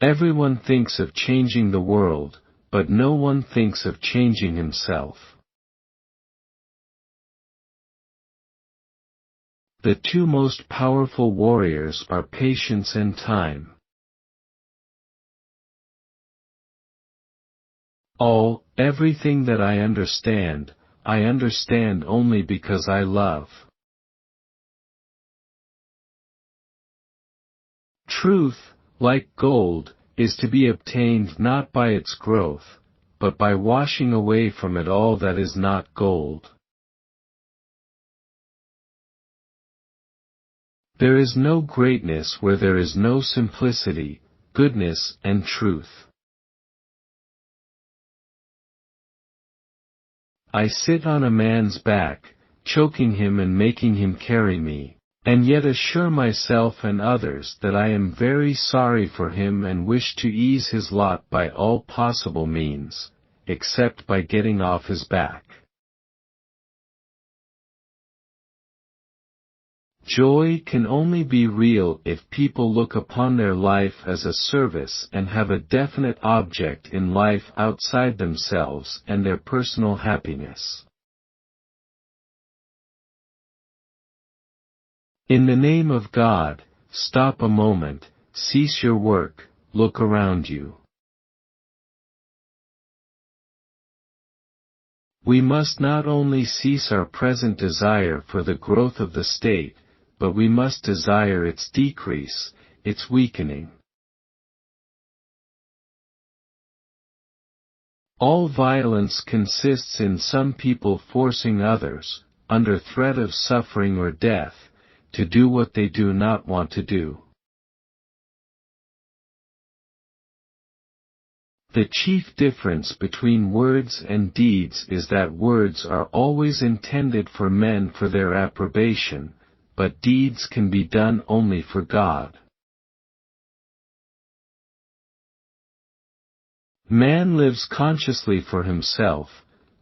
Everyone thinks of changing the world, but no one thinks of changing himself. The two most powerful warriors are patience and time. Everything that I understand only because I love. Truth, like gold, is to be obtained not by its growth, but by washing away from it all that is not gold. There is no greatness where there is no simplicity, goodness, and truth. I sit on a man's back, choking him and making him carry me, and yet assure myself and others that I am very sorry for him and wish to ease his lot by all possible means, except by getting off his back. Joy can only be real if people look upon their life as a service and have a definite object in life outside themselves and their personal happiness. In the name of God, stop a moment, cease your work, look around you. We must not only cease our present desire for the growth of the state, but we must desire its decrease, its weakening. All violence consists in some people forcing others, under threat of suffering or death, to do what they do not want to do. The chief difference between words and deeds is that words are always intended for men for their approbation, but deeds can be done only for God. Man lives consciously for himself,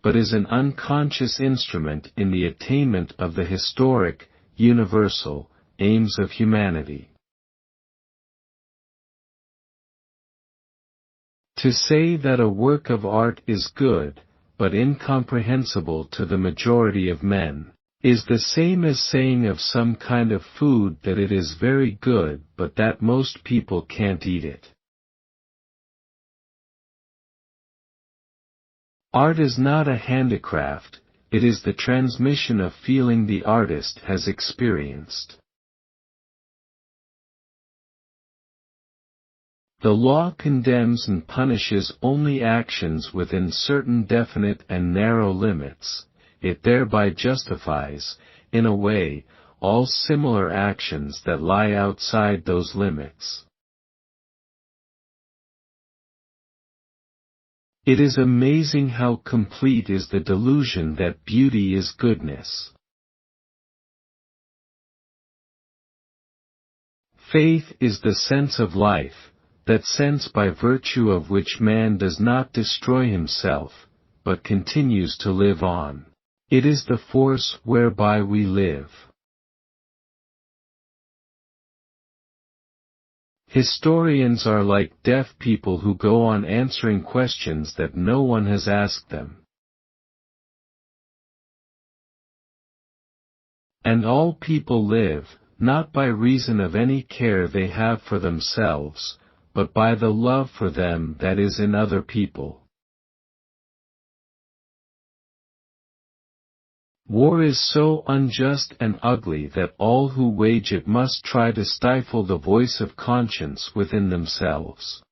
but is an unconscious instrument in the attainment of the historic, universal, aims of humanity. To say that a work of art is good, but incomprehensible to the majority of men, is the same as saying of some kind of food that it is very good but that most people can't eat it. Art is not a handicraft, it is the transmission of feeling the artist has experienced. The law condemns and punishes only actions within certain definite and narrow limits. It thereby justifies, in a way, all similar actions that lie outside those limits. It is amazing how complete is the delusion that beauty is goodness. Faith is the sense of life, that sense by virtue of which man does not destroy himself, but continues to live on. It is the force whereby we live. Historians are like deaf people who go on answering questions that no one has asked them. And all people live, not by reason of any care they have for themselves, but by the love for them that is in other people. War is so unjust and ugly that all who wage it must try to stifle the voice of conscience within themselves.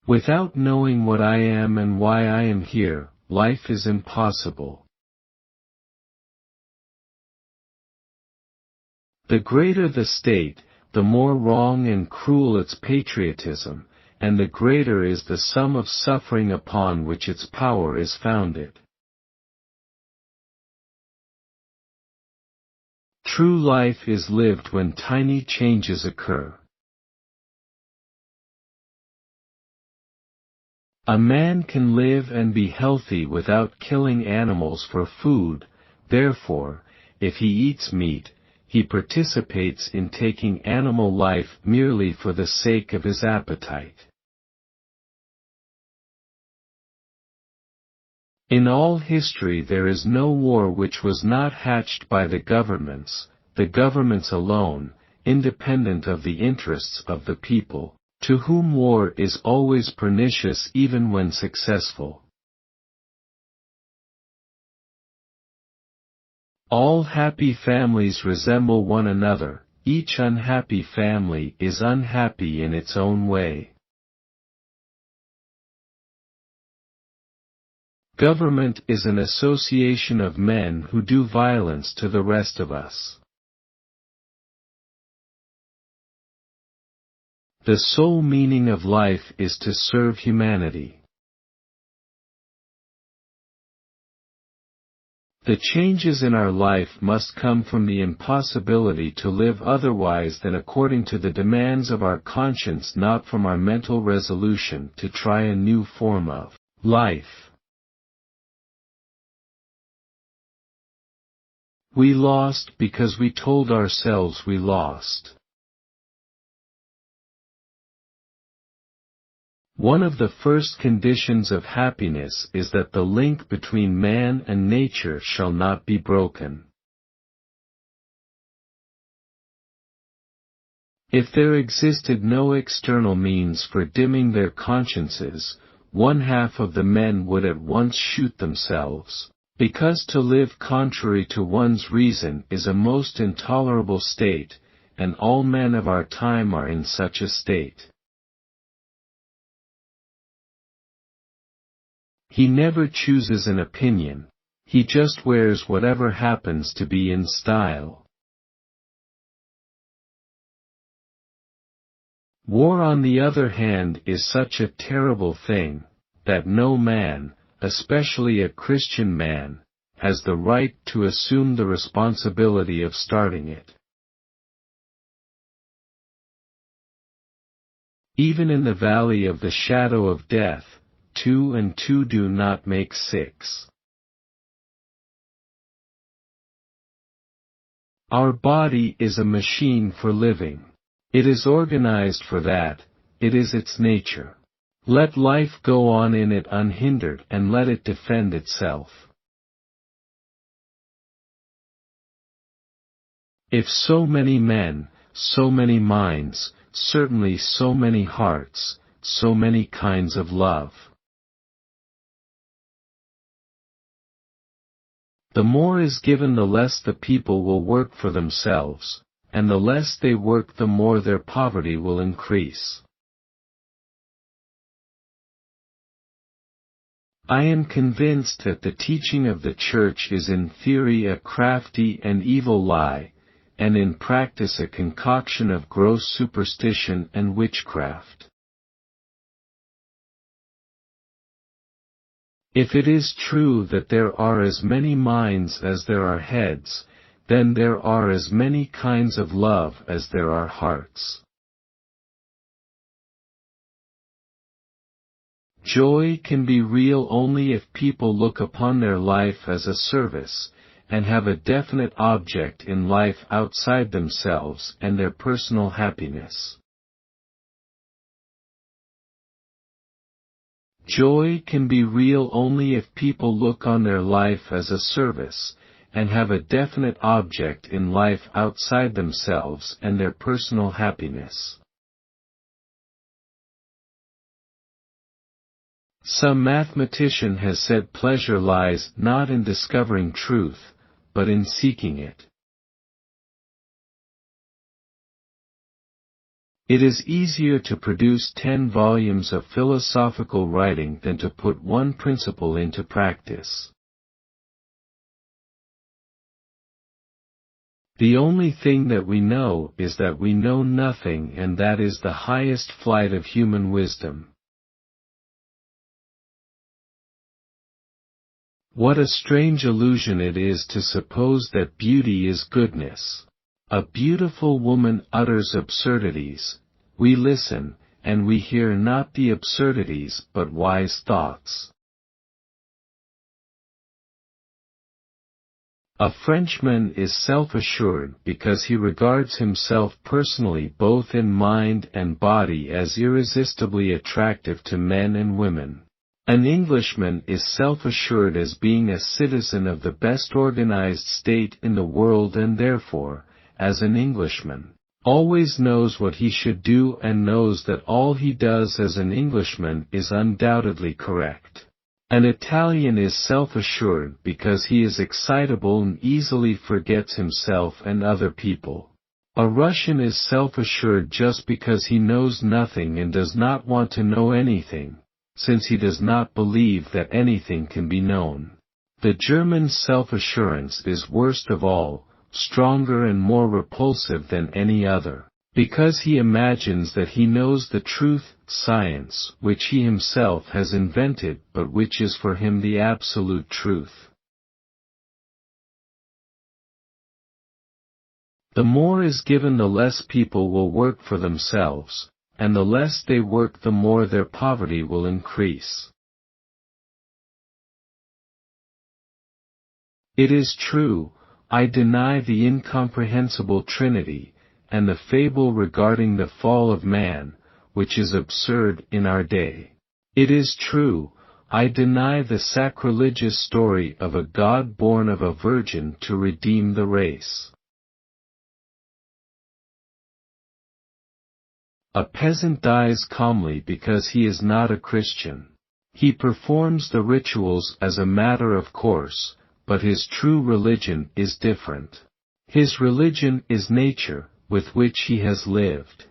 Without knowing what I am and why I am here, life is impossible. The greater the state, the more wrong and cruel its patriotism, and the greater is the sum of suffering upon which its power is founded. True life is lived when tiny changes occur. A man can live and be healthy without killing animals for food, therefore, if he eats meat, he participates in taking animal life merely for the sake of his appetite. In all history there is no war which was not hatched by the governments alone, independent of the interests of the people, to whom war is always pernicious even when successful. All happy families resemble one another, each unhappy family is unhappy in its own way. Government is an association of men who do violence to the rest of us. The sole meaning of life is to serve humanity. The changes in our life must come from the impossibility to live otherwise than according to the demands of our conscience, not from our mental resolution to try a new form of life. We lost because we told ourselves we lost. One of the first conditions of happiness is that the link between man and nature shall not be broken. If there existed no external means for dimming their consciences, one half of the men would at once shoot themselves, because to live contrary to one's reason is a most intolerable state, and all men of our time are in such a state. He never chooses an opinion, he just wears whatever happens to be in style. War, on the other hand, is such a terrible thing, that no man, especially a Christian man, has the right to assume the responsibility of starting it. Even in the valley of the shadow of death, 2 and 2 do not make 6. Our body is a machine for living. It is organized for that, it is its nature. Let life go on in it unhindered and let it defend itself. If so many men, so many minds, certainly so many hearts, so many kinds of love. The more is given, the less the people will work for themselves, and the less they work, the more their poverty will increase. I am convinced that the teaching of the Church is in theory a crafty and evil lie, and in practice a concoction of gross superstition and witchcraft. If it is true that there are as many minds as there are heads, then there are as many kinds of love as there are hearts. Joy can be real only if people look upon their life as a service, and have a definite object in life outside themselves and their personal happiness. Joy can be real only if people look on their life as a service, and have a definite object in life outside themselves and their personal happiness. Some mathematician has said pleasure lies not in discovering truth, but in seeking it. It is easier to produce 10 volumes of philosophical writing than to put one principle into practice. The only thing that we know is that we know nothing, and that is the highest flight of human wisdom. What a strange illusion it is to suppose that beauty is goodness. A beautiful woman utters absurdities, we listen, and we hear not the absurdities but wise thoughts. A Frenchman is self-assured because he regards himself personally both in mind and body as irresistibly attractive to men and women. An Englishman is self-assured as being a citizen of the best organized state in the world and therefore, as an Englishman, always knows what he should do and knows that all he does as an Englishman is undoubtedly correct. An Italian is self-assured because he is excitable and easily forgets himself and other people. A Russian is self-assured just because he knows nothing and does not want to know anything, since he does not believe that anything can be known. The German's self-assurance is worst of all, stronger and more repulsive than any other, because he imagines that he knows the truth, science, which he himself has invented but which is for him the absolute truth. The more is given, the less people will work for themselves, and the less they work, the more their poverty will increase. It is true, I deny the incomprehensible Trinity, and the fable regarding the fall of man, which is absurd in our day. It is true, I deny the sacrilegious story of a God born of a virgin to redeem the race. A peasant dies calmly because he is not a Christian. He performs the rituals as a matter of course, but his true religion is different. His religion is nature, with which he has lived.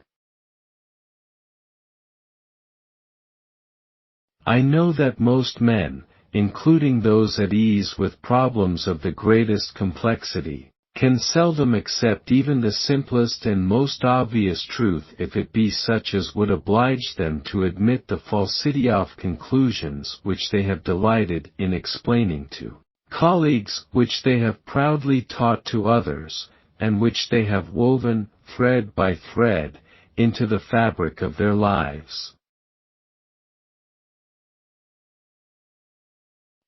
I know that most men, including those at ease with problems of the greatest complexity, can seldom accept even the simplest and most obvious truth if it be such as would oblige them to admit the falsity of conclusions which they have delighted in explaining to colleagues, which they have proudly taught to others, and which they have woven, thread by thread, into the fabric of their lives.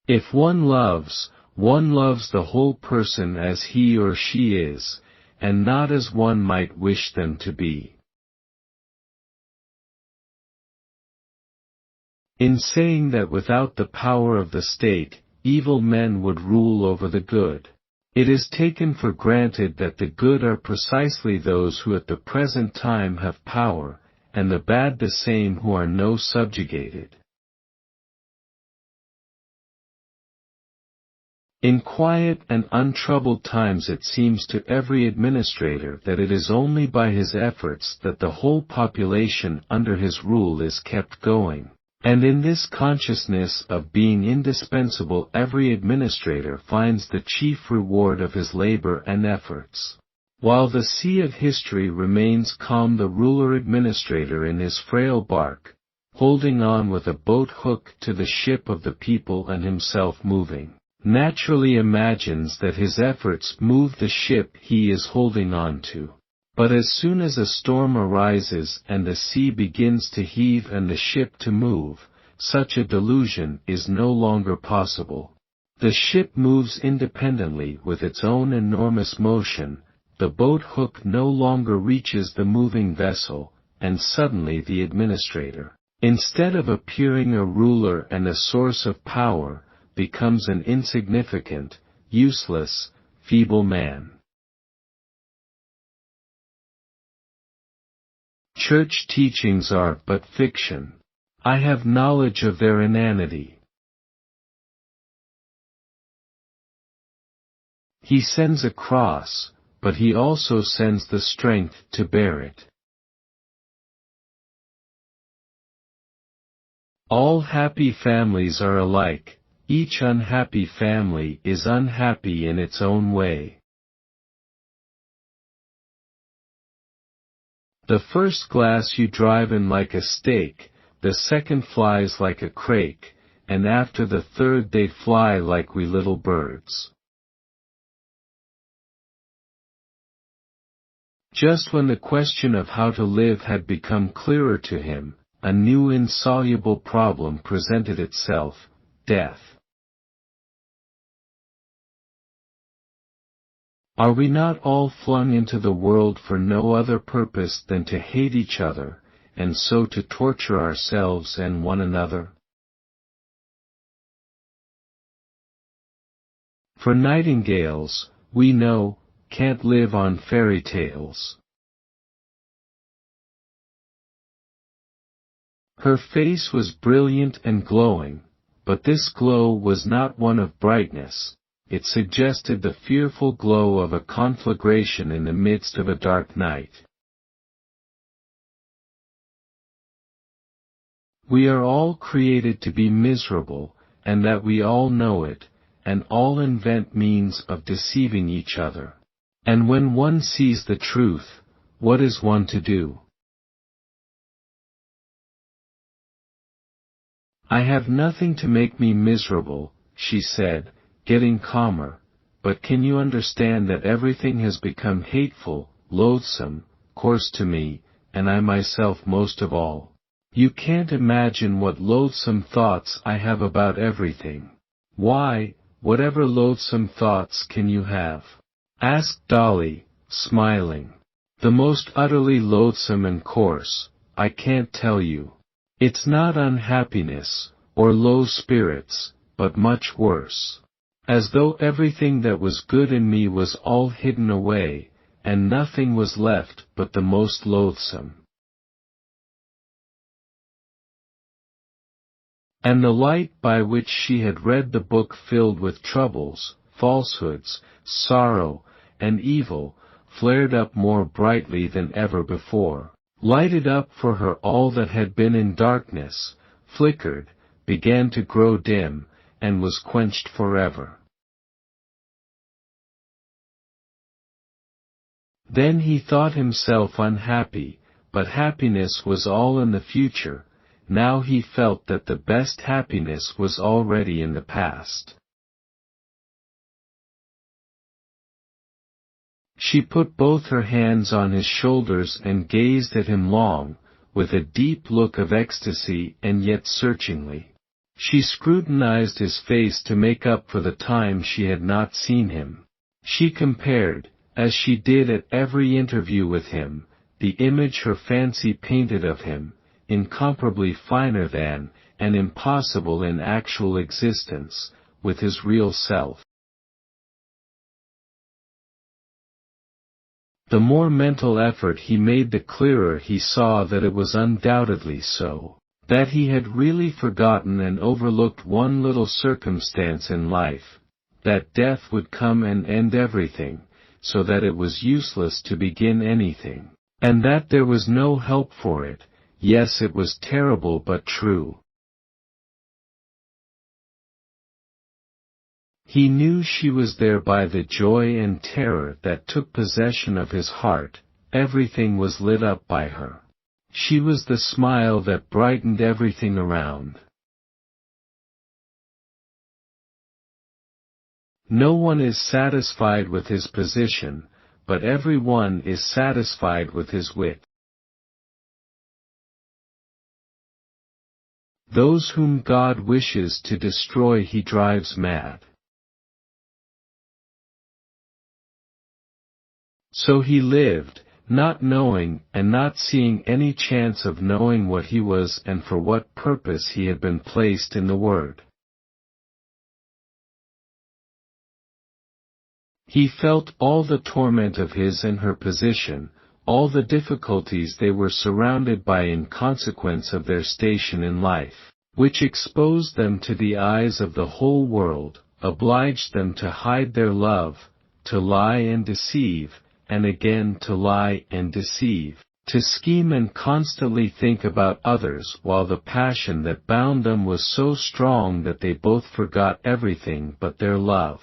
If one loves the whole person as he or she is, and not as one might wish them to be. In saying that without the power of the state, evil men would rule over the good, it is taken for granted that the good are precisely those who at the present time have power, and the bad the same who are no subjugated. In quiet and untroubled times it seems to every administrator that it is only by his efforts that the whole population under his rule is kept going. And in this consciousness of being indispensable every administrator finds the chief reward of his labor and efforts. While the sea of history remains calm, the ruler-administrator in his frail bark, holding on with a boat hook to the ship of the people and himself moving, naturally imagines that his efforts move the ship he is holding on to. But as soon as a storm arises and the sea begins to heave and the ship to move, such a delusion is no longer possible. The ship moves independently with its own enormous motion, the boat hook no longer reaches the moving vessel, and suddenly the administrator, instead of appearing a ruler and a source of power, becomes an insignificant, useless, feeble man. Church teachings are but fiction. I have knowledge of their inanity. He sends a cross, but he also sends the strength to bear it. All happy families are alike, each unhappy family is unhappy in its own way. The first glass you drive in like a stake, the second flies like a crake, and after the third they fly like wee little birds. Just when the question of how to live had become clearer to him, a new insoluble problem presented itself: death. Are we not all flung into the world for no other purpose than to hate each other, and so to torture ourselves and one another? For nightingales, we know, can't live on fairy tales. Her face was brilliant and glowing, but this glow was not one of brightness, it suggested the fearful glow of a conflagration in the midst of a dark night. We are all created to be miserable, and that we all know it, and all invent means of deceiving each other. And when one sees the truth, what is one to do? I have nothing to make me miserable, she said, getting calmer, but can you understand that everything has become hateful, loathsome, coarse to me, and I myself most of all? You can't imagine what loathsome thoughts I have about everything. Why, whatever loathsome thoughts can you have? Asked Dolly, smiling. The most utterly loathsome and coarse, I can't tell you. It's not unhappiness, or low spirits, but much worse. As though everything that was good in me was all hidden away, and nothing was left but the most loathsome. And the light by which she had read the book filled with troubles, falsehoods, sorrow, and evil, flared up more brightly than ever before, lighted up for her all that had been in darkness, flickered, began to grow dim, and was quenched forever. Then he thought himself unhappy, but happiness was all in the future. Now he felt that the best happiness was already in the past. She put both her hands on his shoulders and gazed at him long, with a deep look of ecstasy and yet searchingly. She scrutinized his face to make up for the time she had not seen him. She compared, as she did at every interview with him, the image her fancy painted of him, incomparably finer than, and impossible in actual existence, with his real self. The more mental effort he made, the clearer he saw that it was undoubtedly so, that he had really forgotten and overlooked one little circumstance in life, that death would come and end everything, so that it was useless to begin anything, and that there was no help for it. Yes, it was terrible but true. He knew she was there by the joy and terror that took possession of his heart. Everything was lit up by her. She was the smile that brightened everything around. No one is satisfied with his position, but every one is satisfied with his wit. Those whom God wishes to destroy he drives mad. So he lived, not knowing and not seeing any chance of knowing what he was and for what purpose he had been placed in the world. He felt all the torment of his and her position, all the difficulties they were surrounded by in consequence of their station in life, which exposed them to the eyes of the whole world, obliged them to hide their love, to lie and deceive, and again to lie and deceive, to scheme and constantly think about others, while the passion that bound them was so strong that they both forgot everything but their love.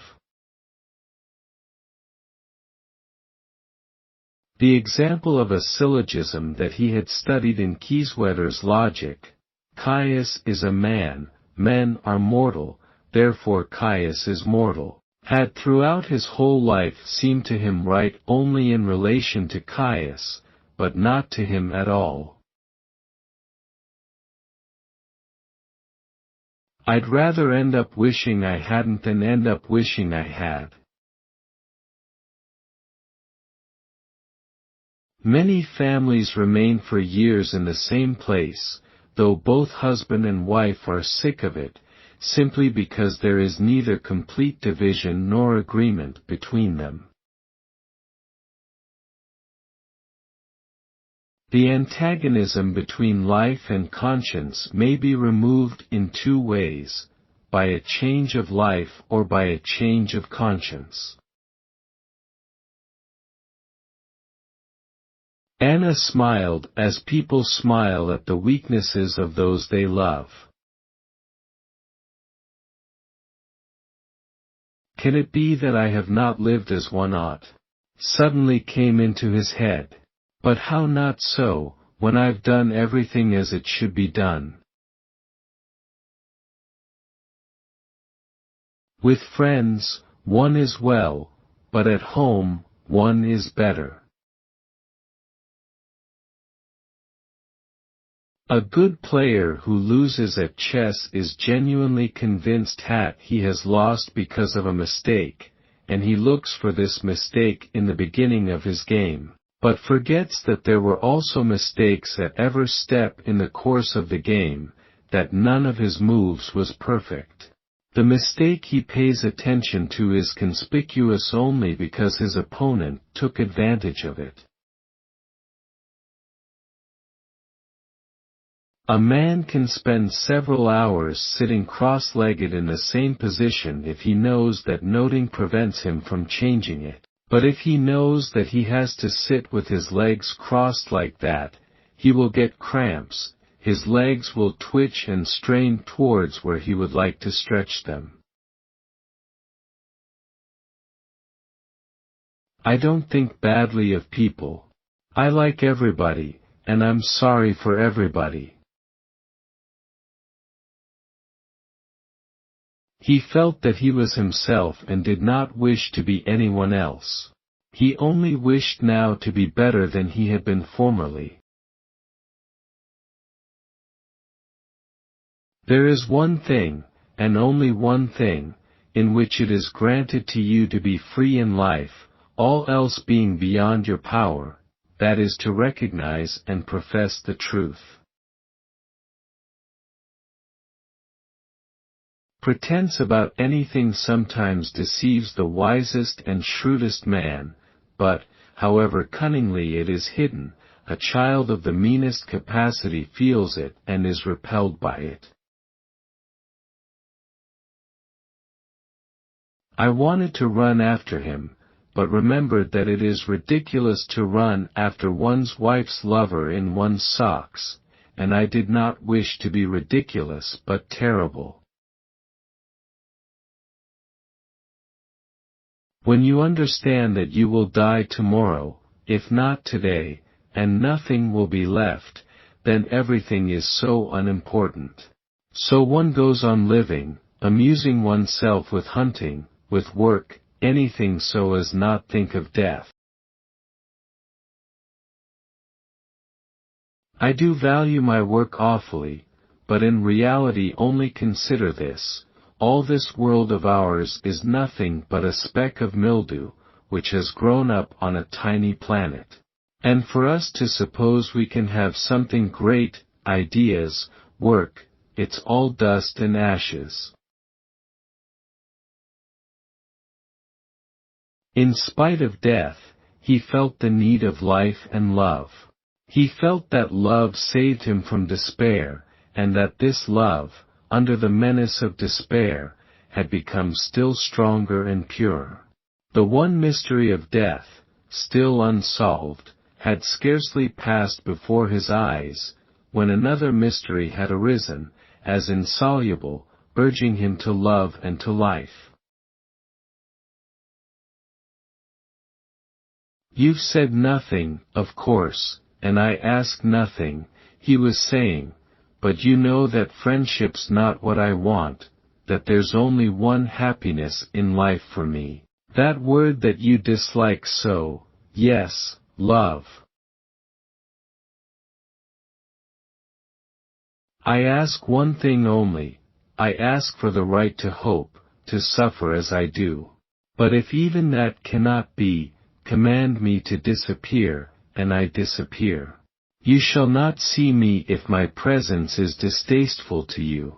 The example of a syllogism that he had studied in Kieswetter's logic, Caius is a man, men are mortal, therefore Caius is mortal, had throughout his whole life seemed to him right only in relation to Caius, but not to him at all. I'd rather end up wishing I hadn't than end up wishing I had. Many families remain for years in the same place, though both husband and wife are sick of it, simply because there is neither complete division nor agreement between them. The antagonism between life and conscience may be removed in two ways, by a change of life or by a change of conscience. Anna smiled as people smile at the weaknesses of those they love. Can it be that I have not lived as one ought? Suddenly came into his head. But how not so, when I've done everything as it should be done? With friends, one is well, but at home, one is better. A good player who loses at chess is genuinely convinced that he has lost because of a mistake, and he looks for this mistake in the beginning of his game, but forgets that there were also mistakes at every step in the course of the game, that none of his moves was perfect. The mistake he pays attention to is conspicuous only because his opponent took advantage of it. A man can spend several hours sitting cross-legged in the same position if he knows that noting prevents him from changing it. But if he knows that he has to sit with his legs crossed like that, he will get cramps, his legs will twitch and strain towards where he would like to stretch them. I don't think badly of people. I like everybody, and I'm sorry for everybody. He felt that he was himself and did not wish to be anyone else. He only wished now to be better than he had been formerly. There is one thing, and only one thing, in which it is granted to you to be free in life, all else being beyond your power, that is to recognize and profess the truth. Pretense about anything sometimes deceives the wisest and shrewdest man, but, however cunningly it is hidden, a child of the meanest capacity feels it and is repelled by it. I wanted to run after him, but remembered that it is ridiculous to run after one's wife's lover in one's socks, and I did not wish to be ridiculous but terrible. When you understand that you will die tomorrow, if not today, and nothing will be left, then everything is so unimportant. So one goes on living, amusing oneself with hunting, with work, anything so as not think of death. I do value my work awfully, but in reality only consider this. All this world of ours is nothing but a speck of mildew, which has grown up on a tiny planet. And for us to suppose we can have something great, ideas, work, it's all dust and ashes. In spite of death, he felt the need of life and love. He felt that love saved him from despair, and that this love, under the menace of despair, had become still stronger and purer. The one mystery of death, still unsolved, had scarcely passed before his eyes, when another mystery had arisen, as insoluble, urging him to love and to life. You've said nothing, of course, and I ask nothing, he was saying, but you know that friendship's not what I want, that there's only one happiness in life for me. That word that you dislike so, yes, love. I ask one thing only, I ask for the right to hope, to suffer as I do. But if even that cannot be, command me to disappear, and I disappear. You shall not see me if my presence is distasteful to you.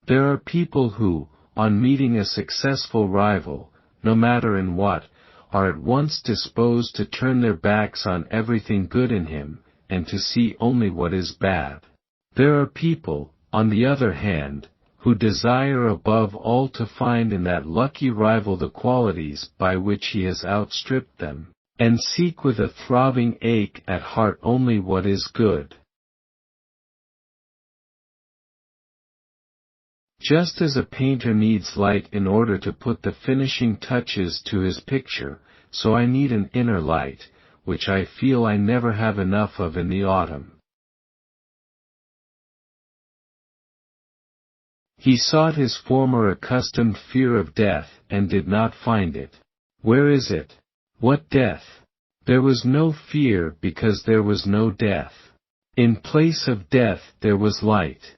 There are people who, on meeting a successful rival, no matter in what, are at once disposed to turn their backs on everything good in him, and to see only what is bad. There are people, on the other hand, who desire above all to find in that lucky rival the qualities by which he has outstripped them, and seek with a throbbing ache at heart only what is good. Just as a painter needs light in order to put the finishing touches to his picture, so I need an inner light, which I feel I never have enough of in the autumn. He sought his former accustomed fear of death and did not find it. Where is it? What death? There was no fear because there was no death. In place of death there was light.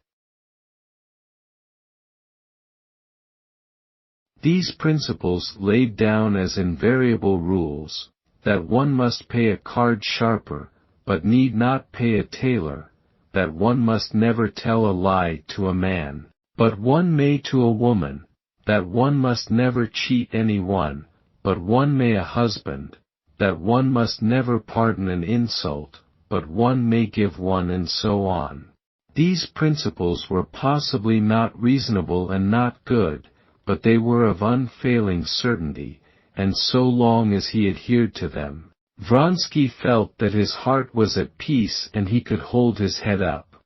These principles laid down as invariable rules, that one must pay a card sharper, but need not pay a tailor, that one must never tell a lie to a man, but one may to a woman, that one must never cheat anyone, but one may a husband, that one must never pardon an insult, but one may give one, and so on. These principles were possibly not reasonable and not good, but they were of unfailing certainty, and so long as he adhered to them, Vronsky felt that his heart was at peace and he could hold his head up.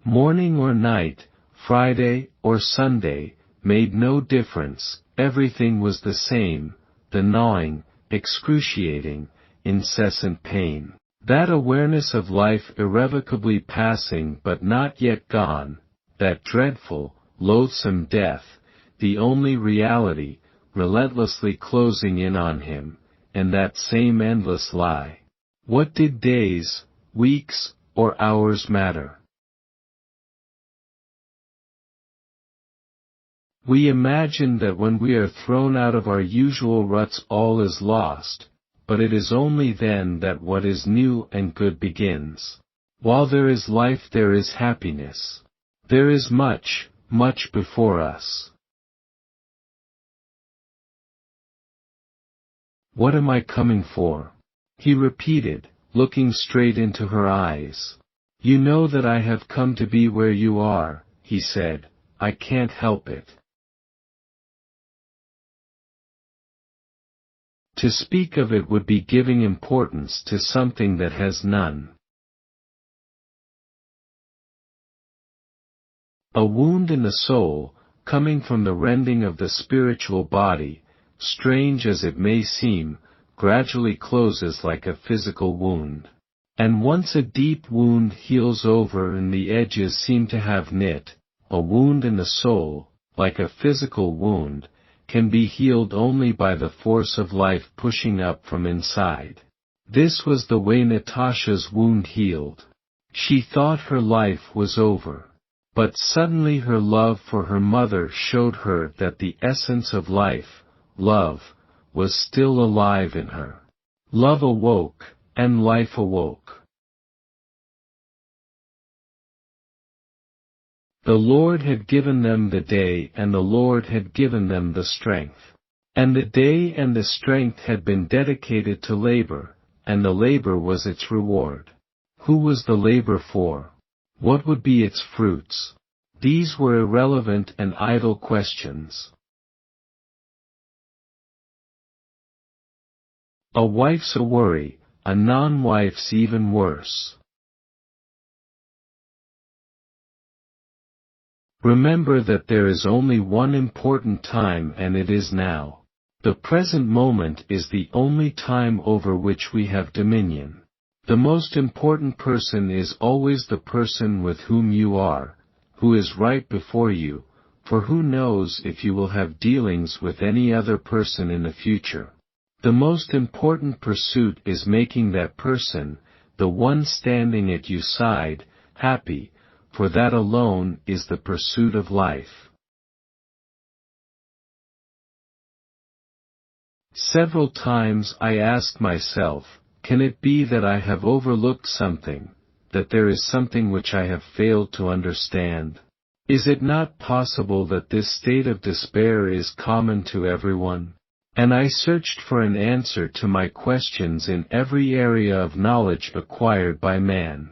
Morning or night, Friday or Sunday, made no difference, everything was the same, the gnawing, excruciating, incessant pain. That awareness of life irrevocably passing but not yet gone, that dreadful, loathsome death, the only reality, relentlessly closing in on him, and that same endless lie. What did days, weeks, or hours matter? We imagine that when we are thrown out of our usual ruts all is lost, but it is only then that what is new and good begins. While there is life there is happiness. There is much, much before us. What am I coming for? He repeated, looking straight into her eyes. You know that I have come to be where you are, he said. I can't help it. To speak of it would be giving importance to something that has none. A wound in the soul, coming from the rending of the spiritual body, strange as it may seem, gradually closes like a physical wound. And once a deep wound heals over and the edges seem to have knit, a wound in the soul, like a physical wound, can be healed only by the force of life pushing up from inside. This was the way Natasha's wound healed. She thought her life was over. But suddenly her love for her mother showed her that the essence of life, love, was still alive in her. Love awoke, and life awoke. The Lord had given them the day and the Lord had given them the strength. And the day and the strength had been dedicated to labor, and the labor was its reward. Who was the labor for? What would be its fruits? These were irrelevant and idle questions. A wife's a worry, a non-wife's even worse. Remember that there is only one important time and it is now. The present moment is the only time over which we have dominion. The most important person is always the person with whom you are, who is right before you, for who knows if you will have dealings with any other person in the future. The most important pursuit is making that person, the one standing at your side, happy, for that alone is the pursuit of life. Several times I asked myself, can it be that I have overlooked something, that there is something which I have failed to understand? Is it not possible that this state of despair is common to everyone? And I searched for an answer to my questions in every area of knowledge acquired by man.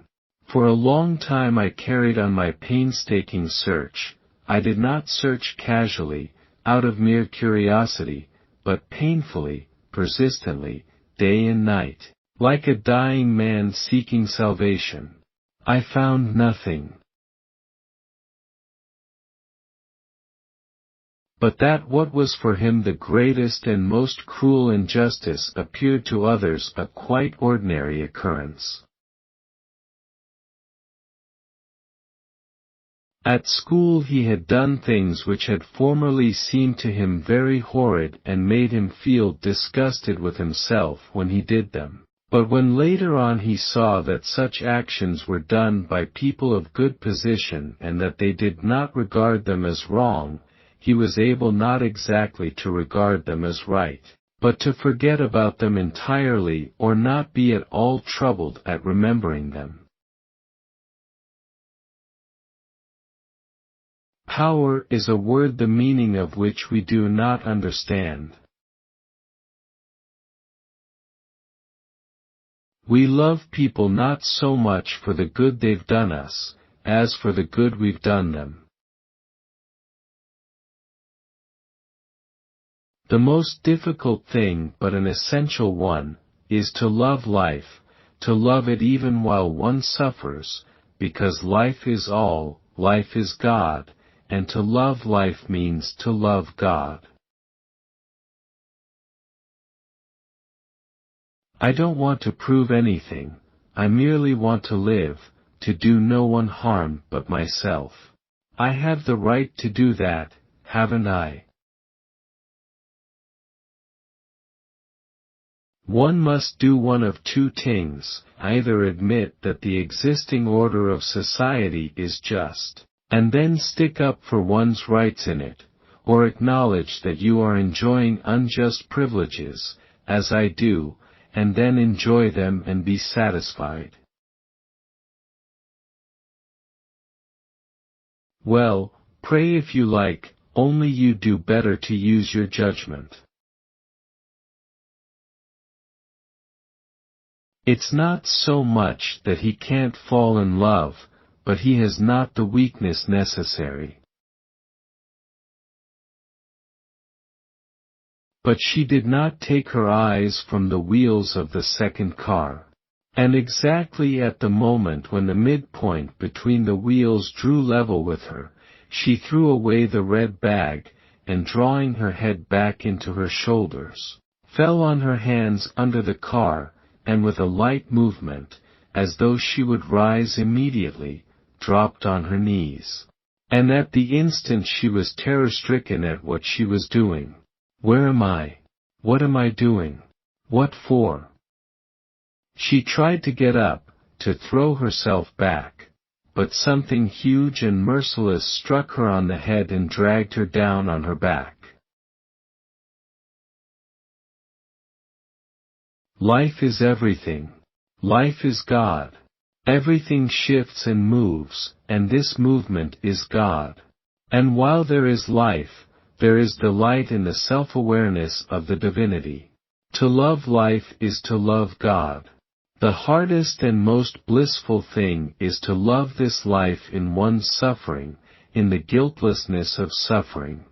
For a long time I carried on my painstaking search. I did not search casually, out of mere curiosity, but painfully, persistently, day and night, like a dying man seeking salvation. I found nothing. But that what was for him the greatest and most cruel injustice appeared to others a quite ordinary occurrence. At school he had done things which had formerly seemed to him very horrid and made him feel disgusted with himself when he did them. But when later on he saw that such actions were done by people of good position and that they did not regard them as wrong, he was able not exactly to regard them as right, but to forget about them entirely or not be at all troubled at remembering them. Power is a word the meaning of which we do not understand. We love people not so much for the good they've done us, as for the good we've done them. The most difficult thing, but an essential one, is to love life, to love it even while one suffers, because life is all, life is God, and to love life means to love God. I don't want to prove anything, I merely want to live, to do no one harm but myself. I have the right to do that, haven't I? One must do one of two things, either admit that the existing order of society is just, and then stick up for one's rights in it, or acknowledge that you are enjoying unjust privileges, as I do, and then enjoy them and be satisfied. Well, pray if you like, only you do better to use your judgment. It's not so much that he can't fall in love, but he has not the weakness necessary. But she did not take her eyes from the wheels of the second car. And exactly at the moment when the midpoint between the wheels drew level with her, she threw away the red bag, and drawing her head back into her shoulders, fell on her hands under the car, and with a light movement, as though she would rise immediately, dropped on her knees. And at the instant she was terror-stricken at what she was doing. Where am I? What am I doing? What for? She tried to get up, to throw herself back, but something huge and merciless struck her on the head and dragged her down on her back. Life is everything. Life is God. Everything shifts and moves, and this movement is God. And while there is life, there is delight in the self-awareness of the divinity. To love life is to love God. The hardest and most blissful thing is to love this life in one's suffering, in the guiltlessness of suffering.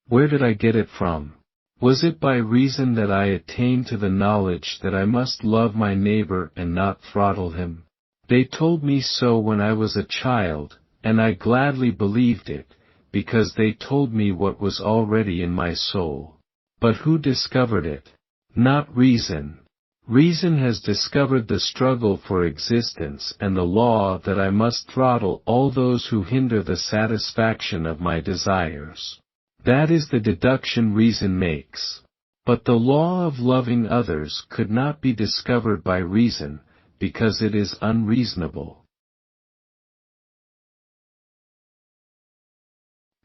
Where did I get it from? Was it by reason that I attained to the knowledge that I must love my neighbor and not throttle him? They told me so when I was a child, and I gladly believed it, because they told me what was already in my soul. But who discovered it? Not reason. Reason has discovered the struggle for existence and the law that I must throttle all those who hinder the satisfaction of my desires. That is the deduction reason makes. But the law of loving others could not be discovered by reason, because it is unreasonable.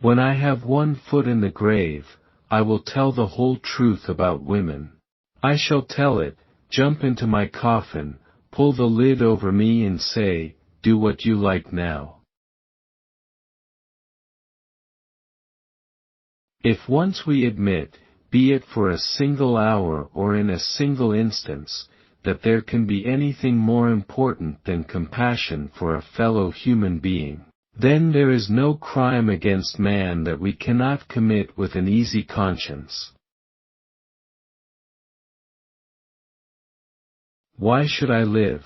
When I have one foot in the grave, I will tell the whole truth about women. I shall tell it, jump into my coffin, pull the lid over me and say, do what you like now. If once we admit, be it for a single hour or in a single instance, that there can be anything more important than compassion for a fellow human being, then there is no crime against man that we cannot commit with an easy conscience. Why should I live?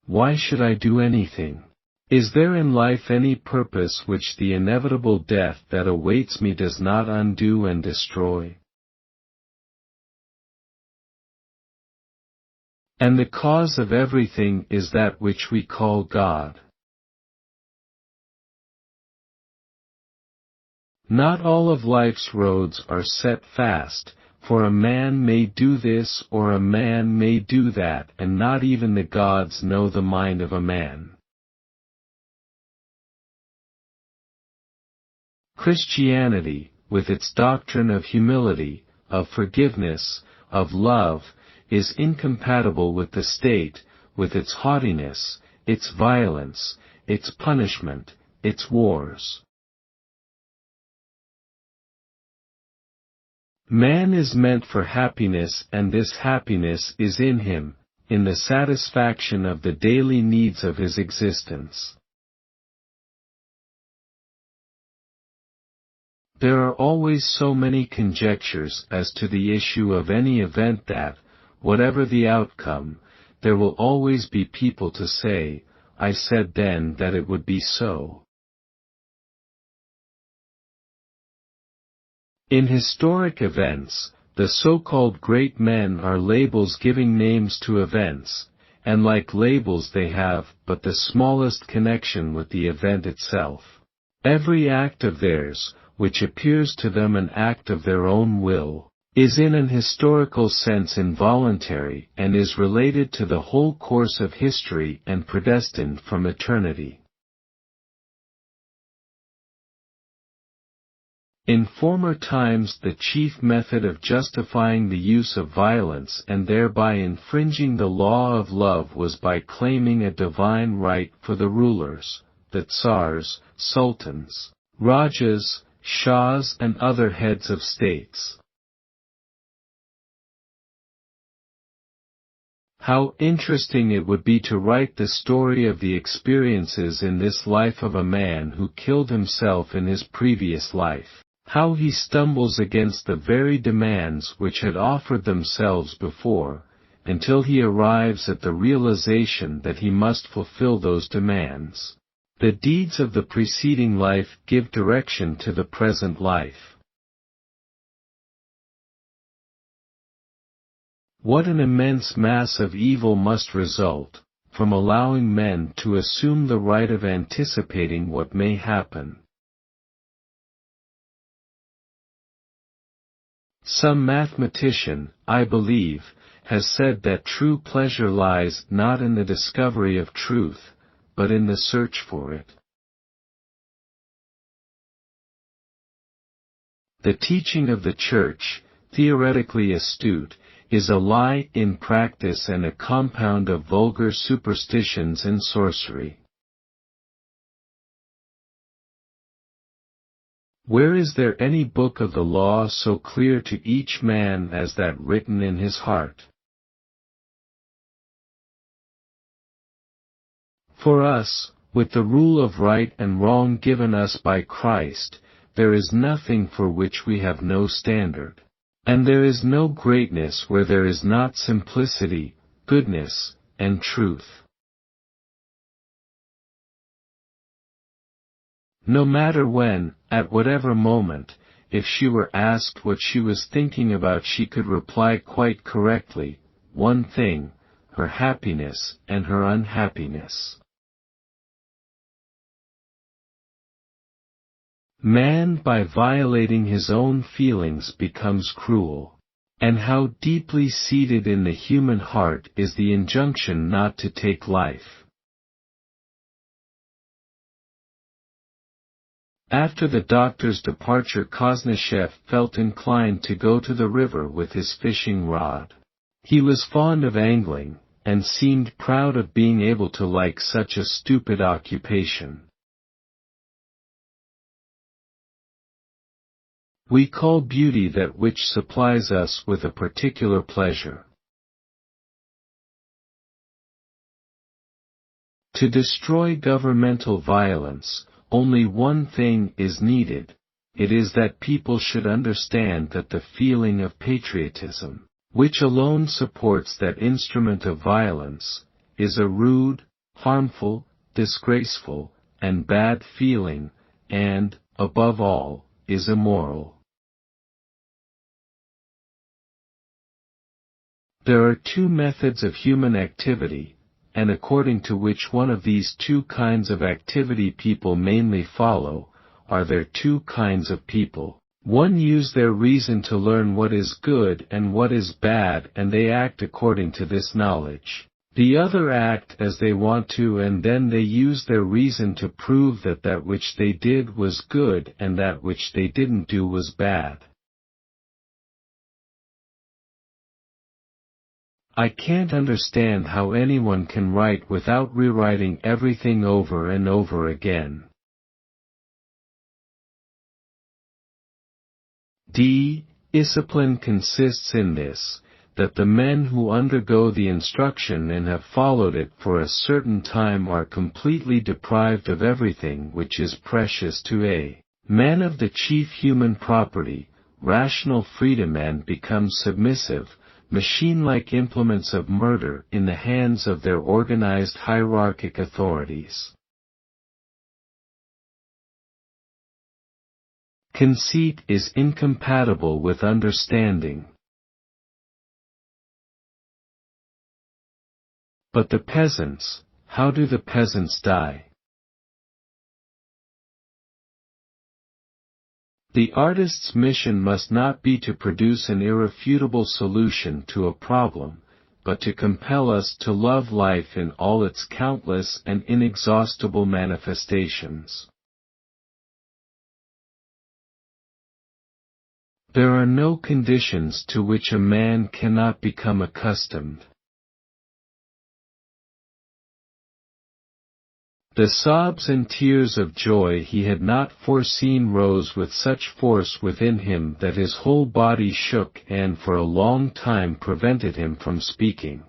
Why should I do anything? Is there in life any purpose which the inevitable death that awaits me does not undo and destroy? And the cause of everything is that which we call God. Not all of life's roads are set fast, for a man may do this or a man may do that, and not even the gods know the mind of a man. Christianity, with its doctrine of humility, of forgiveness, of love, is incompatible with the state, with its haughtiness, its violence, its punishment, its wars. Man is meant for happiness, and this happiness is in him, in the satisfaction of the daily needs of his existence. There are always so many conjectures as to the issue of any event that, whatever the outcome, there will always be people to say, I said then that it would be so. In historic events, the so-called great men are labels giving names to events, and like labels they have but the smallest connection with the event itself. Every act of theirs, which appears to them an act of their own will, is in an historical sense involuntary and is related to the whole course of history and predestined from eternity. In former times the chief method of justifying the use of violence and thereby infringing the law of love was by claiming a divine right for the rulers, the tsars, sultans, rajas, shahs and other heads of states. How interesting it would be to write the story of the experiences in this life of a man who killed himself in his previous life. How he stumbles against the very demands which had offered themselves before, until he arrives at the realization that he must fulfill those demands. The deeds of the preceding life give direction to the present life. What an immense mass of evil must result from allowing men to assume the right of anticipating what may happen. Some mathematician, I believe, has said that true pleasure lies not in the discovery of truth, but in the search for it. The teaching of the Church, theoretically astute, is a lie in practice and a compound of vulgar superstitions and sorcery. Where is there any book of the law so clear to each man as that written in his heart? For us, with the rule of right and wrong given us by Christ, there is nothing for which we have no standard. And there is no greatness where there is not simplicity, goodness, and truth. No matter when, at whatever moment, if she were asked what she was thinking about, she could reply quite correctly, one thing, her happiness and her unhappiness. Man by violating his own feelings becomes cruel. And how deeply seated in the human heart is the injunction not to take life. After the doctor's departure, Kosnyshev felt inclined to go to the river with his fishing rod. He was fond of angling, and seemed proud of being able to like such a stupid occupation. We call beauty that which supplies us with a particular pleasure. To destroy governmental violence, only one thing is needed. It is that people should understand that the feeling of patriotism, which alone supports that instrument of violence, is a rude, harmful, disgraceful, and bad feeling, and, above all, is immoral. There are two methods of human activity, and according to which one of these two kinds of activity people mainly follow, are there two kinds of people. One use their reason to learn what is good and what is bad, and they act according to this knowledge. The other act as they want to, and then they use their reason to prove that that which they did was good and that which they didn't do was bad. I can't understand how anyone can write without rewriting everything over and over again. Discipline consists in this, that the men who undergo the instruction and have followed it for a certain time are completely deprived of everything which is precious to a man of the chief human property, rational freedom, and become submissive, machine-like implements of murder in the hands of their organized hierarchic authorities. Conceit is incompatible with understanding. But the peasants, how do the peasants die? The artist's mission must not be to produce an irrefutable solution to a problem, but to compel us to love life in all its countless and inexhaustible manifestations. There are no conditions to which a man cannot become accustomed. The sobs and tears of joy he had not foreseen rose with such force within him that his whole body shook and for a long time prevented him from speaking.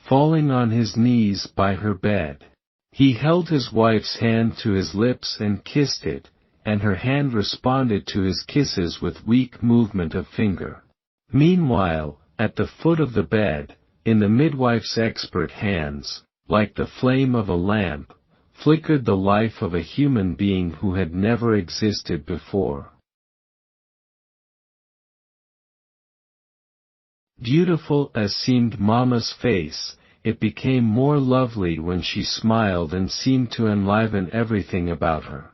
Falling on his knees by her bed, he held his wife's hand to his lips and kissed it, and her hand responded to his kisses with weak movement of finger. Meanwhile, at the foot of the bed, in the midwife's expert hands, like the flame of a lamp, flickered the life of a human being who had never existed before. Beautiful as seemed Mamma's face, it became more lovely when she smiled and seemed to enliven everything about her.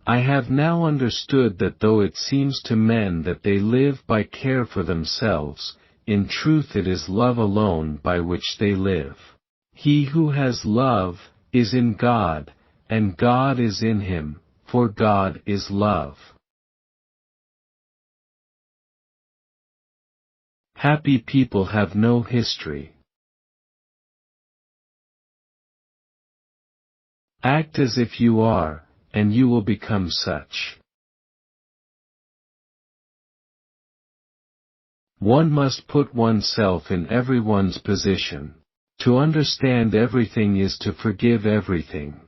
I have now understood that though it seems to men that they live by care for themselves, in truth it is love alone by which they live. He who has love is in God, and God is in him, for God is love. Happy people have no history. Act as if you are, and you will become such. One must put oneself in everyone's position. To understand everything is to forgive everything.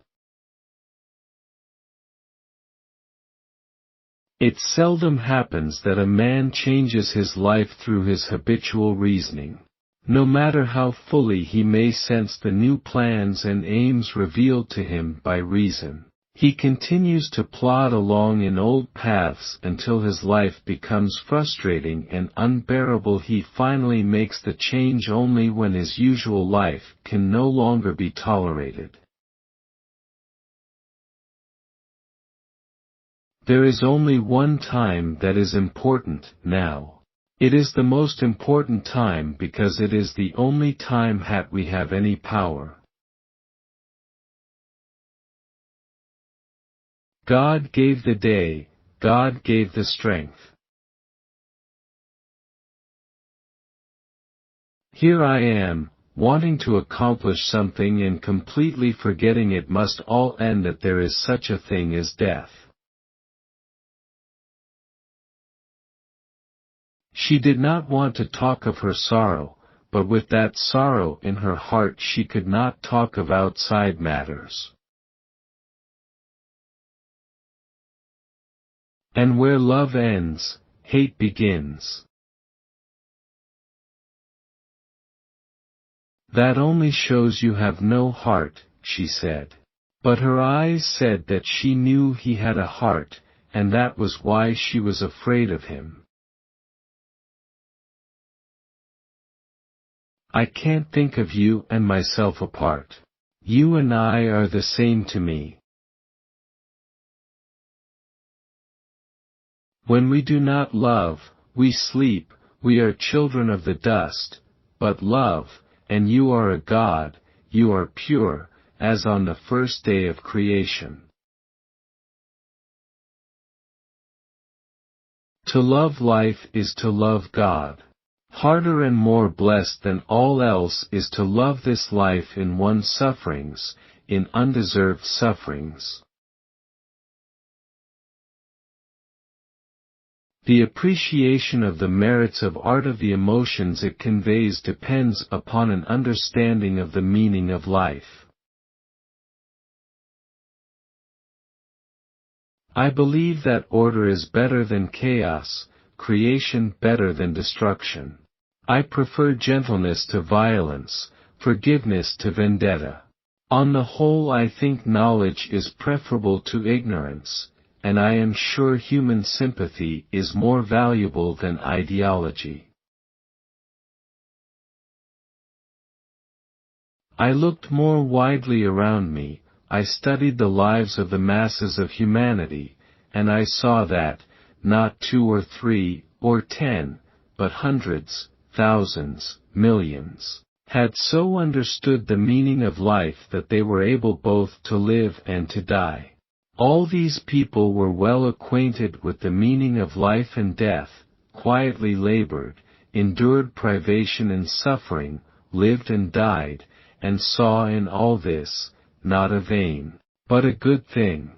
It seldom happens that a man changes his life through his habitual reasoning. No matter how fully he may sense the new plans and aims revealed to him by reason, he continues to plod along in old paths until his life becomes frustrating and unbearable. He finally makes the change only when his usual life can no longer be tolerated. There is only one time that is important now. It is the most important time because it is the only time that we have any power. God gave the day, God gave the strength. Here I am, wanting to accomplish something and completely forgetting it must all end, that there is such a thing as death. She did not want to talk of her sorrow, but with that sorrow in her heart she could not talk of outside matters. And where love ends, hate begins. That only shows you have no heart, she said. But her eyes said that she knew he had a heart, and that was why she was afraid of him. I can't think of you and myself apart. You and I are the same to me. When we do not love, we sleep, we are children of the dust, but love, and you are a God, you are pure, as on the first day of creation. To love life is to love God. Harder and more blessed than all else is to love this life in one's sufferings, in undeserved sufferings. The appreciation of the merits of art, of the emotions it conveys, depends upon an understanding of the meaning of life. I believe that order is better than chaos, creation better than destruction. I prefer gentleness to violence, forgiveness to vendetta. On the whole, I think knowledge is preferable to ignorance, and I am sure human sympathy is more valuable than ideology. I looked more widely around me, I studied the lives of the masses of humanity, and I saw that, not 2 or 3, or 10, but hundreds, thousands, millions, had so understood the meaning of life that they were able both to live and to die. All these people were well acquainted with the meaning of life and death, quietly labored, endured privation and suffering, lived and died, and saw in all this, not a vain, but a good thing.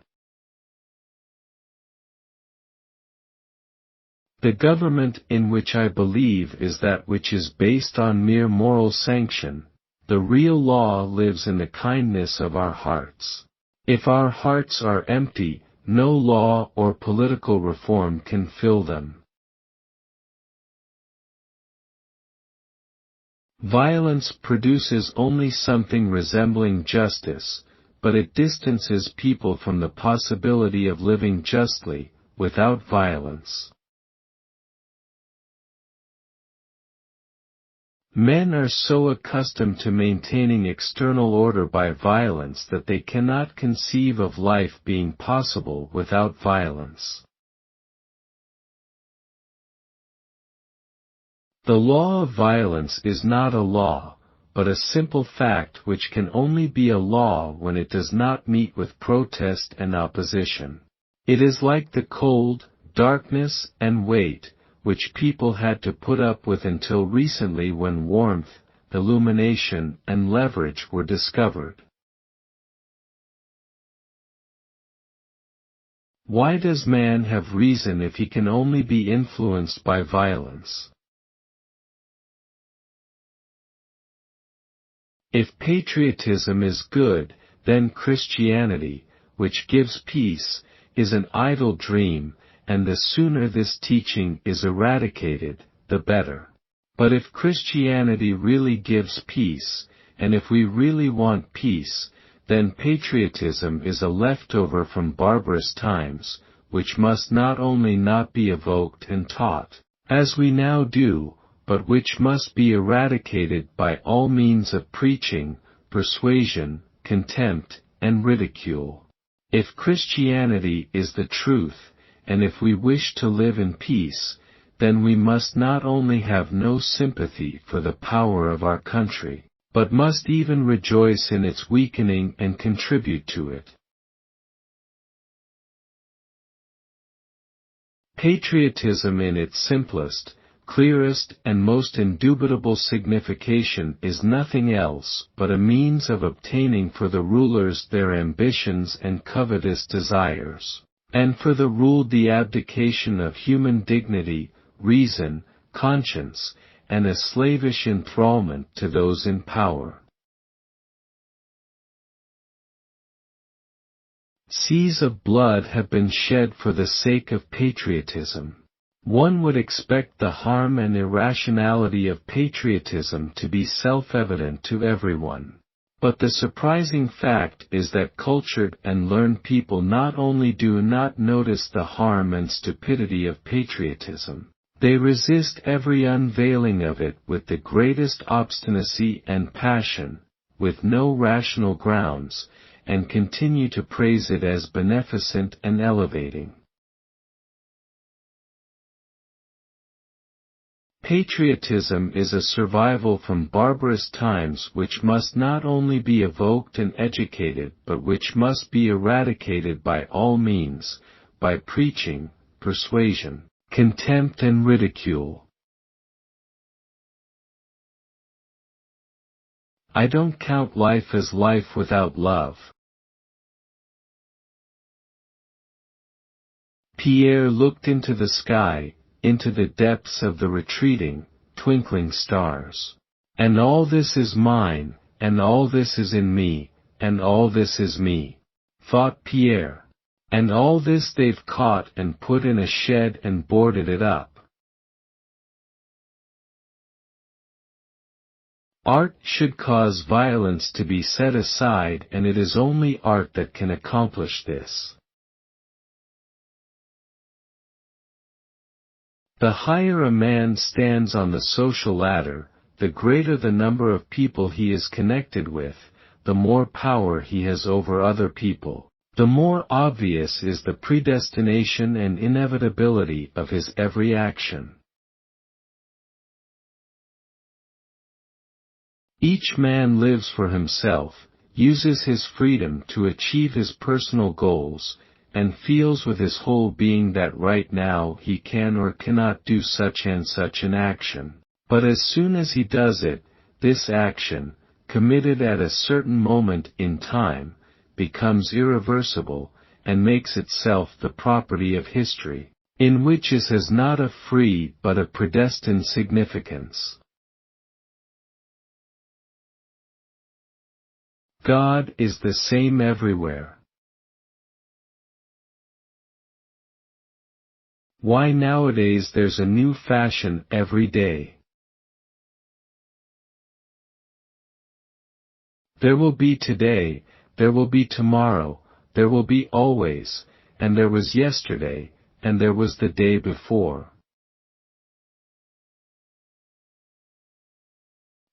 The government in which I believe is that which is based on mere moral sanction. The real law lives in the kindness of our hearts. If our hearts are empty, no law or political reform can fill them. Violence produces only something resembling justice, but it distances people from the possibility of living justly, without violence. Men are so accustomed to maintaining external order by violence that they cannot conceive of life being possible without violence. The law of violence is not a law, but a simple fact which can only be a law when it does not meet with protest and opposition. It is like the cold, darkness, and weight, which people had to put up with until recently, when warmth, illumination, and leverage were discovered. Why does man have reason if he can only be influenced by violence? If patriotism is good, then Christianity, which gives peace, is an idle dream, and the sooner this teaching is eradicated, the better. But if Christianity really gives peace, and if we really want peace, then patriotism is a leftover from barbarous times, which must not only not be evoked and taught, as we now do, but which must be eradicated by all means of preaching, persuasion, contempt, and ridicule. If Christianity is the truth, and if we wish to live in peace, then we must not only have no sympathy for the power of our country, but must even rejoice in its weakening and contribute to it. Patriotism in its simplest, clearest and most indubitable signification is nothing else but a means of obtaining for the rulers their ambitions and covetous desires, and for the ruled the abdication of human dignity, reason, conscience, and a slavish enthrallment to those in power. Seas of blood have been shed for the sake of patriotism. One would expect the harm and irrationality of patriotism to be self-evident to everyone. But the surprising fact is that cultured and learned people not only do not notice the harm and stupidity of patriotism, they resist every unveiling of it with the greatest obstinacy and passion, with no rational grounds, and continue to praise it as beneficent and elevating. Patriotism is a survival from barbarous times which must not only be evoked and educated but which must be eradicated by all means, by preaching, persuasion, contempt and ridicule. I don't count life as life without love. Pierre looked into the sky, into the depths of the retreating, twinkling stars. And all this is mine, and all this is in me, and all this is me, thought Pierre. And all this they've caught and put in a shed and boarded it up. Art should cause violence to be set aside, and it is only art that can accomplish this. The higher a man stands on the social ladder, the greater the number of people he is connected with, the more power he has over other people, the more obvious is the predestination and inevitability of his every action. Each man lives for himself, uses his freedom to achieve his personal goals, and feels with his whole being that right now he can or cannot do such and such an action. But as soon as he does it, this action, committed at a certain moment in time, becomes irreversible, and makes itself the property of history, in which it has not a free but a predestined significance. God is the same everywhere. Why nowadays there's a new fashion every day. There will be today, there will be tomorrow, there will be always, and there was yesterday, and there was the day before.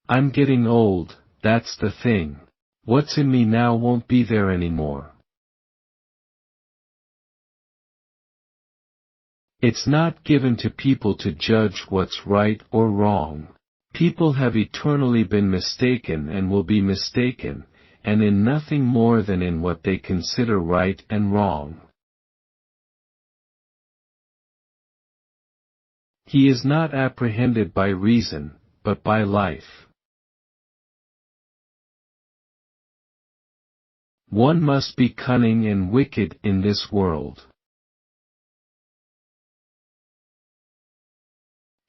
I'm getting old, that's the thing. What's in me now won't be there anymore. It's not given to people to judge what's right or wrong. People have eternally been mistaken and will be mistaken, and in nothing more than in what they consider right and wrong. He is not apprehended by reason, but by life. One must be cunning and wicked in this world.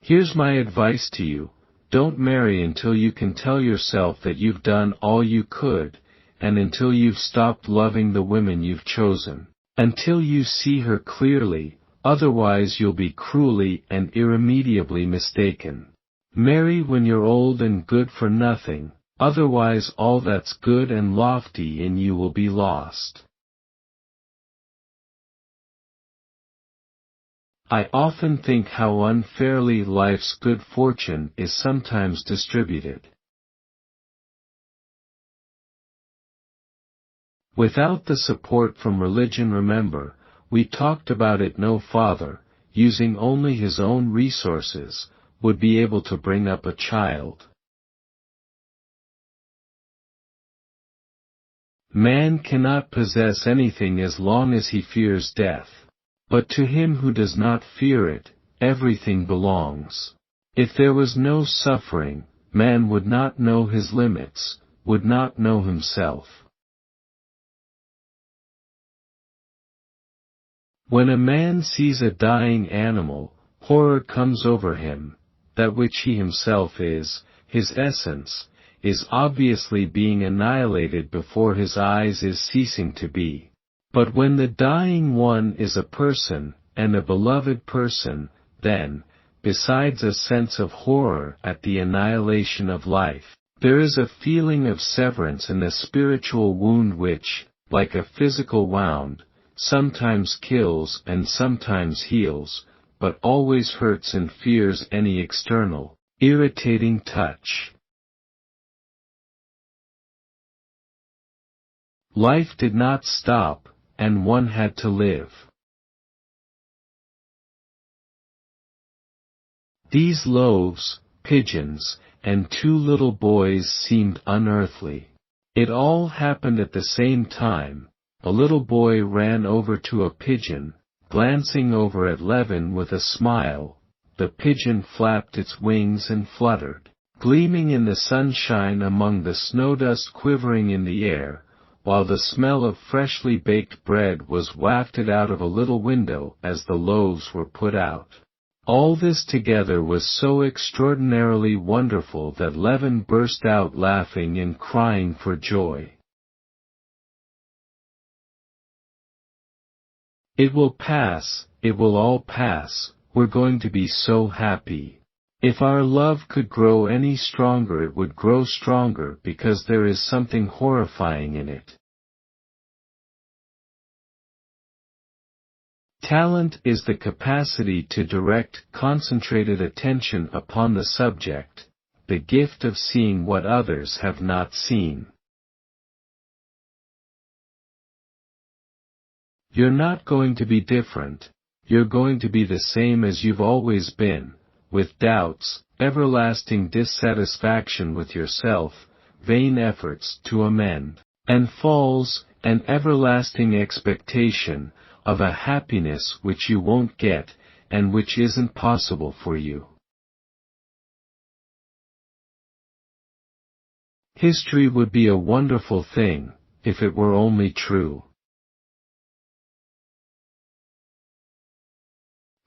Here's my advice to you, don't marry until you can tell yourself that you've done all you could, and until you've stopped loving the women you've chosen, until you see her clearly, otherwise you'll be cruelly and irremediably mistaken. Marry when you're old and good for nothing, otherwise all that's good and lofty in you will be lost. I often think how unfairly life's good fortune is sometimes distributed. Without the support from religion, remember, we talked about it, no father, using only his own resources, would be able to bring up a child. Man cannot possess anything as long as he fears death. But to him who does not fear it, everything belongs. If there was no suffering, man would not know his limits, would not know himself. When a man sees a dying animal, horror comes over him. That which he himself is, his essence, is obviously being annihilated before his eyes, is ceasing to be. But when the dying one is a person, and a beloved person, then, besides a sense of horror at the annihilation of life, there is a feeling of severance in the spiritual wound which, like a physical wound, sometimes kills and sometimes heals, but always hurts and fears any external, irritating touch. Life did not stop, and one had to live. These loaves, pigeons, and two little boys seemed unearthly. It all happened at the same time. A little boy ran over to a pigeon, glancing over at Levin with a smile. The pigeon flapped its wings and fluttered, gleaming in the sunshine among the snowdust quivering in the air, while the smell of freshly baked bread was wafted out of a little window as the loaves were put out. All this together was so extraordinarily wonderful that Levin burst out laughing and crying for joy. It will pass, it will all pass, we're going to be so happy. If our love could grow any stronger, it would grow stronger because there is something horrifying in it. Talent is the capacity to direct concentrated attention upon the subject, the gift of seeing what others have not seen. You're not going to be different, you're going to be the same as you've always been, with doubts, everlasting dissatisfaction with yourself, vain efforts to amend, and falls, and everlasting expectation of a happiness which you won't get, and which isn't possible for you. History would be a wonderful thing, if it were only true.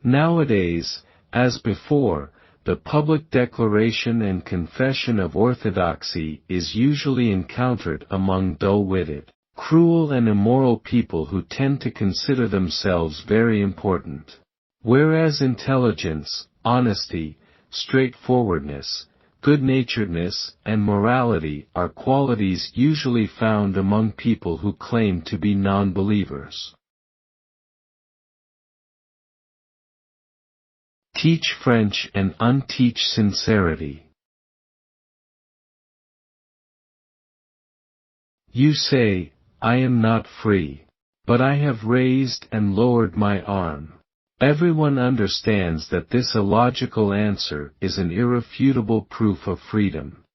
Nowadays, as before, the public declaration and confession of orthodoxy is usually encountered among dull-witted, cruel and immoral people who tend to consider themselves very important. Whereas intelligence, honesty, straightforwardness, good-naturedness, and morality are qualities usually found among people who claim to be non-believers. Teach French and unteach sincerity. You say, I am not free. But I have raised and lowered my arm. Everyone understands that this illogical answer is an irrefutable proof of freedom.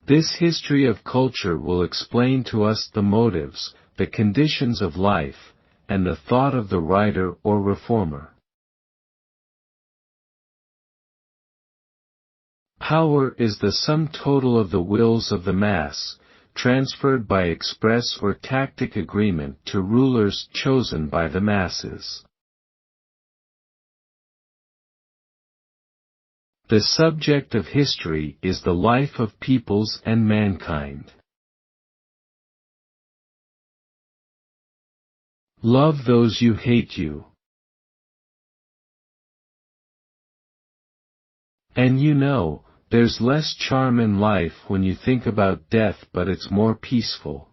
This history of culture will explain to us the motives, the conditions of life, and the thought of the writer or reformer. Power is the sum total of the wills of the mass, transferred by express or tacit agreement to rulers chosen by the masses. The subject of history is the life of peoples and mankind. Love those who hate you. And you know, there's less charm in life when you think about death, but it's more peaceful.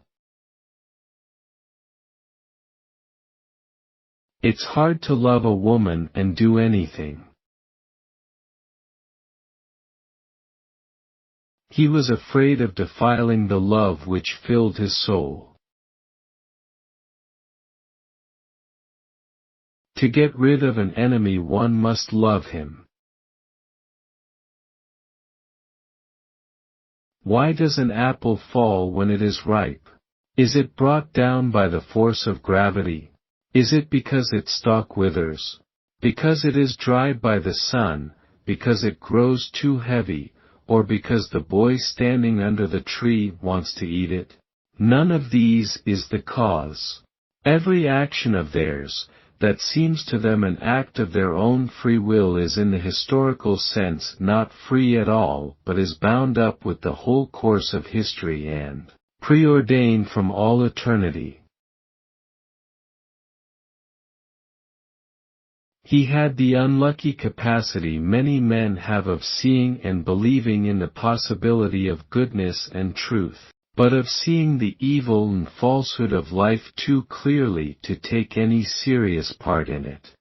It's hard to love a woman and do anything. He was afraid of defiling the love which filled his soul. To get rid of an enemy, one must love him. Why does an apple fall when it is ripe? Is it brought down by the force of gravity? Is it because its stalk withers? Because it is dried by the sun, because it grows too heavy, or because the boy standing under the tree wants to eat it? None of these is the cause. Every action of theirs, that seems to them an act of their own free will, is in the historical sense not free at all, but is bound up with the whole course of history and preordained from all eternity. He had the unlucky capacity many men have of seeing and believing in the possibility of goodness and truth, but of seeing the evil and falsehood of life too clearly to take any serious part in it.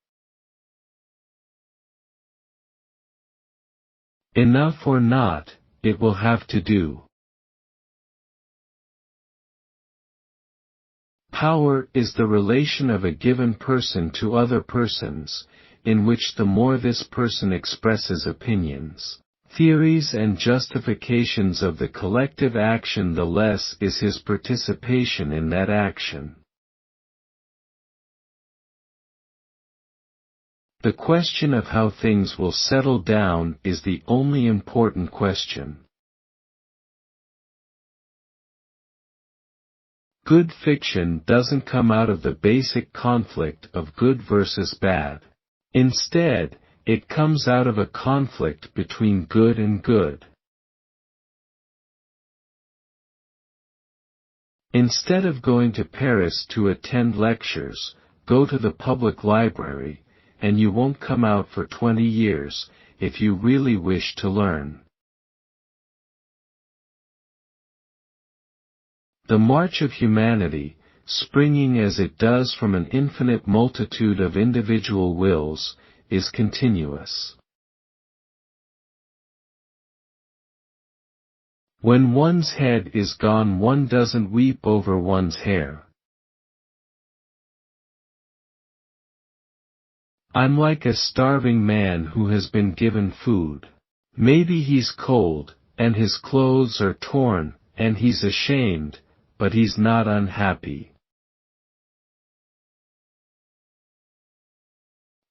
Enough or not, it will have to do. Power is the relation of a given person to other persons, in which the more this person expresses opinions, theories and justifications of the collective action, the less is his participation in that action. The question of how things will settle down is the only important question. Good fiction doesn't come out of the basic conflict of good versus bad. Instead, it comes out of a conflict between good and good. Instead of going to Paris to attend lectures, go to the public library, and you won't come out for 20 years, if you really wish to learn. The march of humanity, springing as it does from an infinite multitude of individual wills, is continuous. When one's head is gone, one doesn't weep over one's hair. I'm like a starving man who has been given food. Maybe he's cold, and his clothes are torn, and he's ashamed, but he's not unhappy.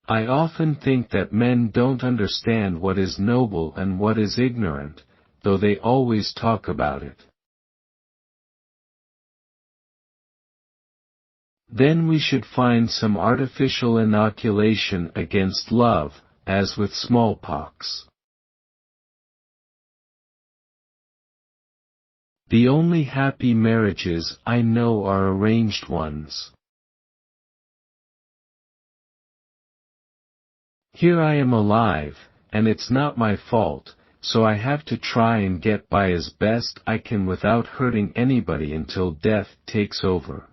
I often think that men don't understand what is noble and what is ignorant, though they always talk about it. Then we should find some artificial inoculation against love, as with smallpox. The only happy marriages I know are arranged ones. Here I am alive, and it's not my fault, so I have to try and get by as best I can without hurting anybody until death takes over.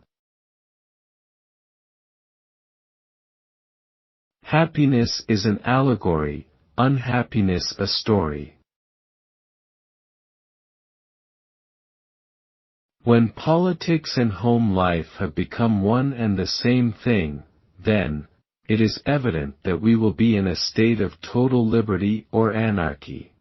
Happiness is an allegory, unhappiness a story. When politics and home life have become one and the same thing, then, it is evident that we will be in a state of total liberty or anarchy.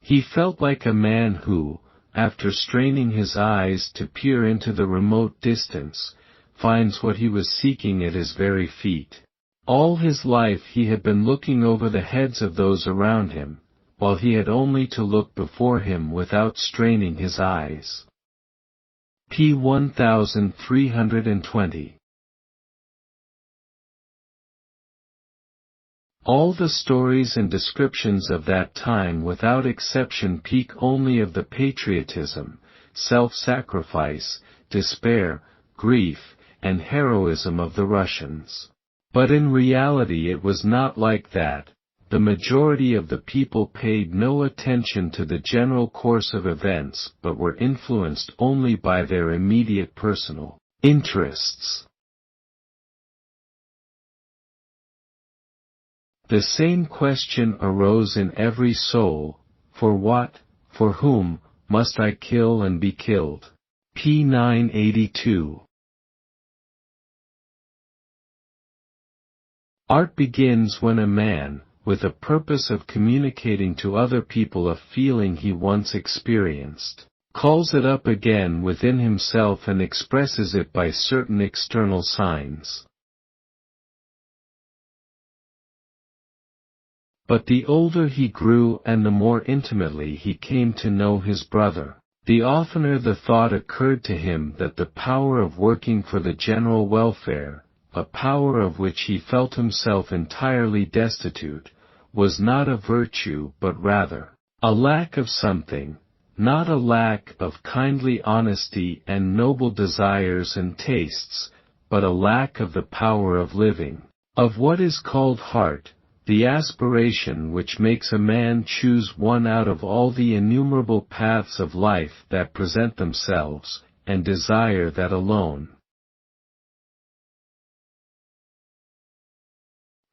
He felt like a man who, after straining his eyes to peer into the remote distance, finds what he was seeking at his very feet. All his life he had been looking over the heads of those around him, while he had only to look before him without straining his eyes. p. 1320. All the stories and descriptions of that time without exception speak only of the patriotism, self-sacrifice, despair, grief, and heroism of the Russians. But in reality it was not like that. The majority of the people paid no attention to the general course of events but were influenced only by their immediate personal interests. The same question arose in every soul: for what, for whom, must I kill and be killed? p. 982. Art begins when a man, with a purpose of communicating to other people a feeling he once experienced, calls it up again within himself and expresses it by certain external signs. But the older he grew and the more intimately he came to know his brother, the oftener the thought occurred to him that the power of working for the general welfare, a power of which he felt himself entirely destitute, was not a virtue but rather a lack of something, not a lack of kindly honesty and noble desires and tastes, but a lack of the power of living, of what is called heart, the aspiration which makes a man choose one out of all the innumerable paths of life that present themselves, and desire that alone.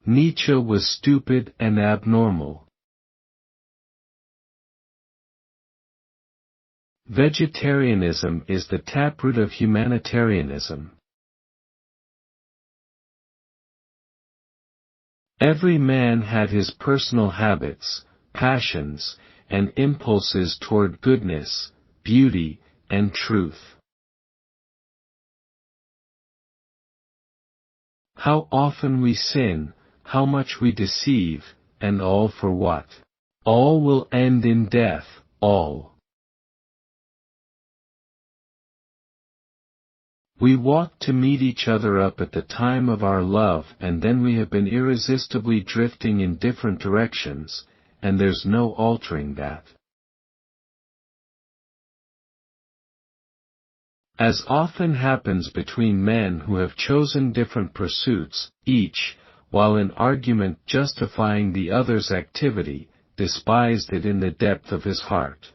Nietzsche was stupid and abnormal. Vegetarianism is the taproot of humanitarianism. Every man had his personal habits, passions, and impulses toward goodness, beauty, and truth. How often we sin, how much we deceive, and all for what? All will end in death, all. We walk to meet each other up at the time of our love, and then we have been irresistibly drifting in different directions, and there's no altering that. As often happens between men who have chosen different pursuits, each, while in argument justifying the other's activity, despised it in the depth of his heart.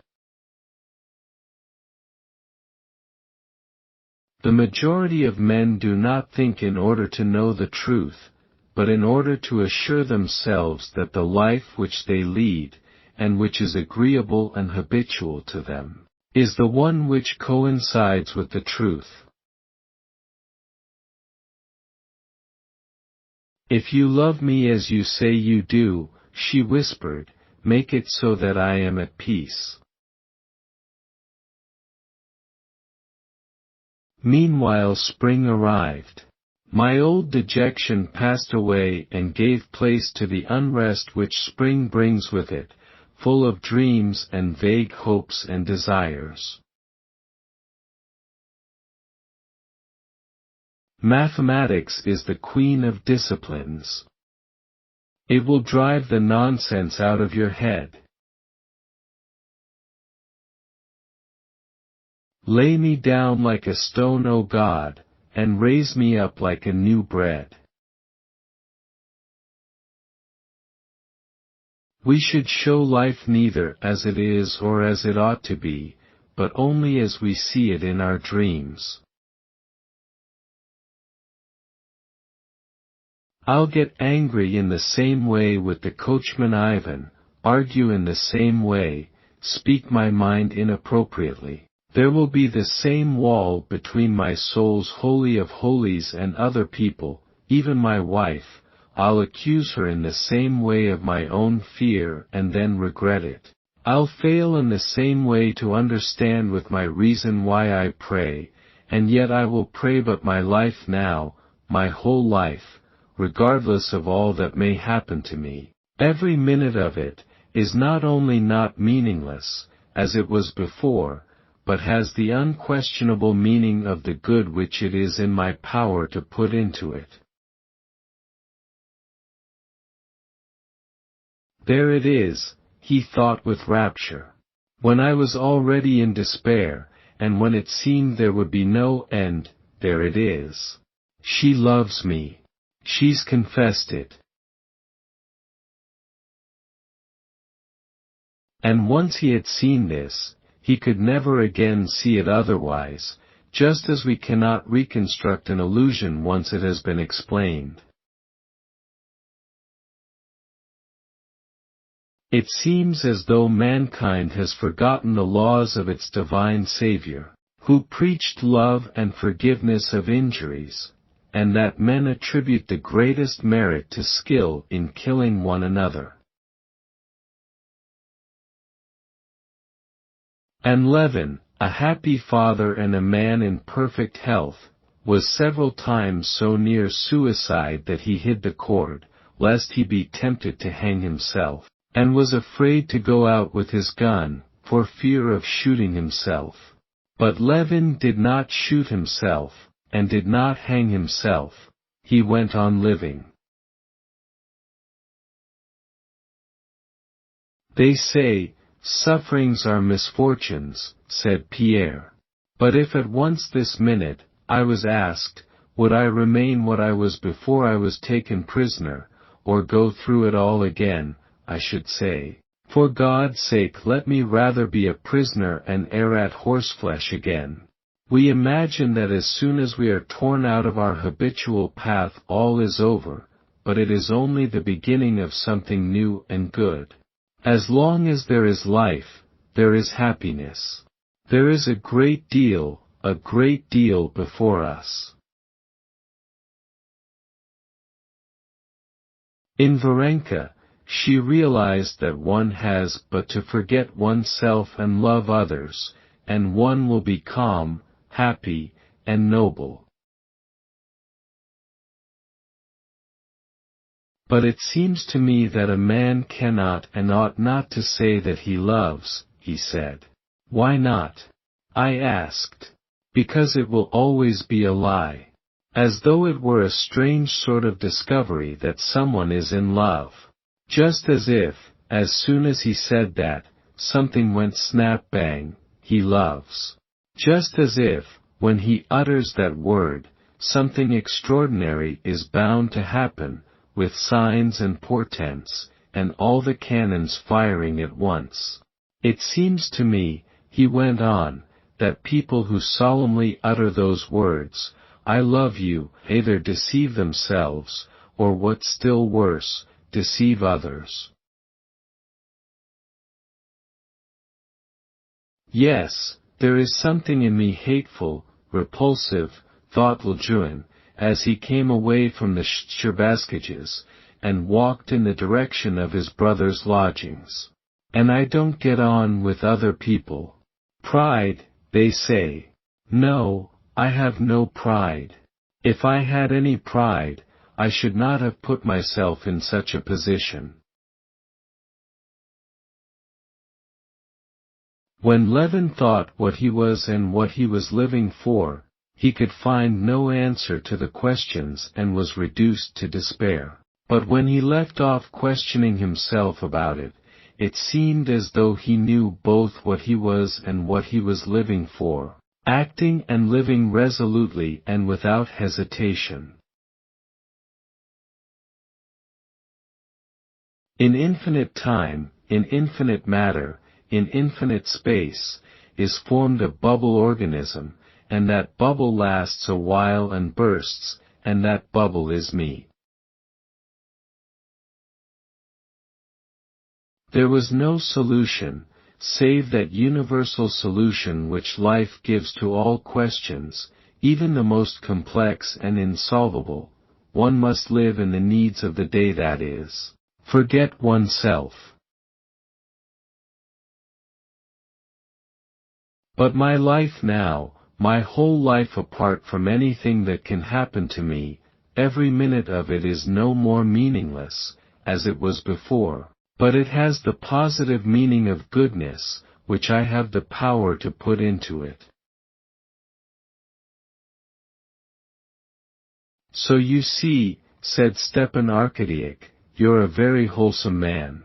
The majority of men do not think in order to know the truth, but in order to assure themselves that the life which they lead, and which is agreeable and habitual to them, is the one which coincides with the truth. "If you love me as you say you do," she whispered, "make it so that I am at peace." Meanwhile spring arrived. My old dejection passed away and gave place to the unrest which spring brings with it, full of dreams and vague hopes and desires. Mathematics is the queen of disciplines. It will drive the nonsense out of your head. Lay me down like a stone, O God, and raise me up like a new bread. We should show life neither as it is or as it ought to be, but only as we see it in our dreams. I'll get angry in the same way with the coachman Ivan, argue in the same way, speak my mind inappropriately. There will be the same wall between my soul's holy of holies and other people, even my wife. I'll accuse her in the same way of my own fear and then regret it. I'll fail in the same way to understand with my reason why I pray, and yet I will pray but my life now, my whole life, regardless of all that may happen to me. Every minute of it is not only not meaningless, as it was before, but has the unquestionable meaning of the good which it is in my power to put into it. There it is, he thought with rapture. When I was already in despair, and when it seemed there would be no end, there it is. She loves me. She's confessed it. And once he had seen this, he could never again see it otherwise, just as we cannot reconstruct an illusion once it has been explained. It seems as though mankind has forgotten the laws of its divine Savior, who preached love and forgiveness of injuries, and who and that men attribute the greatest merit to skill in killing one another. And Levin, a happy father and a man in perfect health, was several times so near suicide that he hid the cord, lest he be tempted to hang himself, and was afraid to go out with his gun, for fear of shooting himself. But Levin did not shoot himself, and did not hang himself. He went on living. They say, sufferings are misfortunes, said Pierre. But if at once this minute, I was asked, would I remain what I was before I was taken prisoner, or go through it all again, I should say, for God's sake let me rather be a prisoner and err at horseflesh again. We imagine that as soon as we are torn out of our habitual path all is over, but it is only the beginning of something new and good. As long as there is life, there is happiness. There is a great deal before us. In Varenka, she realized that one has but to forget oneself and love others, and one will be calm, happy, and noble. But it seems to me that a man cannot and ought not to say that he loves, he said. Why not? I asked. Because it will always be a lie. As though it were a strange sort of discovery that someone is in love. Just as if, as soon as he said that, something went snap bang, he loves. Just as if, when he utters that word, something extraordinary is bound to happen, with signs and portents, and all the cannons firing at once. It seems to me, he went on, that people who solemnly utter those words, I love you, either deceive themselves, or what's still worse, deceive others. Yes, there is something in me hateful, repulsive, thought Ljuin, as he came away from the Shtcherbaskages, and walked in the direction of his brother's lodgings. And I don't get on with other people. Pride, they say. No, I have no pride. If I had any pride, I should not have put myself in such a position. When Levin thought what he was and what he was living for, he could find no answer to the questions and was reduced to despair. But when he left off questioning himself about it, it seemed as though he knew both what he was and what he was living for, acting and living resolutely and without hesitation. In infinite time, in infinite matter, in infinite space, is formed a bubble organism, and that bubble lasts a while and bursts, and that bubble is me. There was no solution, save that universal solution which life gives to all questions, even the most complex and insolvable. One must live in the needs of the day, that is, forget oneself. But my life now, my whole life apart from anything that can happen to me, every minute of it is no more meaningless, as it was before, but it has the positive meaning of goodness, which I have the power to put into it. So you see, said Stepan Arkadyevich, you're a very wholesome man.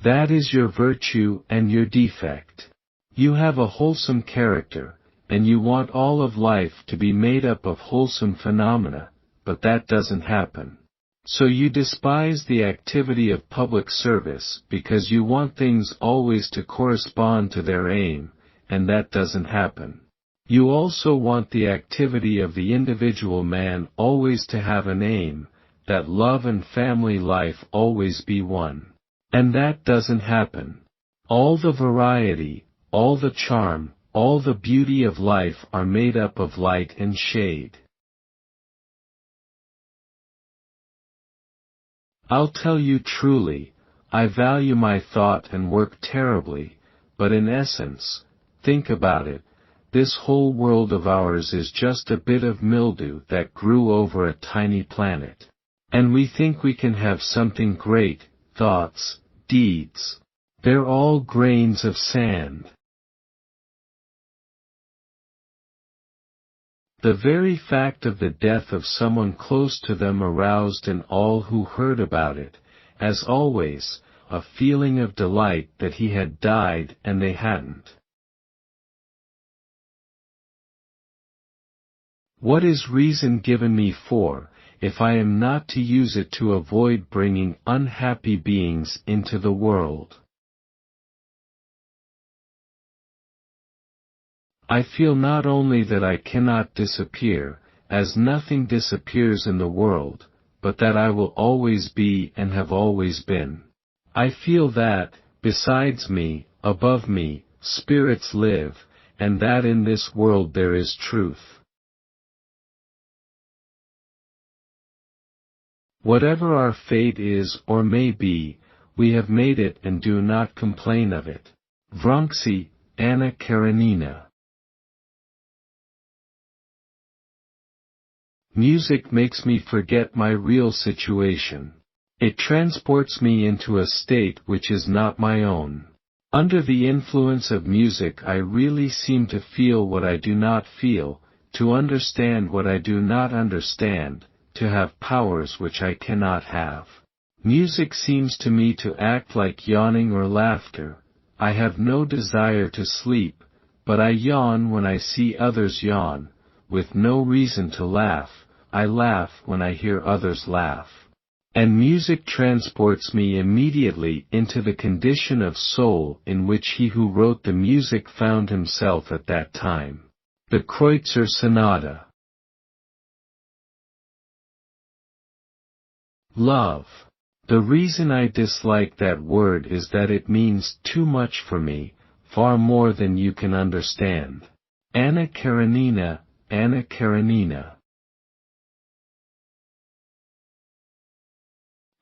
That is your virtue and your defect. You have a wholesome character, and you want all of life to be made up of wholesome phenomena, but that doesn't happen. So you despise the activity of public service because you want things always to correspond to their aim, and that doesn't happen. You also want the activity of the individual man always to have an aim, that love and family life always be one. And that doesn't happen. All the variety, all the charm, all the beauty of life are made up of light and shade. I'll tell you truly, I value my thought and work terribly, but in essence, think about it, this whole world of ours is just a bit of mildew that grew over a tiny planet. And we think we can have something great, thoughts, deeds. They're all grains of sand. The very fact of the death of someone close to them aroused in all who heard about it, as always, a feeling of delight that he had died and they hadn't. What is reason given me for, if I am not to use it to avoid bringing unhappy beings into the world? I feel not only that I cannot disappear, as nothing disappears in the world, but that I will always be and have always been. I feel that, besides me, above me, spirits live, and that in this world there is truth. Whatever our fate is or may be, we have made it and do not complain of it. Vronxy, Anna Karenina. Music makes me forget my real situation. It transports me into a state which is not my own. Under the influence of music I really seem to feel what I do not feel, to understand what I do not understand, to have powers which I cannot have. Music seems to me to act like yawning or laughter. I have no desire to sleep, but I yawn when I see others yawn, with no reason to laugh. I laugh when I hear others laugh. And music transports me immediately into the condition of soul in which he who wrote the music found himself at that time. The Kreutzer Sonata. Love. The reason I dislike that word is that it means too much for me, far more than you can understand. Anna Karenina, Anna Karenina.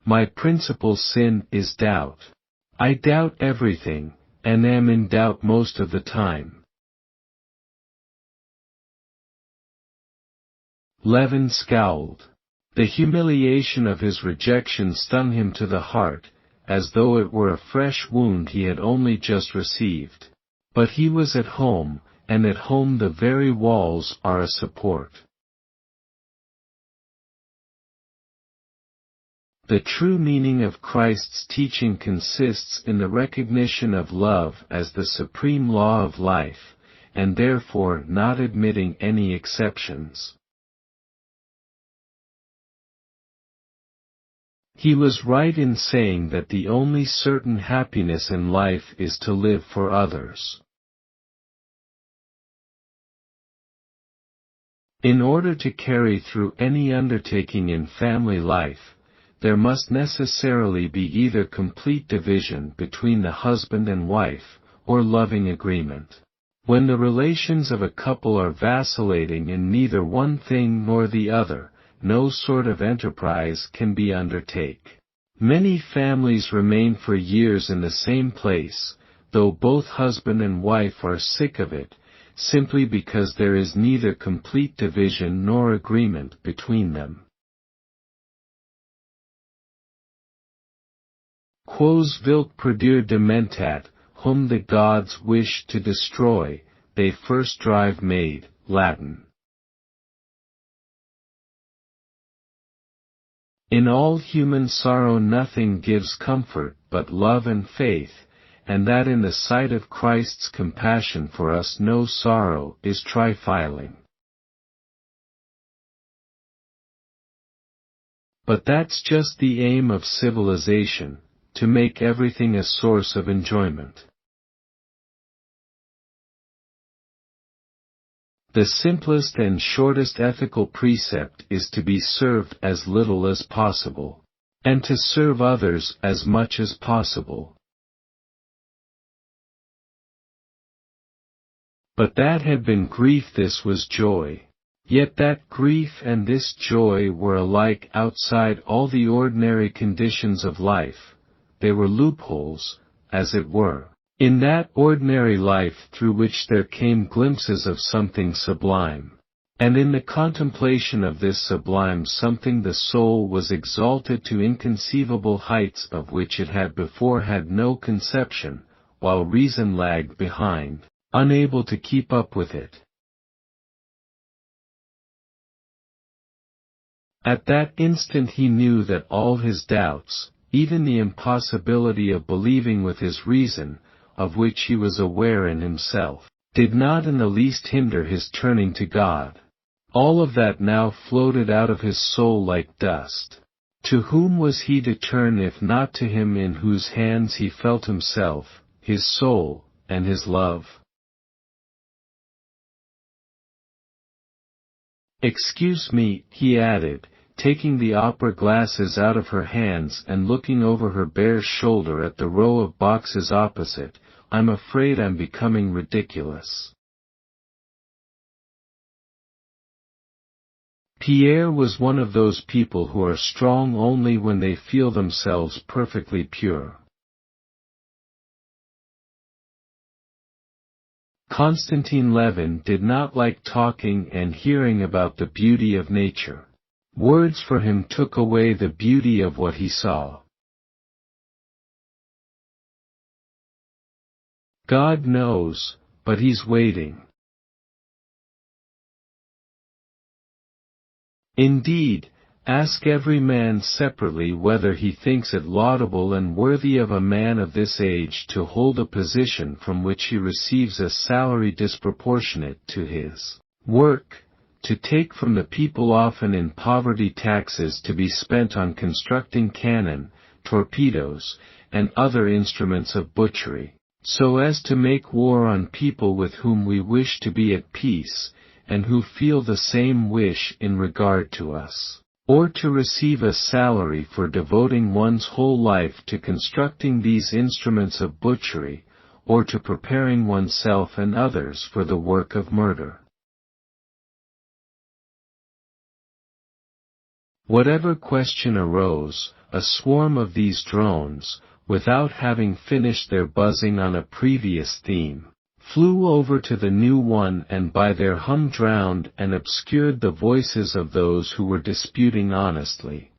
My principal sin is doubt. I doubt everything, and am in doubt most of the time. Levin scowled. The humiliation of his rejection stung him to the heart, as though it were a fresh wound he had only just received. But he was at home, and at home the very walls are a support. The true meaning of Christ's teaching consists in the recognition of love as the supreme law of life, and therefore not admitting any exceptions. He was right in saying that the only certain happiness in life is to live for others. In order to carry through any undertaking in family life, there must necessarily be either complete division between the husband and wife, or loving agreement. When the relations of a couple are vacillating in neither one thing nor the other, no sort of enterprise can be undertaken. Many families remain for years in the same place, though both husband and wife are sick of it, simply because there is neither complete division nor agreement between them. Quos wilt perdere dementat, whom the gods wish to destroy, they first drive made. Latin. In all human sorrow nothing gives comfort but love and faith, and that in the sight of Christ's compassion for us no sorrow is trifling. But that's just the aim of civilization, to make everything a source of enjoyment. The simplest and shortest ethical precept is to be served as little as possible, and to serve others as much as possible. But that had been grief, this was joy. Yet that grief and this joy were alike outside all the ordinary conditions of life. They were loopholes, as it were, in that ordinary life through which there came glimpses of something sublime. And in the contemplation of this sublime something the soul was exalted to inconceivable heights of which it had before had no conception, while reason lagged behind, unable to keep up with it. At that instant he knew that all his doubts, even the impossibility of believing with his reason, of which he was aware in himself, did not in the least hinder his turning to God. All of that now floated out of his soul like dust. To whom was he to turn if not to him in whose hands he felt himself, his soul, and his love? "Excuse me," he added, taking the opera glasses out of her hands and looking over her bare shoulder at the row of boxes opposite, "I'm afraid I'm becoming ridiculous." Pierre was one of those people who are strong only when they feel themselves perfectly pure. Konstantin Levin did not like talking and hearing about the beauty of nature. Words for him took away the beauty of what he saw. God knows, but he's waiting. Indeed, ask every man separately whether he thinks it laudable and worthy of a man of this age to hold a position from which he receives a salary disproportionate to his work, to take from the people often in poverty taxes to be spent on constructing cannon, torpedoes, and other instruments of butchery, so as to make war on people with whom we wish to be at peace, and who feel the same wish in regard to us, or to receive a salary for devoting one's whole life to constructing these instruments of butchery, or to preparing oneself and others for the work of murder. Whatever question arose, a swarm of these drones, without having finished their buzzing on a previous theme, flew over to the new one and by their hum drowned and obscured the voices of those who were disputing honestly.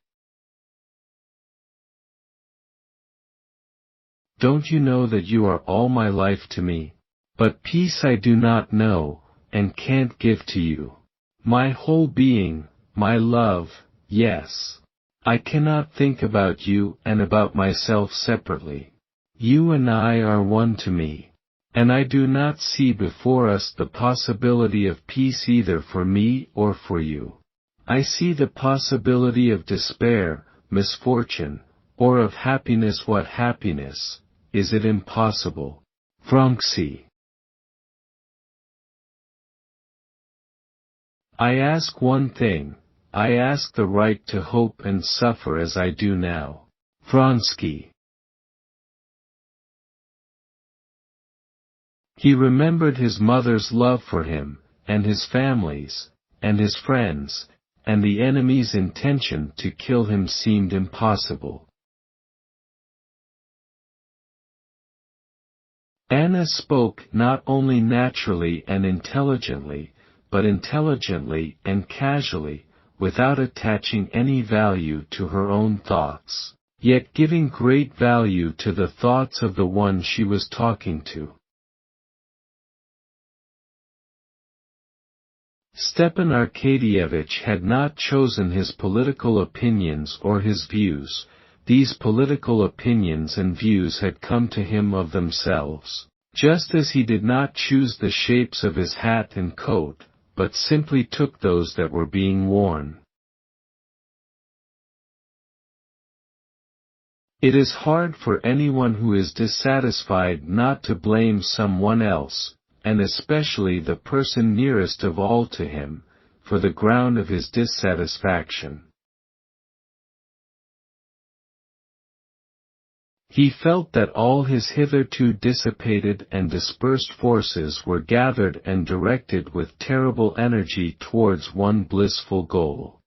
"Don't you know that you are all my life to me? But peace I do not know, and can't give to you. My whole being, my love, yes. I cannot think about you and about myself separately. You and I are one to me. And I do not see before us the possibility of peace either for me or for you. I see the possibility of despair, misfortune, or of happiness. What happiness? Is it impossible? Francie. I ask one thing, I ask the right to hope and suffer as I do now. Vronsky." He remembered his mother's love for him, and his family's, and his friends, and the enemy's intention to kill him seemed impossible. Anna spoke not only naturally and intelligently, but intelligently and casually, without attaching any value to her own thoughts, yet giving great value to the thoughts of the one she was talking to. Stepan Arkadyevitch had not chosen his political opinions or his views. These political opinions and views had come to him of themselves, just as he did not choose the shapes of his hat and coat, but simply took those that were being worn. It is hard for anyone who is dissatisfied not to blame someone else, and especially the person nearest of all to him, for the ground of his dissatisfaction. He felt that all his hitherto dissipated and dispersed forces were gathered and directed with terrible energy towards one blissful goal.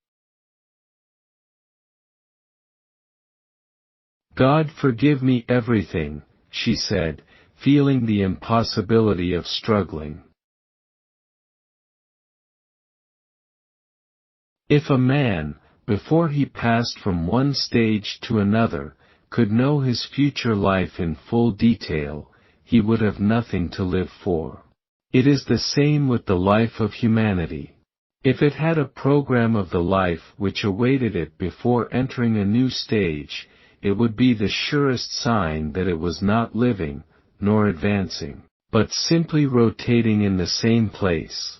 "God forgive me everything," she said, feeling the impossibility of struggling. If a man, before he passed from one stage to another, could know his future life in full detail, he would have nothing to live for. It is the same with the life of humanity. If it had a program of the life which awaited it before entering a new stage, it would be the surest sign that it was not living, nor advancing, but simply rotating in the same place.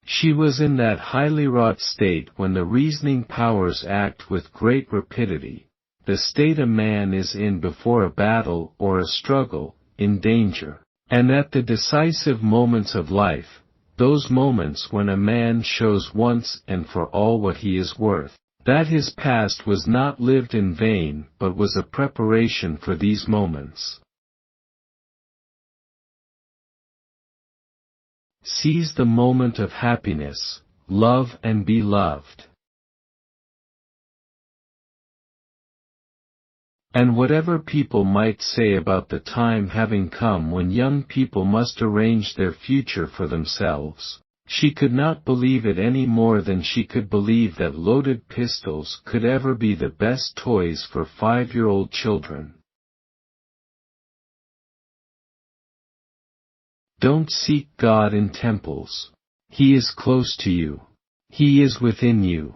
She was in that highly wrought state when the reasoning powers act with great rapidity, the state a man is in before a battle or a struggle, in danger, and at the decisive moments of life, those moments when a man shows once and for all what he is worth, that his past was not lived in vain but was a preparation for these moments. Seize the moment of happiness, love and be loved. And whatever people might say about the time having come when young people must arrange their future for themselves, she could not believe it any more than she could believe that loaded pistols could ever be the best toys for 5-year-old children. Don't seek God in temples. He is close to you. He is within you.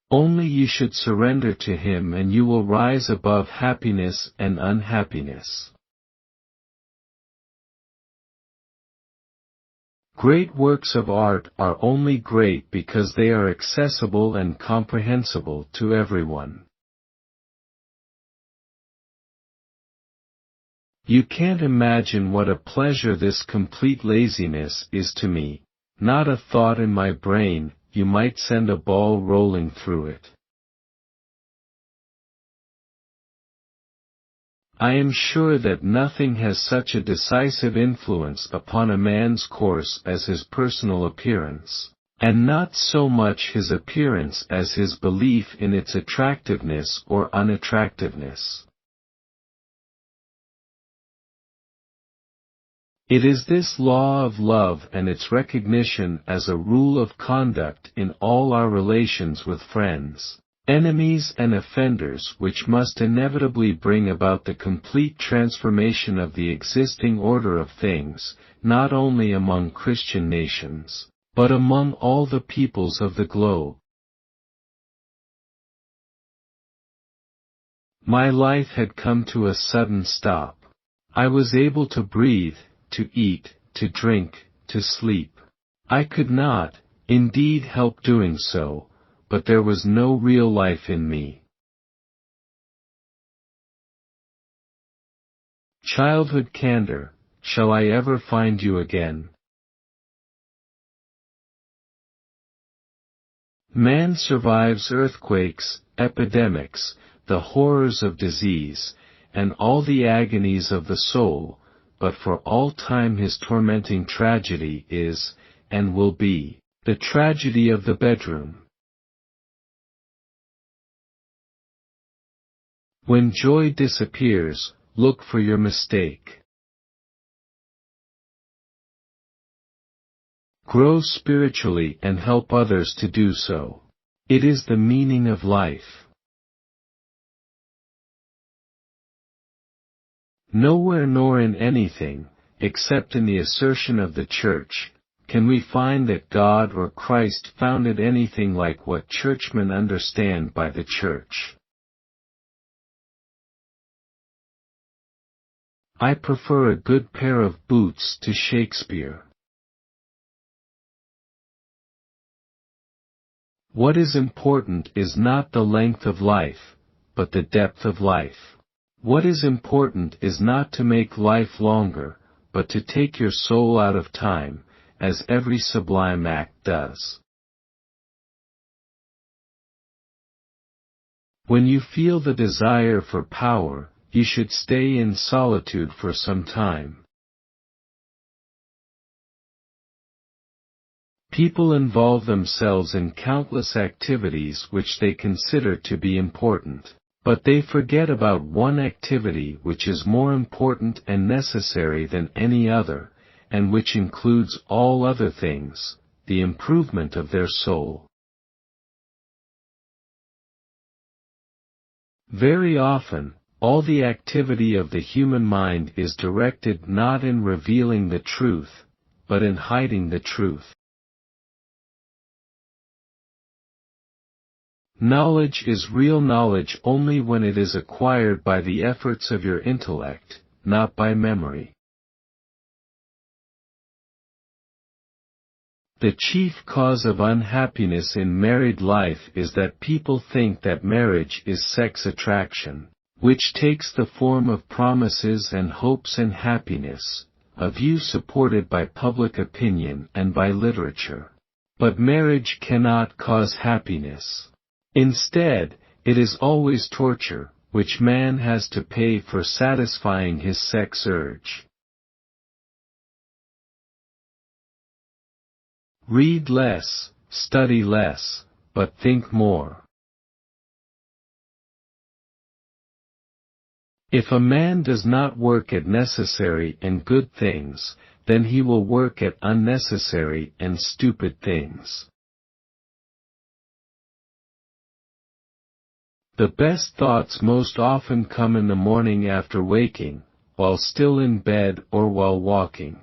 Only you should surrender to Him and you will rise above happiness and unhappiness. Great works of art are only great because they are accessible and comprehensible to everyone. You can't imagine what a pleasure this complete laziness is to me. Not a thought in my brain, you might send a ball rolling through it. I am sure that nothing has such a decisive influence upon a man's course as his personal appearance, and not so much his appearance as his belief in its attractiveness or unattractiveness. It is this law of love and its recognition as a rule of conduct in all our relations with friends, enemies and offenders which must inevitably bring about the complete transformation of the existing order of things, not only among Christian nations, but among all the peoples of the globe. My life had come to a sudden stop. I was able to breathe, to eat, to drink, to sleep. I could not, indeed, help doing so, but there was no real life in me. Childhood candor, shall I ever find you again? Man survives earthquakes, epidemics, the horrors of disease, and all the agonies of the soul, but for all time his tormenting tragedy is, and will be, the tragedy of the bedroom. When joy disappears, look for your mistake. Grow spiritually and help others to do so. It is the meaning of life. Nowhere nor in anything, except in the assertion of the Church, can we find that God or Christ founded anything like what churchmen understand by the Church. I prefer a good pair of boots to Shakespeare. What is important is not the length of life, but the depth of life. What is important is not to make life longer, but to take your soul out of time, as every sublime act does. When you feel the desire for power, you should stay in solitude for some time. People involve themselves in countless activities which they consider to be important, but they forget about one activity which is more important and necessary than any other, and which includes all other things, the improvement of their soul. Very often, all the activity of the human mind is directed not in revealing the truth, but in hiding the truth. Knowledge is real knowledge only when it is acquired by the efforts of your intellect, not by memory. The chief cause of unhappiness in married life is that people think that marriage is sex attraction, which takes the form of promises and hopes and happiness, a view supported by public opinion and by literature. But marriage cannot cause happiness. Instead, it is always torture, which man has to pay for satisfying his sex urge. Read less, study less, but think more. If a man does not work at necessary and good things, then he will work at unnecessary and stupid things. The best thoughts most often come in the morning after waking, while still in bed or while walking.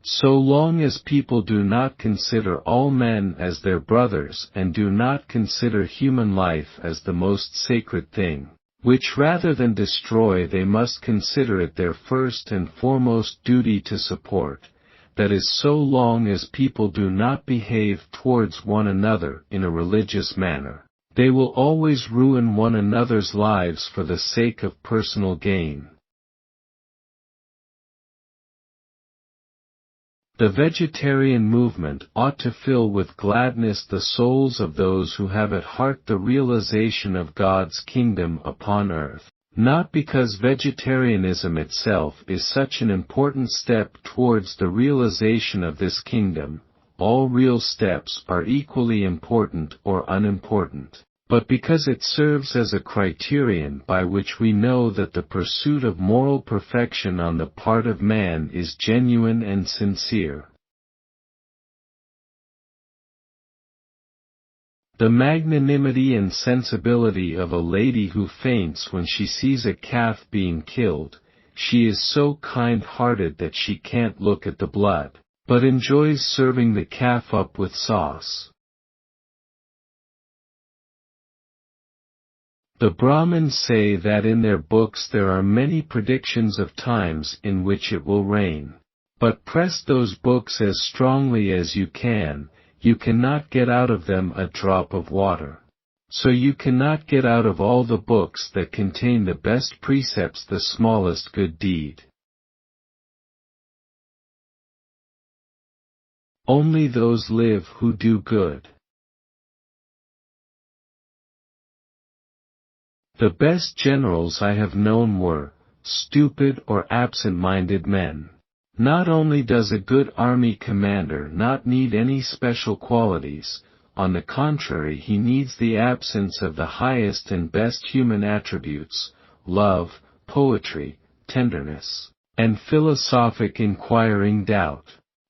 So long as people do not consider all men as their brothers and do not consider human life as the most sacred thing, which rather than destroy they must consider it their first and foremost duty to support, that is, so long as people do not behave towards one another in a religious manner, they will always ruin one another's lives for the sake of personal gain. The vegetarian movement ought to fill with gladness the souls of those who have at heart the realization of God's kingdom upon earth. Not because vegetarianism itself is such an important step towards the realization of this kingdom, all real steps are equally important or unimportant, but because it serves as a criterion by which we know that the pursuit of moral perfection on the part of man is genuine and sincere. The magnanimity and sensibility of a lady who faints when she sees a calf being killed, she is so kind-hearted that she can't look at the blood, but enjoys serving the calf up with sauce. The Brahmins say that in their books there are many predictions of times in which it will rain. But press those books as strongly as you cannot get out of them a drop of water. So you cannot get out of all the books that contain the best precepts the smallest good deed. Only those live who do good. The best generals I have known were stupid or absent-minded men. Not only does a good army commander not need any special qualities, on the contrary he needs the absence of the highest and best human attributes, love, poetry, tenderness, and philosophic inquiring doubt.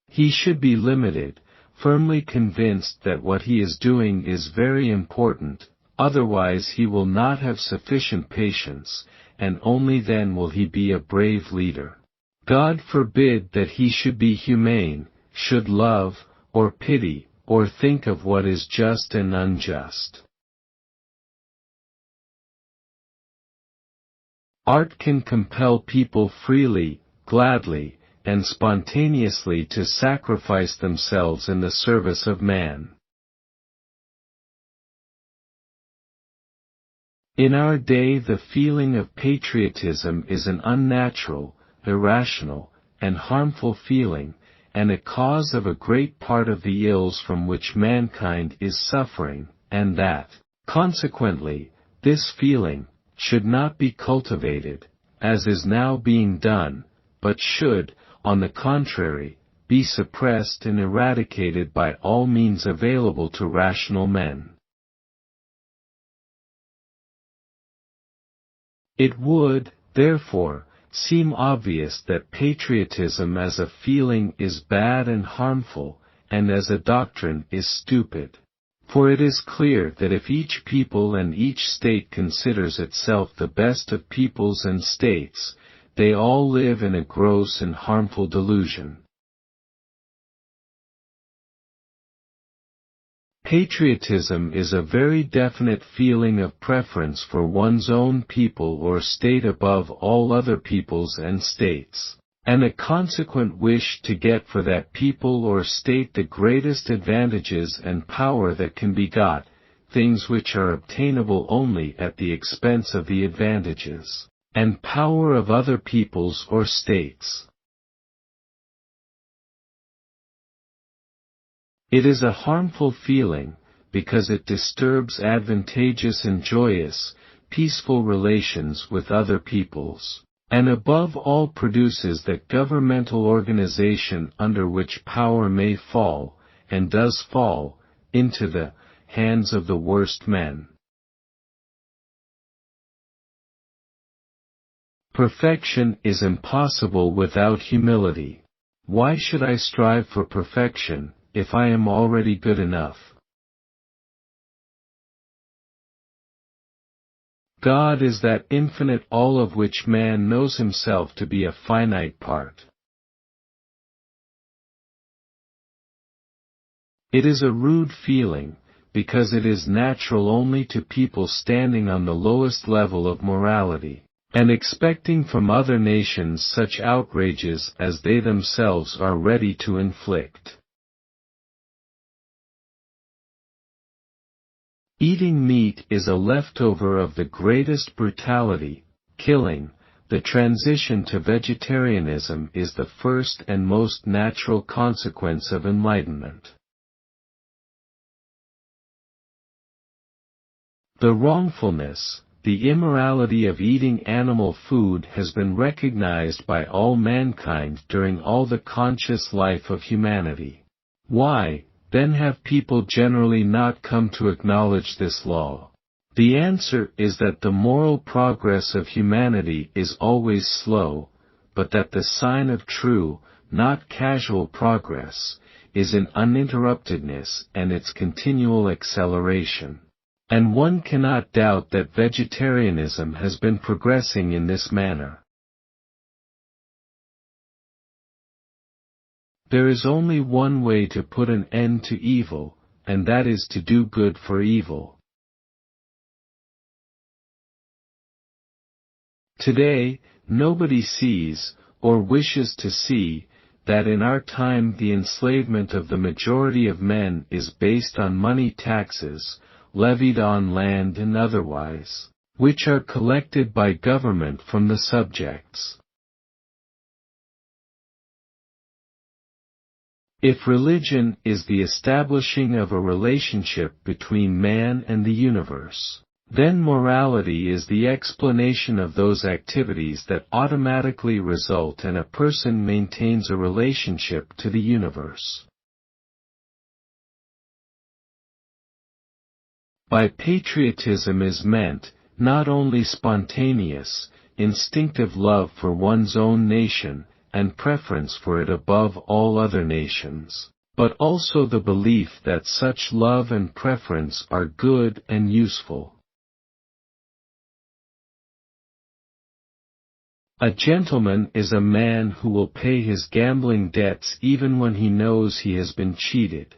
He should be limited, firmly convinced that what he is doing is very important, otherwise he will not have sufficient patience, and only then will he be a brave leader. God forbid that he should be humane, should love, or pity, or think of what is just and unjust. Art can compel people freely, gladly, and spontaneously to sacrifice themselves in the service of man. In our day the feeling of patriotism is an unnatural, irrational, and harmful feeling, and a cause of a great part of the ills from which mankind is suffering, and that, consequently, this feeling should not be cultivated, as is now being done, but should, on the contrary, be suppressed and eradicated by all means available to rational men. It would, therefore, seem obvious that patriotism as a feeling is bad and harmful, and as a doctrine is stupid. For it is clear that if each people and each state considers itself the best of peoples and states, they all live in a gross and harmful delusion. Patriotism is a very definite feeling of preference for one's own people or state above all other peoples and states, and a consequent wish to get for that people or state the greatest advantages and power that can be got, things which are obtainable only at the expense of the advantages and power of other peoples or states. It is a harmful feeling, because it disturbs advantageous and joyous, peaceful relations with other peoples, and above all produces that governmental organization under which power may fall, and does fall, into the hands of the worst men. Perfection is impossible without humility. Why should I strive for perfection, if I am already good enough? God is that infinite all of which man knows himself to be a finite part. It is a rude feeling, because it is natural only to people standing on the lowest level of morality, and expecting from other nations such outrages as they themselves are ready to inflict. Eating meat is a leftover of the greatest brutality, killing. The transition to vegetarianism is the first and most natural consequence of enlightenment. The wrongfulness, the immorality of eating animal food has been recognized by all mankind during all the conscious life of humanity. Why, then, have people generally not come to acknowledge this law? The answer is that the moral progress of humanity is always slow, but that the sign of true, not casual progress, is in uninterruptedness and its continual acceleration. And one cannot doubt that vegetarianism has been progressing in this manner. There is only one way to put an end to evil, and that is to do good for evil. Today, nobody sees, or wishes to see, that in our time the enslavement of the majority of men is based on money taxes, levied on land and otherwise, which are collected by government from the subjects. If religion is the establishing of a relationship between man and the universe, then morality is the explanation of those activities that automatically result and a person maintains a relationship to the universe. By patriotism is meant, not only spontaneous, instinctive love for one's own nation, and preference for it above all other nations, but also the belief that such love and preference are good and useful. A gentleman is a man who will pay his gambling debts even when he knows he has been cheated.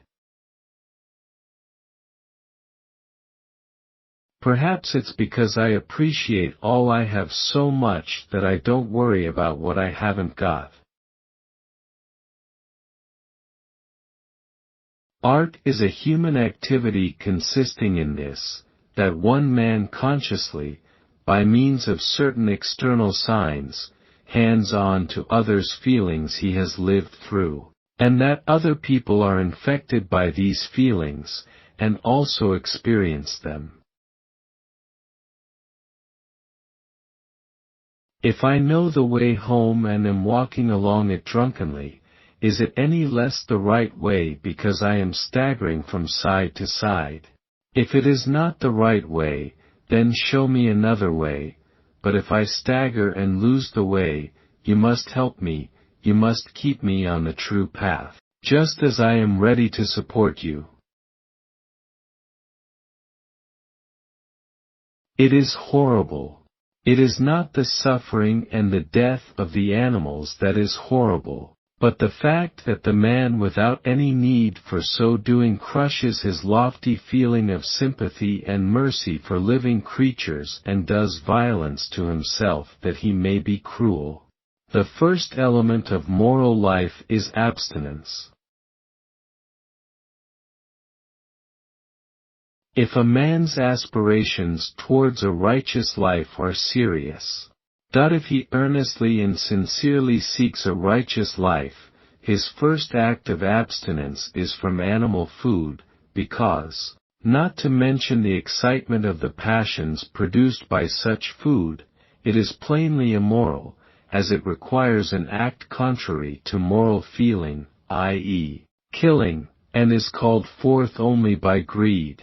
Perhaps it's because I appreciate all I have so much that I don't worry about what I haven't got. Art is a human activity consisting in this, that one man consciously, by means of certain external signs, hands on to others feelings he has lived through, and that other people are infected by these feelings, and also experience them. If I know the way home and am walking along it drunkenly, is it any less the right way because I am staggering from side to side? If it is not the right way, then show me another way, but if I stagger and lose the way, you must help me, you must keep me on the true path, just as I am ready to support you. It is horrible. It is not the suffering and the death of the animals that is horrible, but the fact that the man without any need for so doing crushes his lofty feeling of sympathy and mercy for living creatures and does violence to himself that he may be cruel. The first element of moral life is abstinence. If a man's aspirations towards a righteous life are serious, that if he earnestly and sincerely seeks a righteous life, his first act of abstinence is from animal food, because, not to mention the excitement of the passions produced by such food, it is plainly immoral, as it requires an act contrary to moral feeling, i.e., killing, and is called forth only by greed.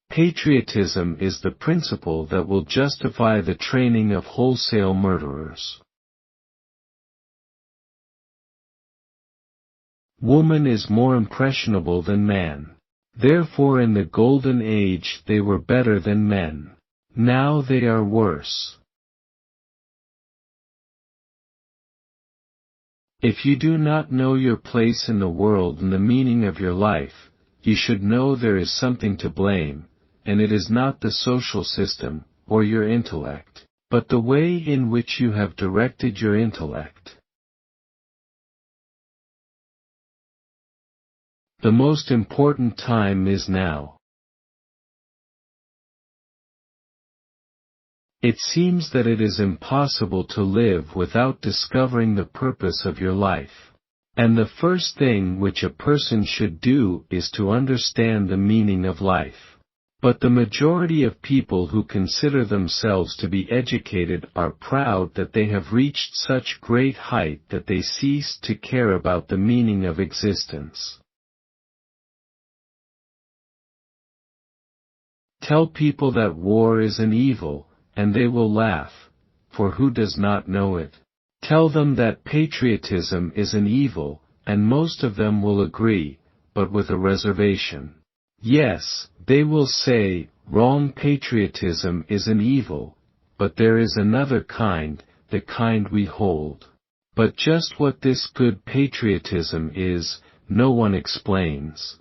Patriotism is the principle that will justify the training of wholesale murderers. Woman is more impressionable than man. Therefore in the Golden Age they were better than men. Now they are worse. If you do not know your place in the world and the meaning of your life, you should know there is something to blame, and it is not the social system, or your intellect, but the way in which you have directed your intellect. The most important time is now. It seems that it is impossible to live without discovering the purpose of your life. And the first thing which a person should do is to understand the meaning of life. But the majority of people who consider themselves to be educated are proud that they have reached such great height that they cease to care about the meaning of existence. Tell people that war is an evil, and they will laugh, for who does not know it? Tell them that patriotism is an evil, and most of them will agree, but with a reservation. Yes, they will say, wrong, patriotism is an evil, but there is another kind, the kind we hold. But just what this good patriotism is, no one explains.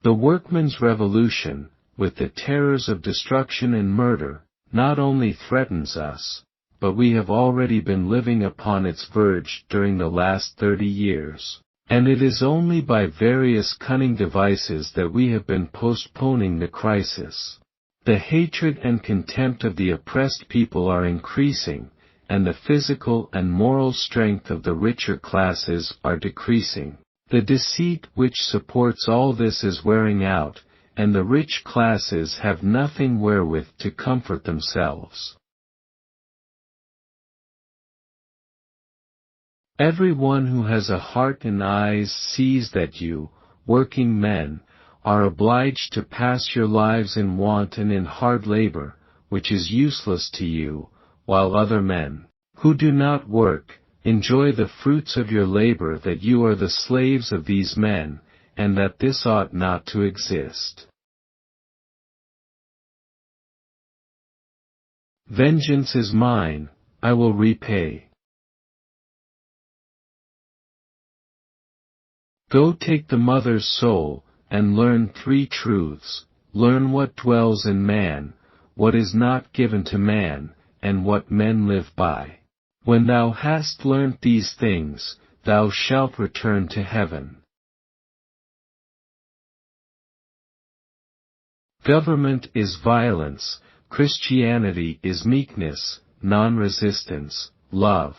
The workmen's revolution, with the terrors of destruction and murder, not only threatens us, but we have already been living upon its verge during the last 30 years. And it is only by various cunning devices that we have been postponing the crisis. The hatred and contempt of the oppressed people are increasing, and the physical and moral strength of the richer classes are decreasing. The deceit which supports all this is wearing out, and the rich classes have nothing wherewith to comfort themselves. Everyone who has a heart and eyes sees that you, working men, are obliged to pass your lives in want and in hard labor, which is useless to you, while other men, who do not work, enjoy the fruits of your labor, that you are the slaves of these men, and that this ought not to exist. Vengeance is mine, I will repay. Go take the mother's soul, and learn 3 truths. Learn what dwells in man, what is not given to man, and what men live by. When thou hast learnt these things, thou shalt return to heaven. Government is violence, Christianity is meekness, non-resistance, love.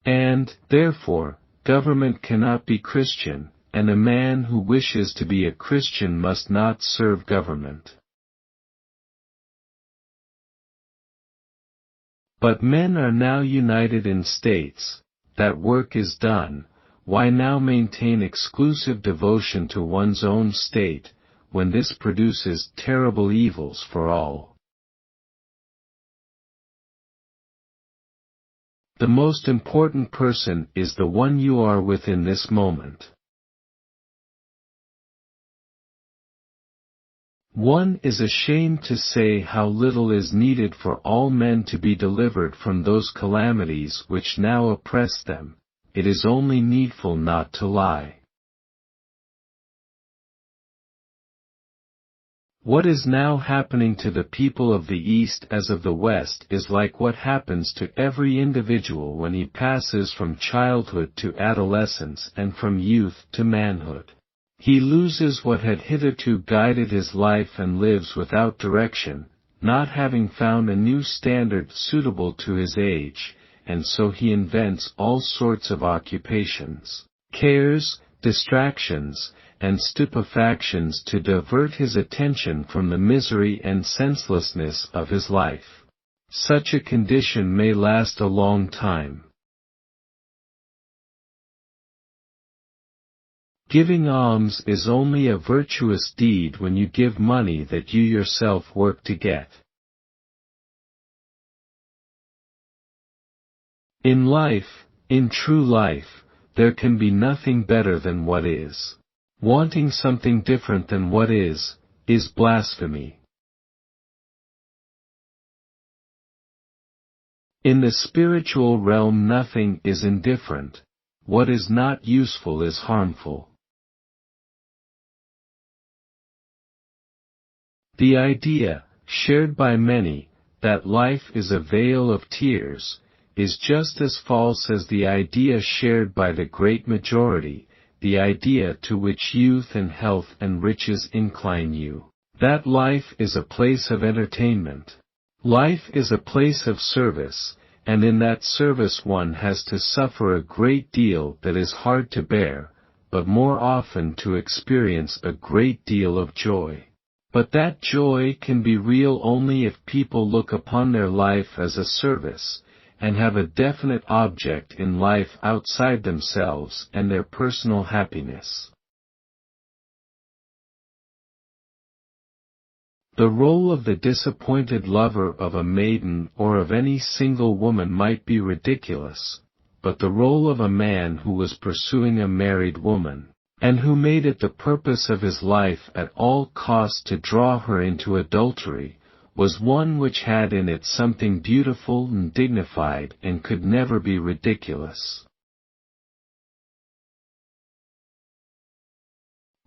And, therefore, government cannot be Christian, and a man who wishes to be a Christian must not serve government. But men are now united in states, that work is done. Why now maintain exclusive devotion to one's own state, when this produces terrible evils for all? The most important person is the one you are with in this moment. One is ashamed to say how little is needed for all men to be delivered from those calamities which now oppress them. It is only needful not to lie. What is now happening to the people of the East as of the West is like what happens to every individual when he passes from childhood to adolescence and from youth to manhood. He loses what had hitherto guided his life and lives without direction, not having found a new standard suitable to his age, and so he invents all sorts of occupations, cares, distractions, and stupefactions to divert his attention from the misery and senselessness of his life. Such a condition may last a long time. Giving alms is only a virtuous deed when you give money that you yourself work to get. In life, in true life, there can be nothing better than what is. Wanting something different than what is blasphemy. In the spiritual realm nothing is indifferent. What is not useful is harmful. The idea, shared by many, that life is a vale of tears, is just as false as the idea shared by the great majority, the idea to which youth and health and riches incline you, that life is a place of entertainment. Life is a place of service, and in that service one has to suffer a great deal that is hard to bear, but more often to experience a great deal of joy. But that joy can be real only if people look upon their life as a service, and have a definite object in life outside themselves and their personal happiness. The role of the disappointed lover of a maiden or of any single woman might be ridiculous, but the role of a man who was pursuing a married woman, and who made it the purpose of his life at all costs to draw her into adultery, was one which had in it something beautiful and dignified and could never be ridiculous.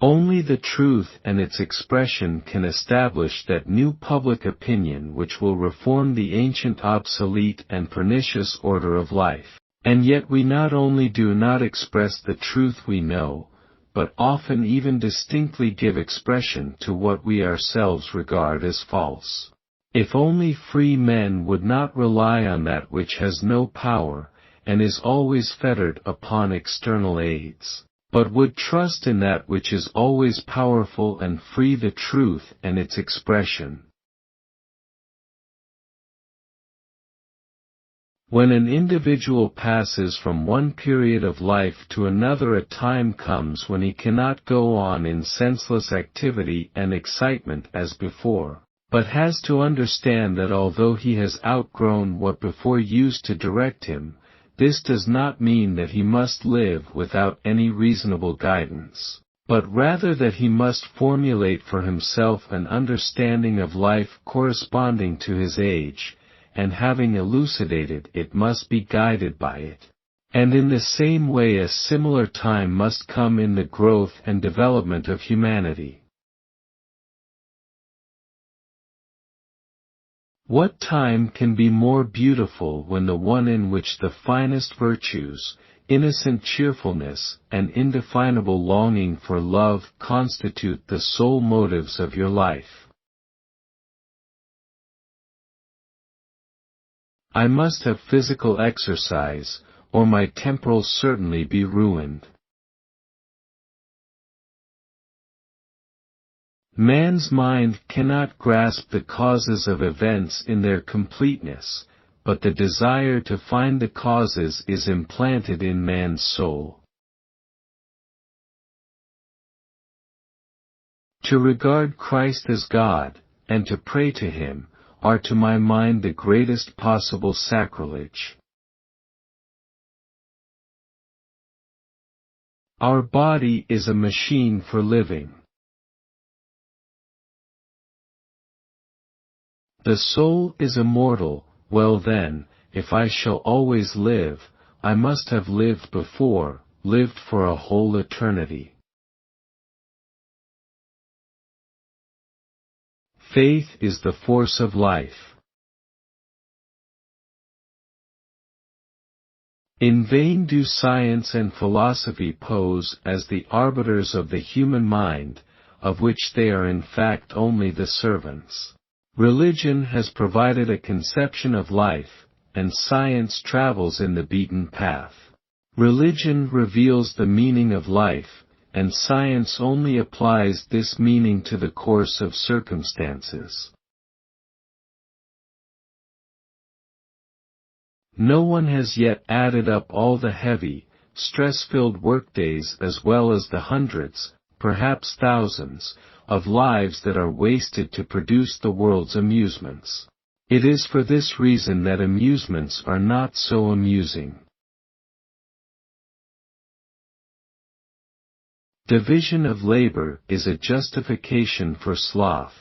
Only the truth and its expression can establish that new public opinion which will reform the ancient obsolete and pernicious order of life. And yet we not only do not express the truth we know, but often even distinctly give expression to what we ourselves regard as false. If only free men would not rely on that which has no power, and is always fettered upon external aids, but would trust in that which is always powerful and free, the truth and its expression. When an individual passes from one period of life to another, a time comes when he cannot go on in senseless activity and excitement as before, but has to understand that although he has outgrown what before used to direct him, this does not mean that he must live without any reasonable guidance, but rather that he must formulate for himself an understanding of life corresponding to his age, and having elucidated it must be guided by it. And in the same way a similar time must come in the growth and development of humanity. What time can be more beautiful when the one in which the finest virtues, innocent cheerfulness, and indefinable longing for love constitute the sole motives of your life? I must have physical exercise, or my temporal certainly be ruined. Man's mind cannot grasp the causes of events in their completeness, but the desire to find the causes is implanted in man's soul. To regard Christ as God, and to pray to Him, are to my mind the greatest possible sacrilege. Our body is a machine for living. The soul is immortal. Well then, if I shall always live, I must have lived before, lived for a whole eternity. Faith is the force of life. In vain do science and philosophy pose as the arbiters of the human mind, of which they are in fact only the servants. Religion has provided a conception of life, and science travels in the beaten path. Religion reveals the meaning of life, and science only applies this meaning to the course of circumstances. No one has yet added up all the heavy, stress-filled workdays as well as the hundreds, perhaps thousands, of lives that are wasted to produce the world's amusements. It is for this reason that amusements are not so amusing. Division of labor is a justification for sloth.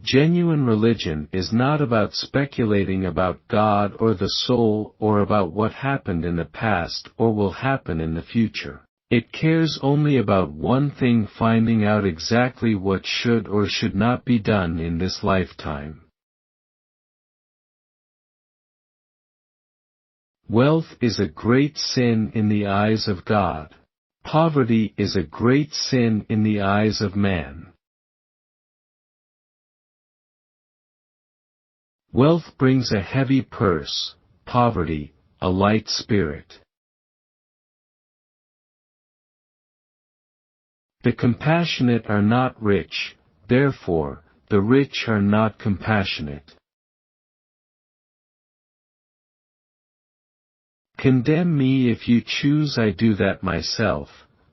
Genuine religion is not about speculating about God or the soul or about what happened in the past or will happen in the future. It cares only about one thing: finding out exactly what should or should not be done in this lifetime. Wealth is a great sin in the eyes of God. Poverty is a great sin in the eyes of man. Wealth brings a heavy purse, poverty, a light spirit. The compassionate are not rich, therefore, the rich are not compassionate. Condemn me if you choose, I do that myself,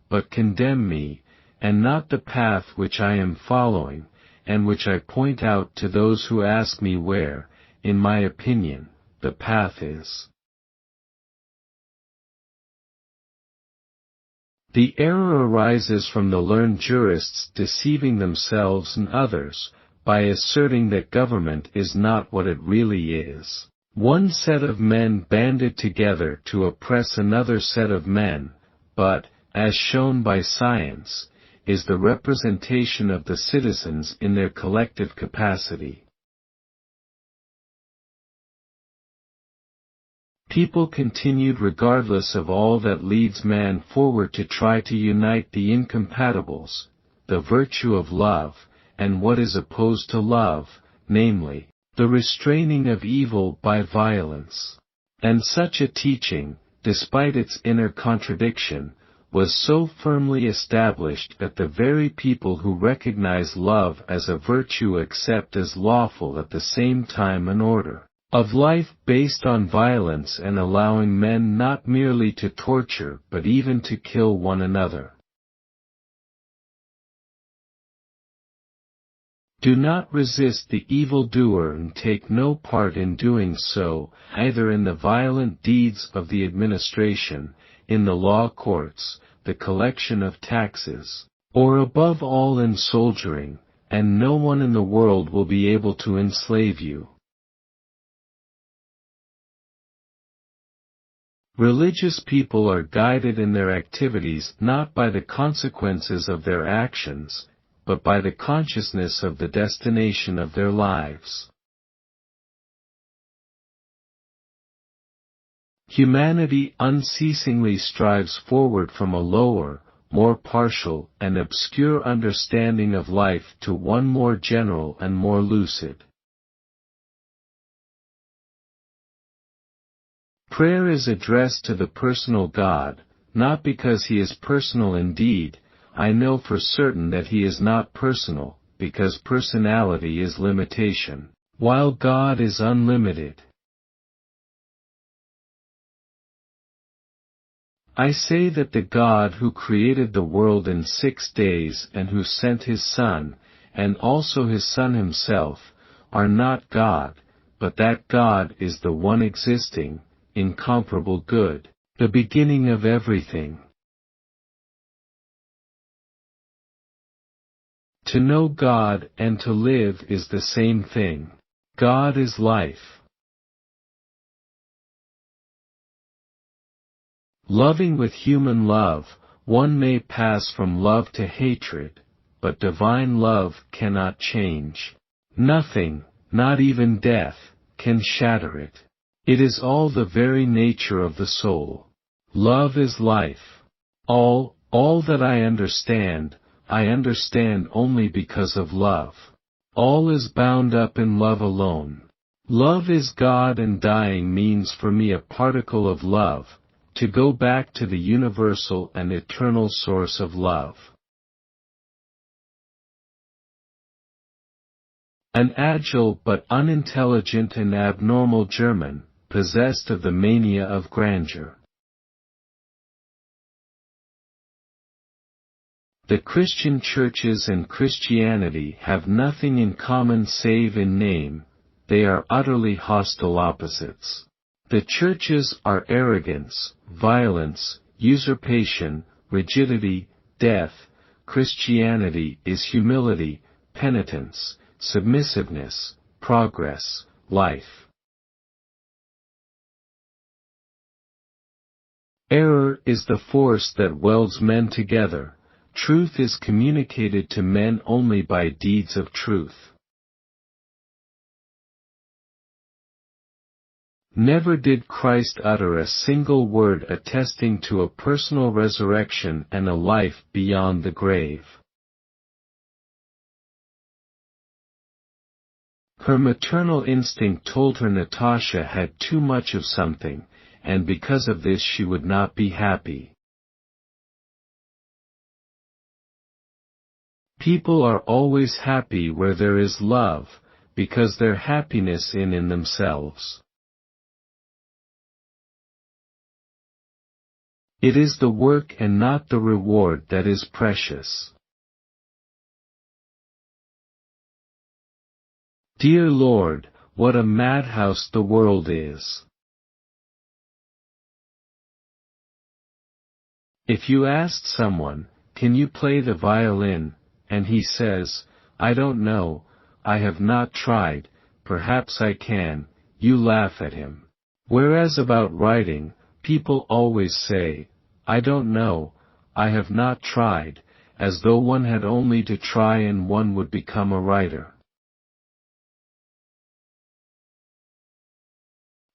but condemn me, and not the path which I am following, and which I point out to those who ask me where, in my opinion, the path is. The error arises from the learned jurists deceiving themselves and others, by asserting that government is not what it really is. One set of men banded together to oppress another set of men, but, as shown by science, is the representation of the citizens in their collective capacity. People continued regardless of all that leads man forward to try to unite the incompatibles, the virtue of love, and what is opposed to love, namely, the restraining of evil by violence. And such a teaching, despite its inner contradiction, was so firmly established that the very people who recognize love as a virtue accept as lawful at the same time an order of life based on violence and allowing men not merely to torture but even to kill one another. Do not resist the evildoer and take no part in doing so, either in the violent deeds of the administration, in the law courts, the collection of taxes, or above all in soldiering, and no one in the world will be able to enslave you. Religious people are guided in their activities not by the consequences of their actions, but by the consciousness of the destination of their lives. Humanity unceasingly strives forward from a lower, more partial and obscure understanding of life to one more general and more lucid. Prayer is addressed to the personal God, not because he is personal indeed. I know for certain that he is not personal, because personality is limitation, while God is unlimited. I say that the God who created the world in 6 days and who sent his Son, and also his Son himself, are not God, but that God is the one existing, incomparable good, the beginning of everything. To know God and to live is the same thing. God is life. Loving with human love, one may pass from love to hatred, but divine love cannot change. Nothing, not even death, can shatter it. It is all the very nature of the soul. Love is life. All that I understand only because of love. All is bound up in love alone. Love is God, and dying means for me a particle of love, to go back to the universal and eternal source of love. An agile but unintelligent and abnormal German, possessed of the mania of grandeur. The Christian churches and Christianity have nothing in common save in name. They are utterly hostile opposites. The churches are arrogance, violence, usurpation, rigidity, death. Christianity is humility, penitence, submissiveness, progress, life. Error is the force that welds men together. Truth is communicated to men only by deeds of truth. Never did Christ utter a single word attesting to a personal resurrection and a life beyond the grave. Her maternal instinct told her Natasha had too much of something, and because of this she would not be happy. People are always happy where there is love, because their happiness in themselves. It is the work and not the reward that is precious. Dear Lord, what a madhouse the world is. If you asked someone, "Can you play the violin?" and he says, "I don't know, I have not tried, perhaps I can," you laugh at him. Whereas about writing, people always say, "I don't know, I have not tried," as though one had only to try and one would become a writer.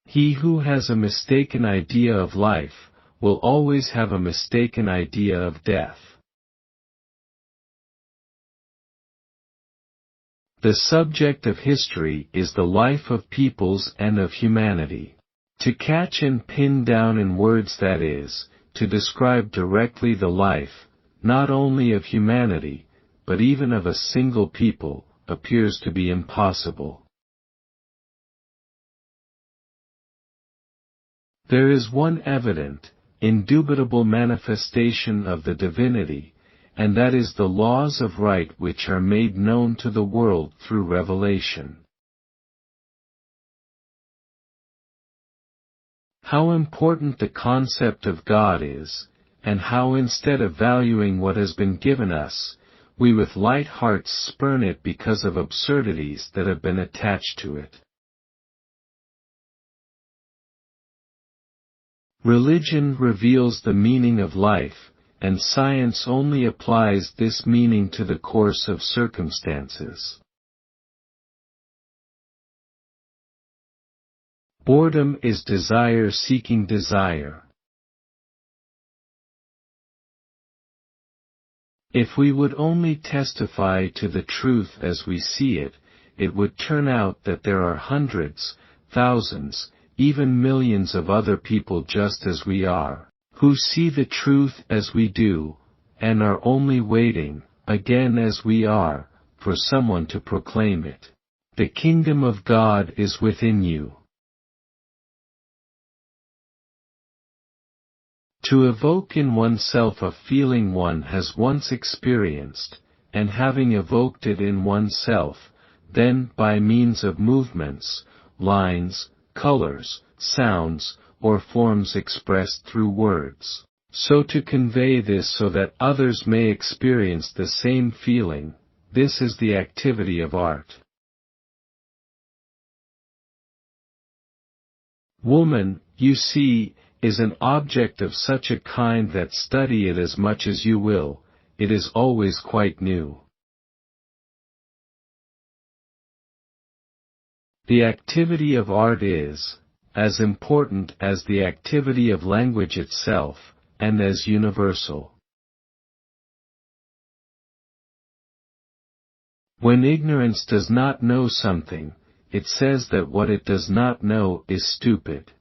He who has a mistaken idea of life, will always have a mistaken idea of death. The subject of history is the life of peoples and of humanity. To catch and pin down in words, that is, to describe directly the life, not only of humanity, but even of a single people, appears to be impossible. There is one evident, indubitable manifestation of the divinity, and that is the laws of right which are made known to the world through revelation. How important the concept of God is, and how instead of valuing what has been given us, we with light hearts spurn it because of absurdities that have been attached to it. Religion reveals the meaning of life, and science only applies this meaning to the course of circumstances. Boredom is desire seeking desire. If we would only testify to the truth as we see it, it would turn out that there are hundreds, thousands, even millions of other people just as we are, who see the truth as we do, and are only waiting, again as we are, for someone to proclaim it. The kingdom of God is within you. To evoke in oneself a feeling one has once experienced, and having evoked it in oneself, then, by means of movements, lines, colors, sounds, or forms expressed through words, so to convey this so that others may experience the same feeling, this is the activity of art. Woman, you see, is an object of such a kind that study it as much as you will, it is always quite new. The activity of art is as important as the activity of language itself, and as universal. When ignorance does not know something, it says that what it does not know is stupid.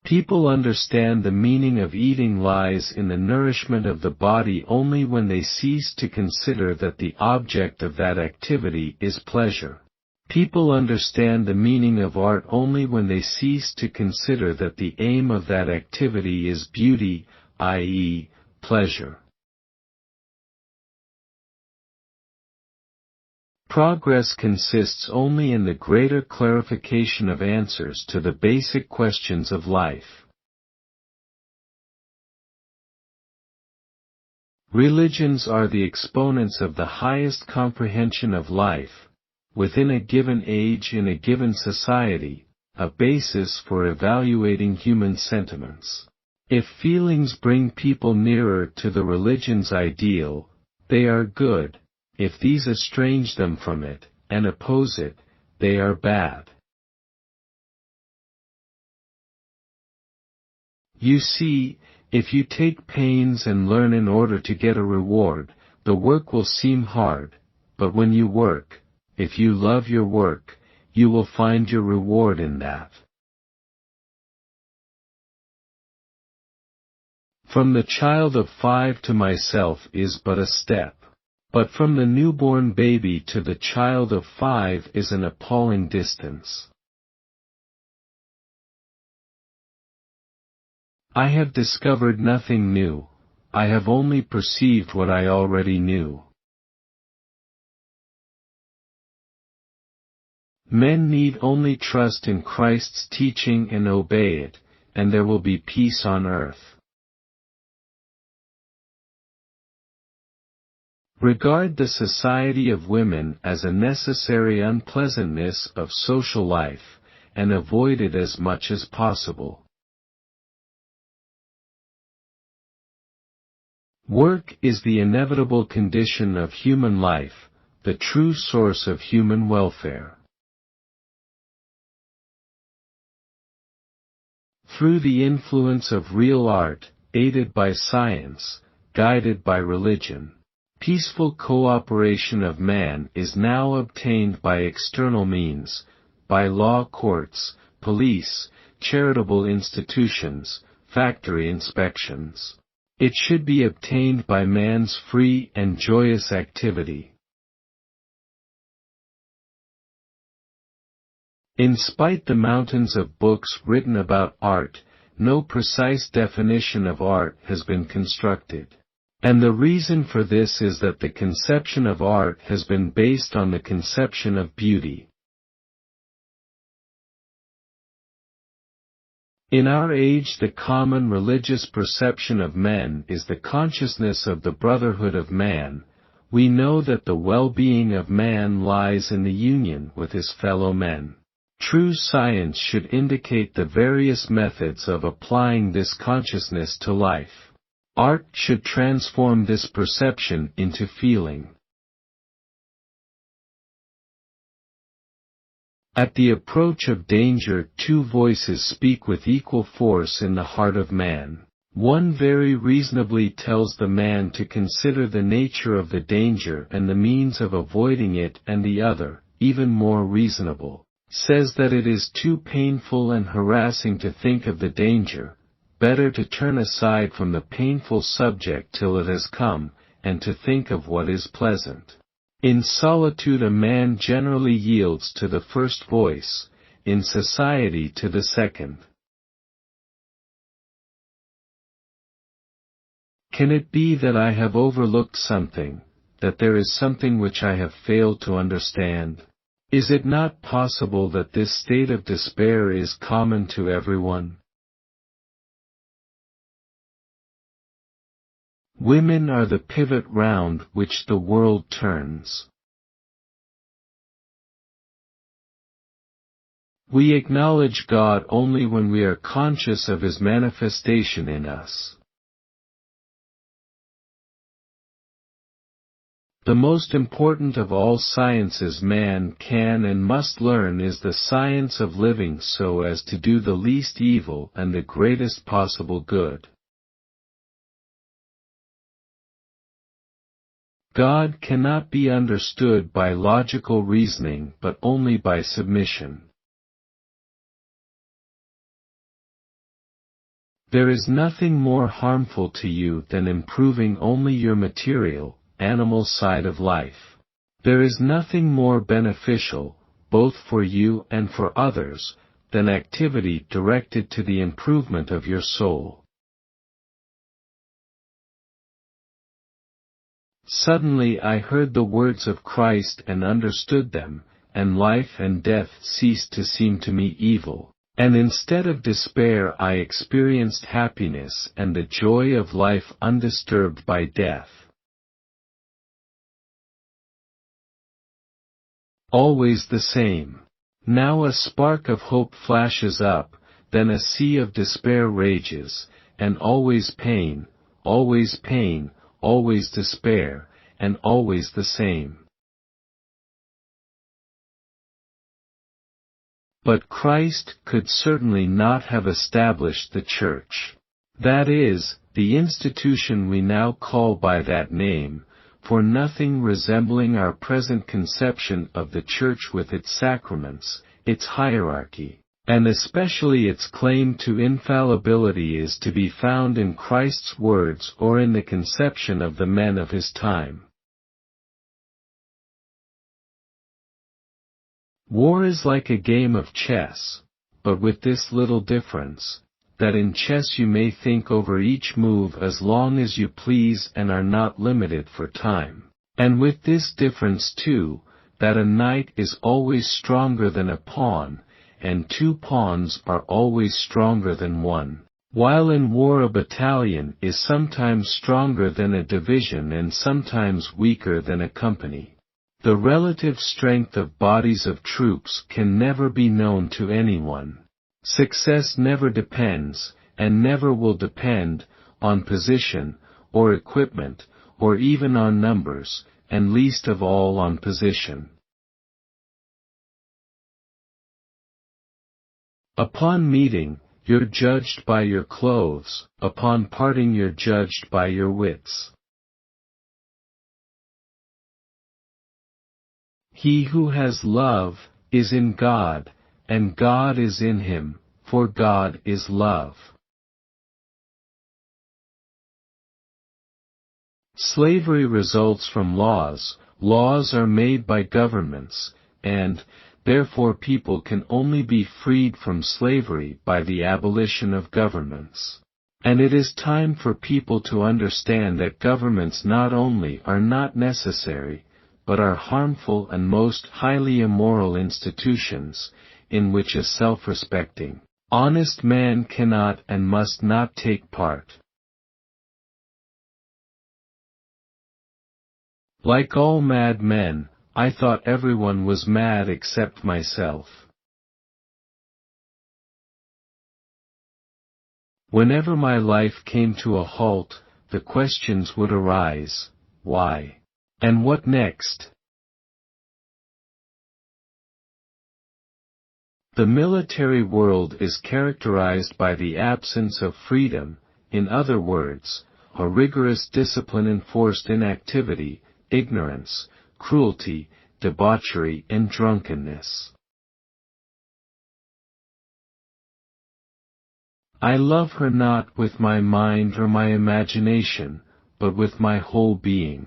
People understand the meaning of eating lies in the nourishment of the body only when they cease to consider that the object of that activity is pleasure. People understand the meaning of art only when they cease to consider that the aim of that activity is beauty, i.e., pleasure. Progress consists only in the greater clarification of answers to the basic questions of life. Religions are the exponents of the highest comprehension of life, within a given age in a given society, a basis for evaluating human sentiments. If feelings bring people nearer to the religion's ideal, they are good. If these estrange them from it, and oppose it, they are bad. You see, if you take pains and learn in order to get a reward, the work will seem hard, but when you work, if you love your work, you will find your reward in that. From the child of 5 to myself is but a step. But from the newborn baby to the child of 5 is an appalling distance. I have discovered nothing new, I have only perceived what I already knew. Men need only trust in Christ's teaching and obey it, and there will be peace on earth. Regard the society of women as a necessary unpleasantness of social life, and avoid it as much as possible. Work is the inevitable condition of human life, the true source of human welfare. Through the influence of real art, aided by science, guided by religion, peaceful cooperation of man is now obtained by external means, by law courts, police, charitable institutions, factory inspections. It should be obtained by man's free and joyous activity. In spite the mountains of books written about art, no precise definition of art has been constructed. And the reason for this is that the conception of art has been based on the conception of beauty. In our age the common religious perception of men is the consciousness of the brotherhood of man. We know that the well-being of man lies in the union with his fellow men. True science should indicate the various methods of applying this consciousness to life. Art should transform this perception into feeling. At the approach of danger, two voices speak with equal force in the heart of man. One very reasonably tells the man to consider the nature of the danger and the means of avoiding it, and the other, even more reasonable, says that it is too painful and harassing to think of the danger, better to turn aside from the painful subject till it has come, and to think of what is pleasant. In solitude a man generally yields to the first voice, in society to the second. Can it be that I have overlooked something, that there is something which I have failed to understand? Is it not possible that this state of despair is common to everyone? Women are the pivot round which the world turns. We acknowledge God only when we are conscious of His manifestation in us. The most important of all sciences man can and must learn is the science of living so as to do the least evil and the greatest possible good. God cannot be understood by logical reasoning but only by submission. There is nothing more harmful to you than improving only your material, animal side of life. There is nothing more beneficial, both for you and for others, than activity directed to the improvement of your soul. Suddenly I heard the words of Christ and understood them, and life and death ceased to seem to me evil, and instead of despair I experienced happiness and the joy of life undisturbed by death. Always the same. Now a spark of hope flashes up, then a sea of despair rages, and always pain, always despair, and always the same. But Christ could certainly not have established the Church. That is, the institution we now call by that name, for nothing resembling our present conception of the Church with its sacraments, its hierarchy, and especially its claim to infallibility is to be found in Christ's words or in the conception of the men of his time. War is like a game of chess, but with this little difference, that in chess you may think over each move as long as you please and are not limited for time. And with this difference too, that a knight is always stronger than a pawn, and two pawns are always stronger than one, while in war a battalion is sometimes stronger than a division and sometimes weaker than a company. The relative strength of bodies of troops can never be known to anyone. Success never depends, and never will depend, on position, or equipment, or even on numbers, and least of all on position. Upon meeting, you're judged by your clothes, upon parting you're judged by your wits. He who has love, is in God, and God is in him, for God is love. Slavery results from laws, laws are made by governments, and, therefore people can only be freed from slavery by the abolition of governments. And it is time for people to understand that governments not only are not necessary, but are harmful and most highly immoral institutions, in which a self-respecting, honest man cannot and must not take part. Like all mad men, I thought everyone was mad except myself. Whenever my life came to a halt, the questions would arise, why? And what next? The military world is characterized by the absence of freedom, in other words, a rigorous discipline enforced inactivity, ignorance, cruelty, debauchery and drunkenness. I love her not with my mind or my imagination, but with my whole being.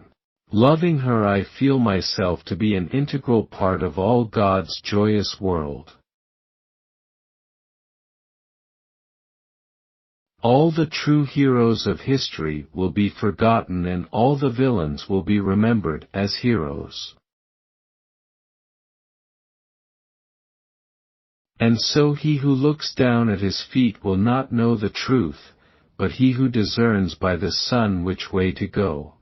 Loving her I feel myself to be an integral part of all God's joyous world. All the true heroes of history will be forgotten and all the villains will be remembered as heroes. And so he who looks down at his feet will not know the truth, but he who discerns by the sun which way to go.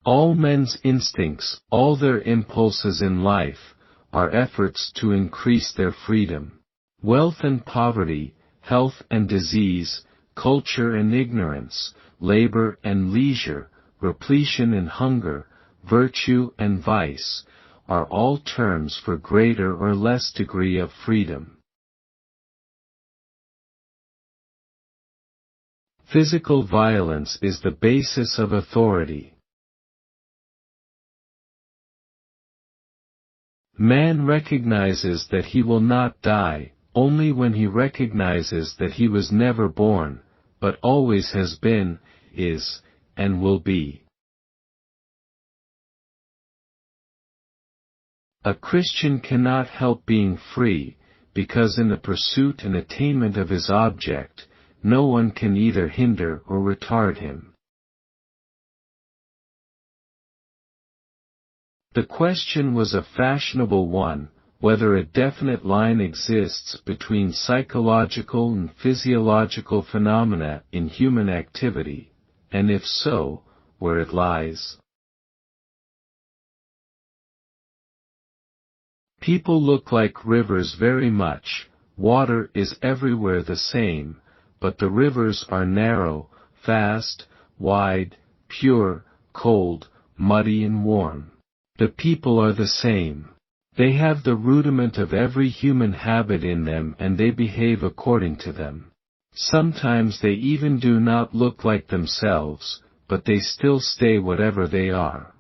All men's instincts, all their impulses in life, are efforts to increase their freedom. Wealth and poverty, health and disease, culture and ignorance, labor and leisure, repletion and hunger, virtue and vice, are all terms for greater or less degree of freedom. Physical violence is the basis of authority. Man recognizes that he will not die, only when he recognizes that he was never born, but always has been, is, and will be. A Christian cannot help being free, because in the pursuit and attainment of his object, no one can either hinder or retard him. The question was a fashionable one, whether a definite line exists between psychological and physiological phenomena in human activity, and if so, where it lies. People look like rivers very much, water is everywhere the same, but the rivers are narrow, fast, wide, pure, cold, muddy and warm. The people are the same. They have the rudiment of every human habit in them and they behave according to them. Sometimes they even do not look like themselves, but they still stay whatever they are.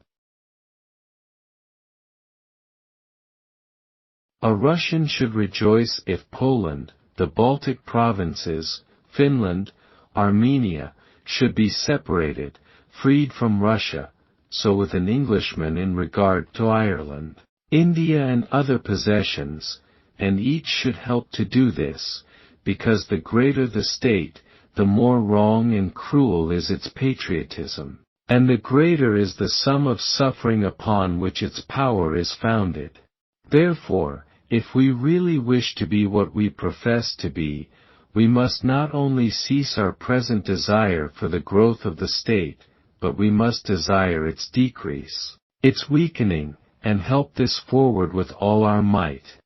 A Russian should rejoice if Poland, the Baltic provinces, Finland, Armenia, should be separated, freed from Russia, so with an Englishman in regard to Ireland, India and other possessions, and each should help to do this, because the greater the state, the more wrong and cruel is its patriotism, and the greater is the sum of suffering upon which its power is founded. Therefore, if we really wish to be what we profess to be, we must not only cease our present desire for the growth of the state, but we must desire its decrease, its weakening, and help this forward with all our might.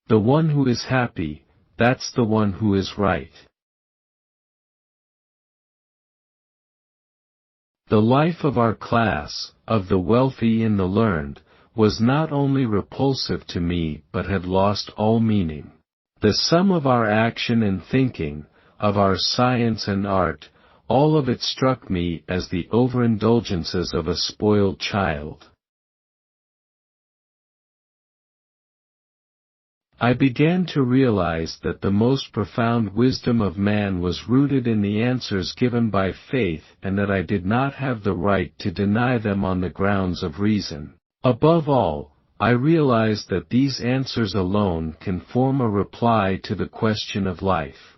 The one who is happy, that's the one who is right. The life of our class, of the wealthy and the learned, was not only repulsive to me but had lost all meaning. The sum of our action and thinking, of our science and art, all of it struck me as the overindulgences of a spoiled child. I began to realize that the most profound wisdom of man was rooted in the answers given by faith and that I did not have the right to deny them on the grounds of reason. Above all, I realized that these answers alone can form a reply to the question of life.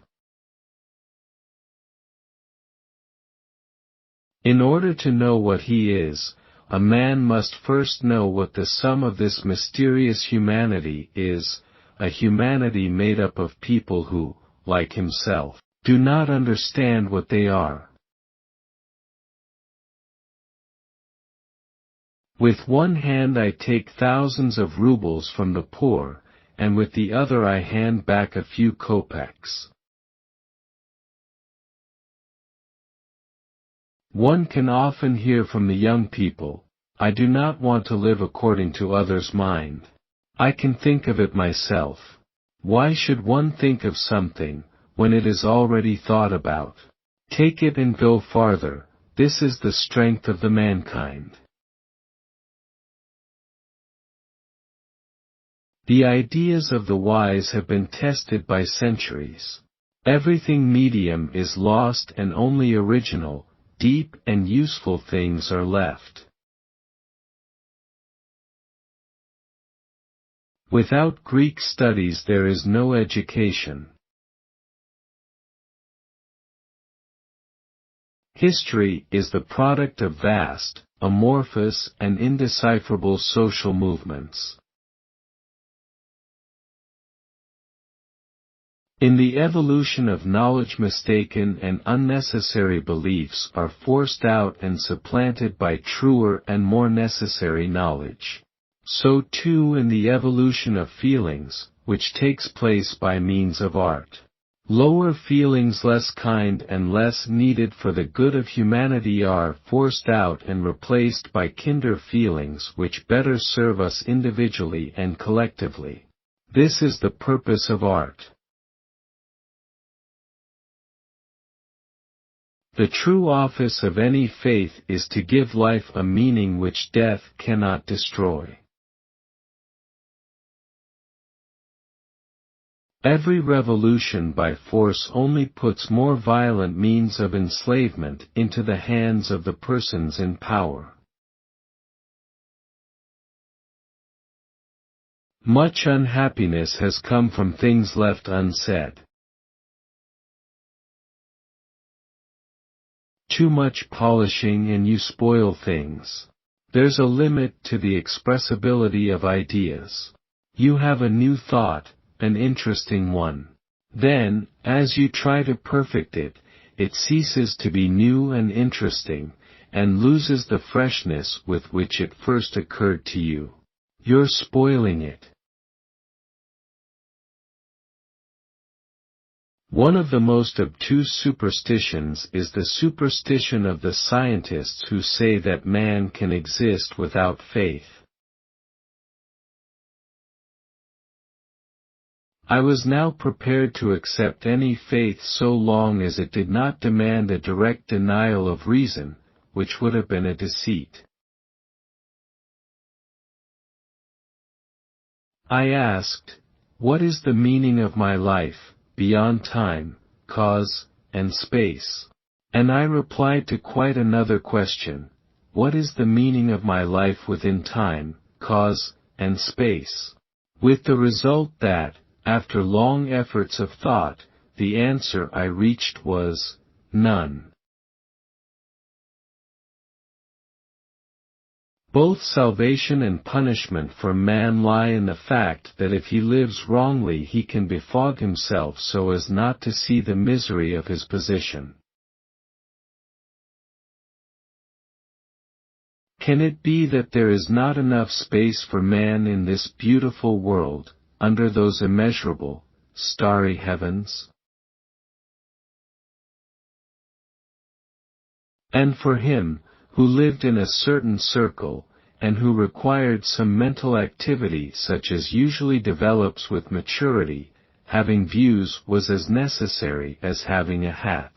In order to know what he is, a man must first know what the sum of this mysterious humanity is, a humanity made up of people who, like himself, do not understand what they are. With one hand I take thousands of rubles from the poor, and with the other I hand back a few kopecks. One can often hear from the young people, I do not want to live according to others' mind. I can think of it myself. Why should one think of something, when it is already thought about? Take it and go farther, this is the strength of the mankind. The ideas of the wise have been tested by centuries. Everything medium is lost and only original, deep and useful things are left. Without Greek studies there is no education. History is the product of vast, amorphous and indecipherable social movements. In the evolution of knowledge, mistaken and unnecessary beliefs are forced out and supplanted by truer and more necessary knowledge. So too in the evolution of feelings, which takes place by means of art. Lower feelings less kind and less needed for the good of humanity are forced out and replaced by kinder feelings which better serve us individually and collectively. This is the purpose of art. The true office of any faith is to give life a meaning which death cannot destroy. Every revolution by force only puts more violent means of enslavement into the hands of the persons in power. Much unhappiness has come from things left unsaid. Too much polishing and you spoil things. There's a limit to the expressibility of ideas. You have a new thought, an interesting one. Then, as you try to perfect it, it ceases to be new and interesting, and loses the freshness with which it first occurred to you. You're spoiling it. One of the most obtuse superstitions is the superstition of the scientists who say that man can exist without faith. I was now prepared to accept any faith so long as it did not demand a direct denial of reason, which would have been a deceit. I asked, what is the meaning of my life, beyond time, cause, and space? And I replied to quite another question, what is the meaning of my life within time, cause, and space? With the result that, after long efforts of thought, the answer I reached was, none. Both salvation and punishment for man lie in the fact that if he lives wrongly he can befog himself so as not to see the misery of his position. Can it be that there is not enough space for man in this beautiful world, under those immeasurable, starry heavens? And for him, who lived in a certain circle, and who required some mental activity such as usually develops with maturity, having views was as necessary as having a hat.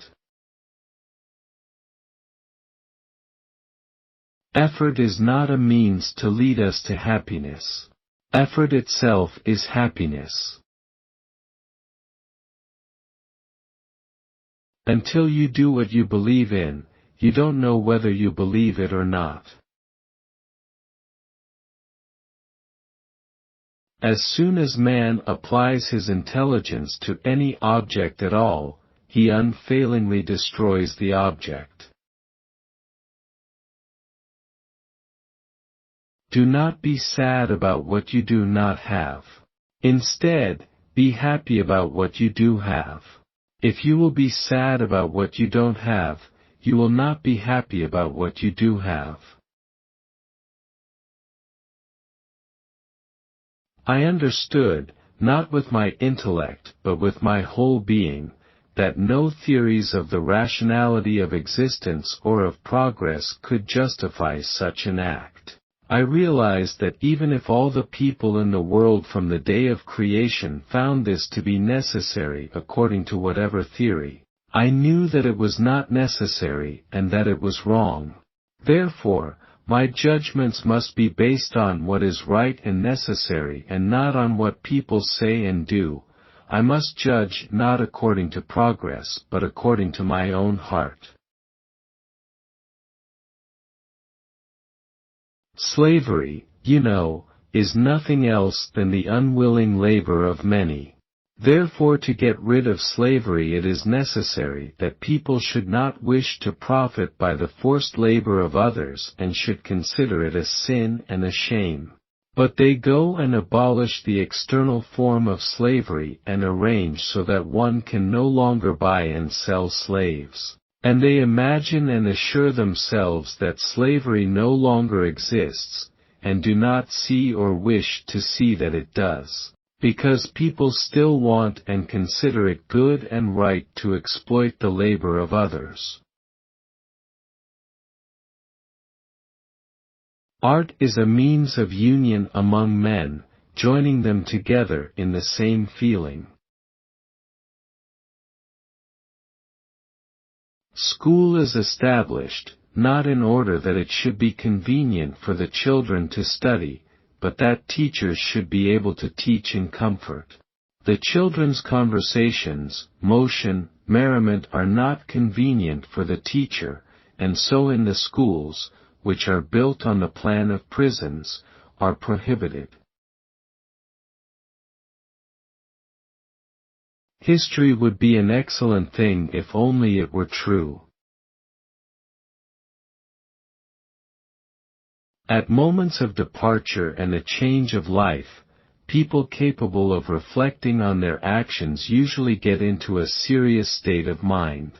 Effort is not a means to lead us to happiness. Effort itself is happiness. Until you do what you believe in, you don't know whether you believe it or not. As soon as man applies his intelligence to any object at all, he unfailingly destroys the object. Do not be sad about what you do not have. Instead, be happy about what you do have. If you will be sad about what you don't have, you will not be happy about what you do have. I understood, not with my intellect but with my whole being, that no theories of the rationality of existence or of progress could justify such an act. I realized that even if all the people in the world from the day of creation found this to be necessary according to whatever theory, I knew that it was not necessary and that it was wrong. Therefore, my judgments must be based on what is right and necessary and not on what people say and do. I must judge not according to progress but according to my own heart. Slavery, is nothing else than the unwilling labor of many. Therefore, to get rid of slavery it is necessary that people should not wish to profit by the forced labor of others and should consider it a sin and a shame. But they go and abolish the external form of slavery and arrange so that one can no longer buy and sell slaves. And they imagine and assure themselves that slavery no longer exists, and do not see or wish to see that it does, because people still want and consider it good and right to exploit the labor of others. Art is a means of union among men, joining them together in the same feeling. School is established, not in order that it should be convenient for the children to study, but that teachers should be able to teach in comfort. The children's conversations, motion, merriment are not convenient for the teacher, and so in the schools, which are built on the plan of prisons, are prohibited. History would be an excellent thing if only it were true. At moments of departure and a change of life, people capable of reflecting on their actions usually get into a serious state of mind.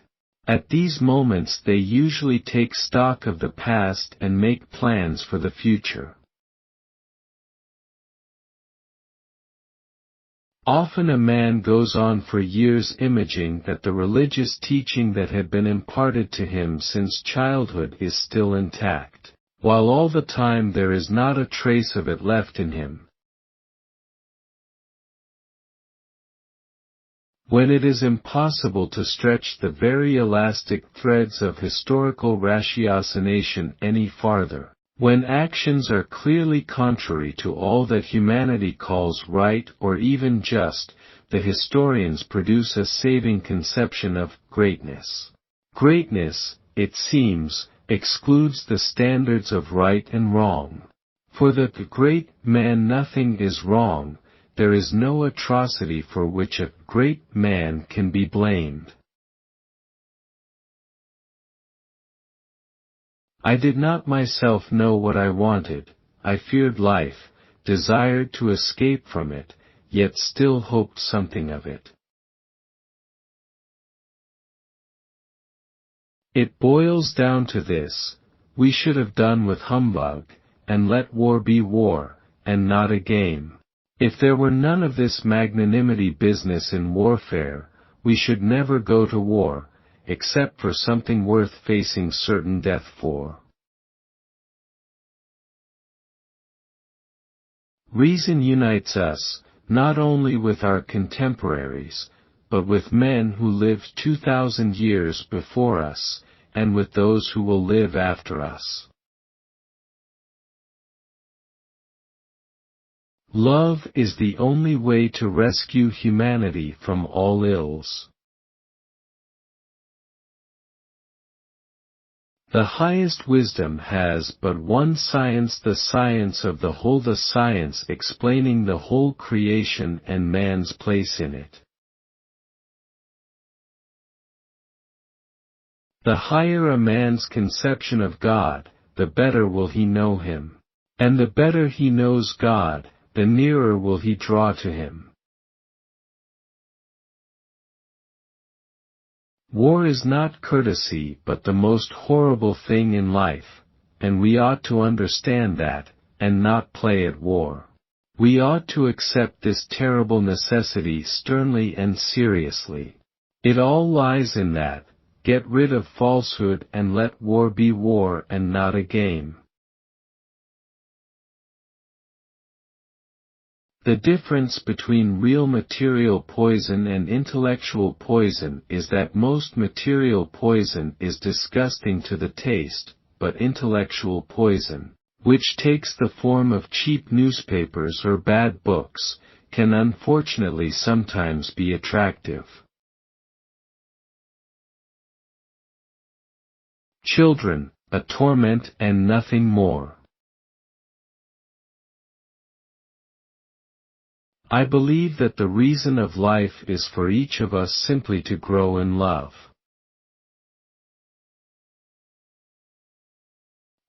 At these moments they usually take stock of the past and make plans for the future. Often a man goes on for years imagining that the religious teaching that had been imparted to him since childhood is still intact, while all the time there is not a trace of it left in him. When it is impossible to stretch the very elastic threads of historical ratiocination any farther, when actions are clearly contrary to all that humanity calls right or even just, the historians produce a saving conception of greatness. Greatness, it seems, excludes the standards of right and wrong. For the great man nothing is wrong, there is no atrocity for which a great man can be blamed. I did not myself know what I wanted, I feared life, desired to escape from it, yet still hoped something of it. It boils down to this: we should have done with humbug, and let war be war, and not a game. If there were none of this magnanimity business in warfare, we should never go to war, except for something worth facing certain death for. Reason unites us, not only with our contemporaries, but with men who lived 2,000 years before us, and with those who will live after us. Love is the only way to rescue humanity from all ills. The highest wisdom has but one science, the science of the whole, the science explaining the whole creation and man's place in it. The higher a man's conception of God, the better will he know him. And the better he knows God, the nearer will he draw to him. War is not courtesy but the most horrible thing in life, and we ought to understand that, and not play at war. We ought to accept this terrible necessity sternly and seriously. It all lies in that: get rid of falsehood and let war be war and not a game. The difference between real material poison and intellectual poison is that most material poison is disgusting to the taste, but intellectual poison, which takes the form of cheap newspapers or bad books, can unfortunately sometimes be attractive. Children, a torment and nothing more. I believe that the reason of life is for each of us simply to grow in love.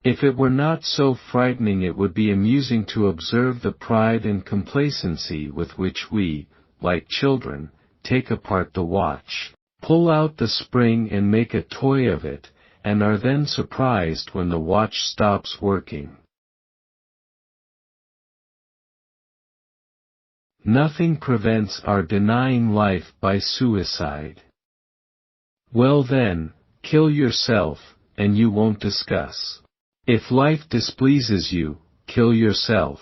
If it were not so frightening, it would be amusing to observe the pride and complacency with which we, like children, take apart the watch, pull out the spring and make a toy of it, and are then surprised when the watch stops working. Nothing prevents our denying life by suicide. Well then, kill yourself, and you won't discuss. If life displeases you, kill yourself.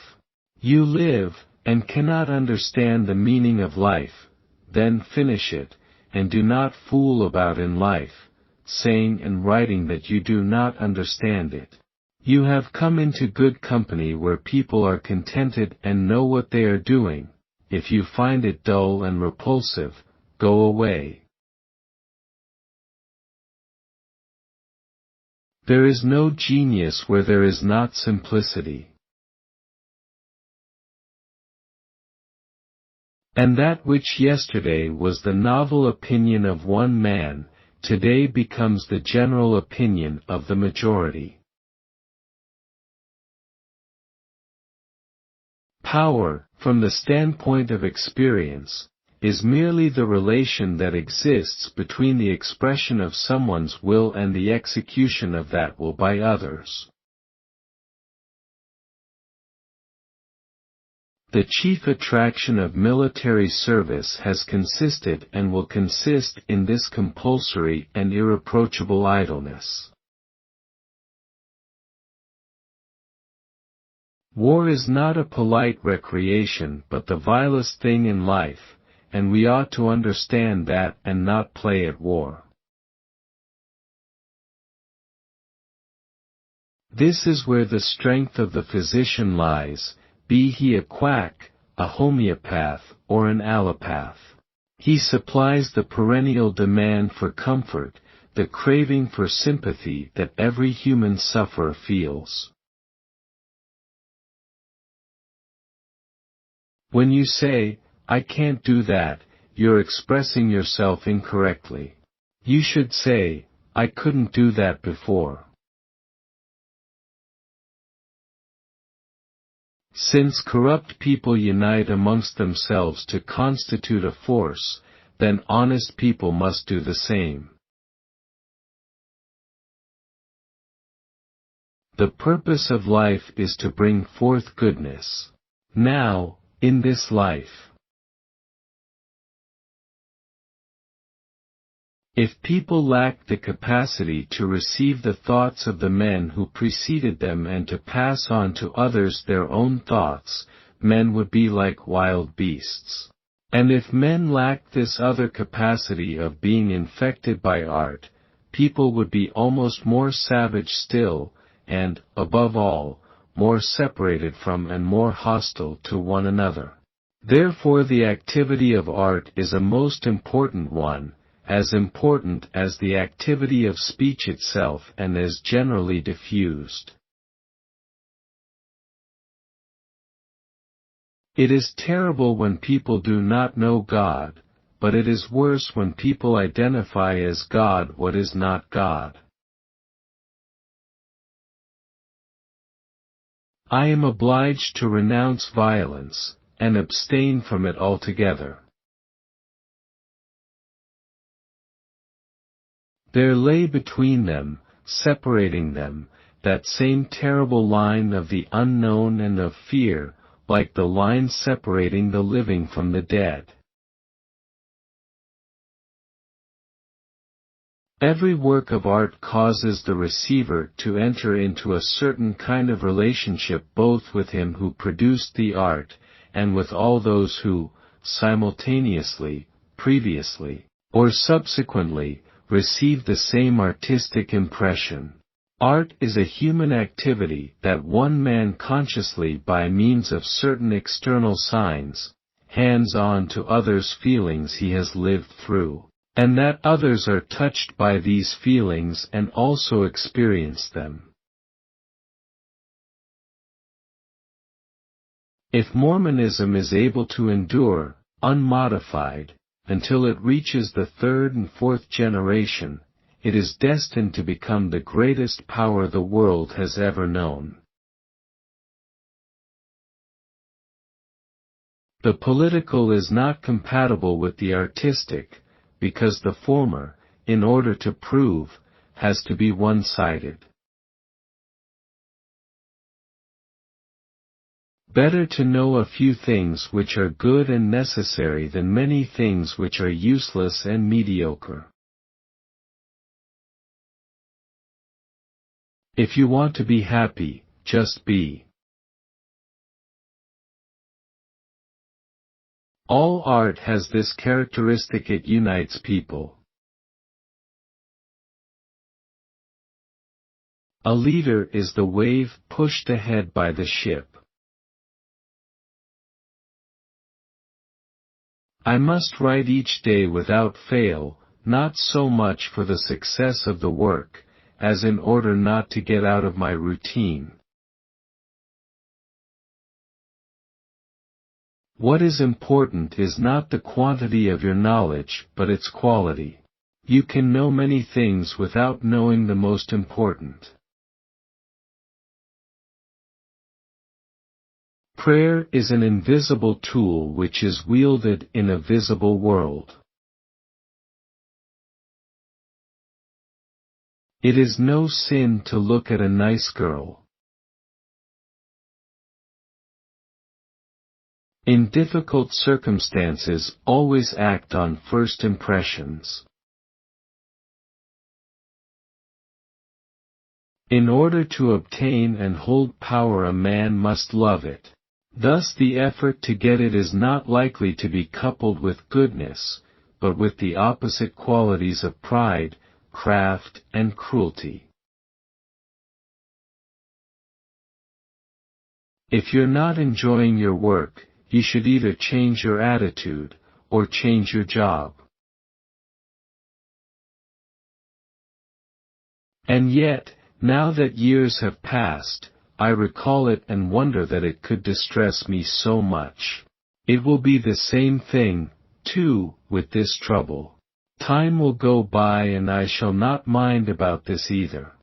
You live, and cannot understand the meaning of life, then finish it, and do not fool about in life, saying and writing that you do not understand it. You have come into good company where people are contented and know what they are doing. If you find it dull and repulsive, go away. There is no genius where there is not simplicity. And that which yesterday was the novel opinion of one man, today becomes the general opinion of the majority. Power, from the standpoint of experience, is merely the relation that exists between the expression of someone's will and the execution of that will by others. The chief attraction of military service has consisted and will consist in this compulsory and irreproachable idleness. War is not a polite recreation but the vilest thing in life, and we ought to understand that and not play at war. This is where the strength of the physician lies, be he a quack, a homeopath, or an allopath. He supplies the perennial demand for comfort, the craving for sympathy that every human sufferer feels. When you say, "I can't do that," you're expressing yourself incorrectly. You should say, "I couldn't do that before." Since corrupt people unite amongst themselves to constitute a force, then honest people must do the same. The purpose of life is to bring forth goodness. Now, in this life. If people lacked the capacity to receive the thoughts of the men who preceded them and to pass on to others their own thoughts, men would be like wild beasts. And if men lacked this other capacity of being infected by art, people would be almost more savage still, and, above all, more separated from and more hostile to one another. Therefore the activity of art is a most important one, as important as the activity of speech itself and as generally diffused. It is terrible when people do not know God, but it is worse when people identify as God what is not God. I am obliged to renounce violence, and abstain from it altogether. There lay between them, separating them, that same terrible line of the unknown and of fear, like the line separating the living from the dead. Every work of art causes the receiver to enter into a certain kind of relationship both with him who produced the art, and with all those who, simultaneously, previously, or subsequently, receive the same artistic impression. Art is a human activity that one man consciously by means of certain external signs, hands on to others' feelings he has lived through, and that others are touched by these feelings and also experience them. If Mormonism is able to endure, unmodified, until it reaches the third and fourth generation, it is destined to become the greatest power the world has ever known. The political is not compatible with the artistic, because the former, in order to prove, has to be one-sided. Better to know a few things which are good and necessary than many things which are useless and mediocre. If you want to be happy, just be. All art has this characteristic: it unites people. A leader is the wave pushed ahead by the ship. I must write each day without fail, not so much for the success of the work, as in order not to get out of my routine. What is important is not the quantity of your knowledge but its quality. You can know many things without knowing the most important. Prayer is an invisible tool which is wielded in a visible world. It is no sin to look at a nice girl. In difficult circumstances, always act on first impressions. In order to obtain and hold power, a man must love it. Thus the effort to get it is not likely to be coupled with goodness, but with the opposite qualities of pride, craft, and cruelty. If you're not enjoying your work, you should either change your attitude, or change your job. And yet, now that years have passed, I recall it and wonder that it could distress me so much. It will be the same thing, too, with this trouble. Time will go by and I shall not mind about this either.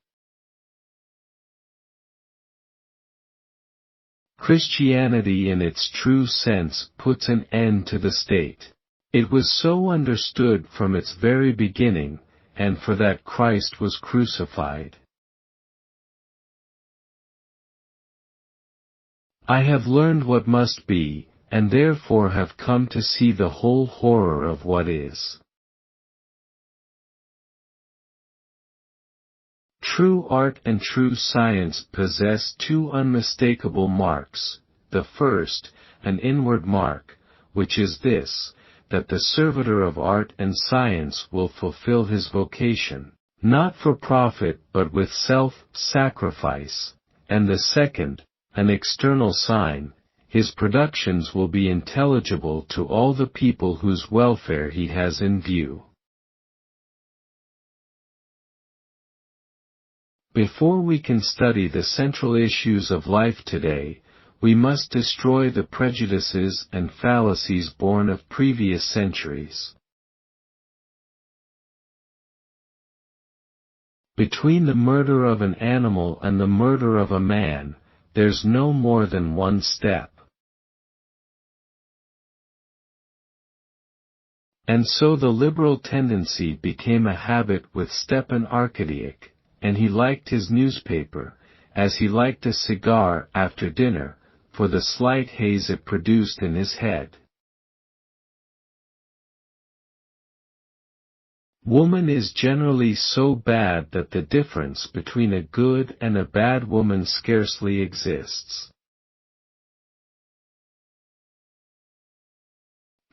Christianity in its true sense puts an end to the state. It was so understood from its very beginning, and for that Christ was crucified. I have learned what must be, and therefore have come to see the whole horror of what is. True art and true science possess two unmistakable marks: the first, an inward mark, which is this, that the servitor of art and science will fulfill his vocation, not for profit but with self-sacrifice, and the second, an external sign, his productions will be intelligible to all the people whose welfare he has in view. Before we can study the central issues of life today, we must destroy the prejudices and fallacies born of previous centuries. Between the murder of an animal and the murder of a man, there's no more than one step. And so the liberal tendency became a habit with Stepan Arkadyevich, and he liked his newspaper, as he liked a cigar after dinner, for the slight haze it produced in his head. Woman is generally so bad that the difference between a good and a bad woman scarcely exists.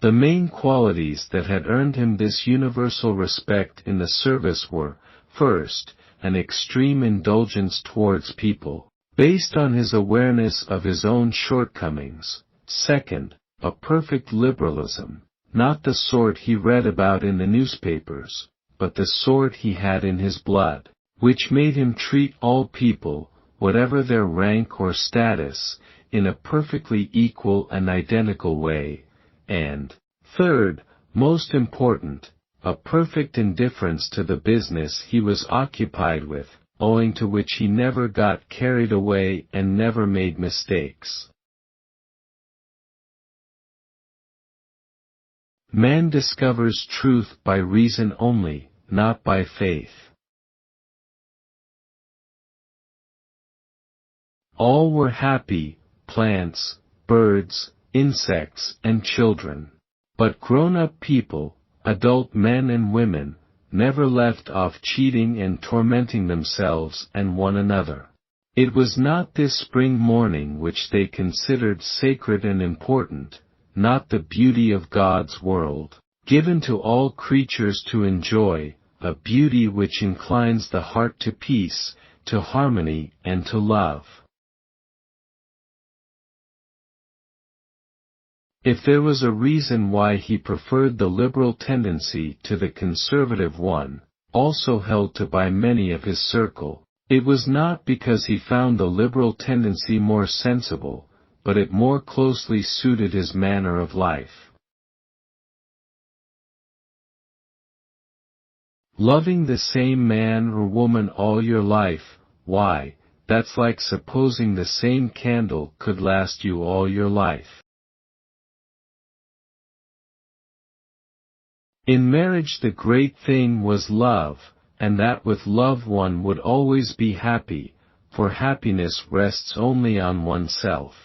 The main qualities that had earned him this universal respect in the service were, first, an extreme indulgence towards people, based on his awareness of his own shortcomings; second, a perfect liberalism, not the sort he read about in the newspapers, but the sort he had in his blood, which made him treat all people, whatever their rank or status, in a perfectly equal and identical way; and, third, most important, a perfect indifference to the business he was occupied with, owing to which he never got carried away and never made mistakes. Man discovers truth by reason only, not by faith. All were happy, plants, birds, insects, and children. But grown-up people, adult men and women, never left off cheating and tormenting themselves and one another. It was not this spring morning which they considered sacred and important, not the beauty of God's world, given to all creatures to enjoy, a beauty which inclines the heart to peace, to harmony, and to love. If there was a reason why he preferred the liberal tendency to the conservative one, also held to by many of his circle, it was not because he found the liberal tendency more sensible, but it more closely suited his manner of life. Loving the same man or woman all your life, why, that's like supposing the same candle could last you all your life. In marriage the great thing was love, and that with love one would always be happy, for happiness rests only on oneself.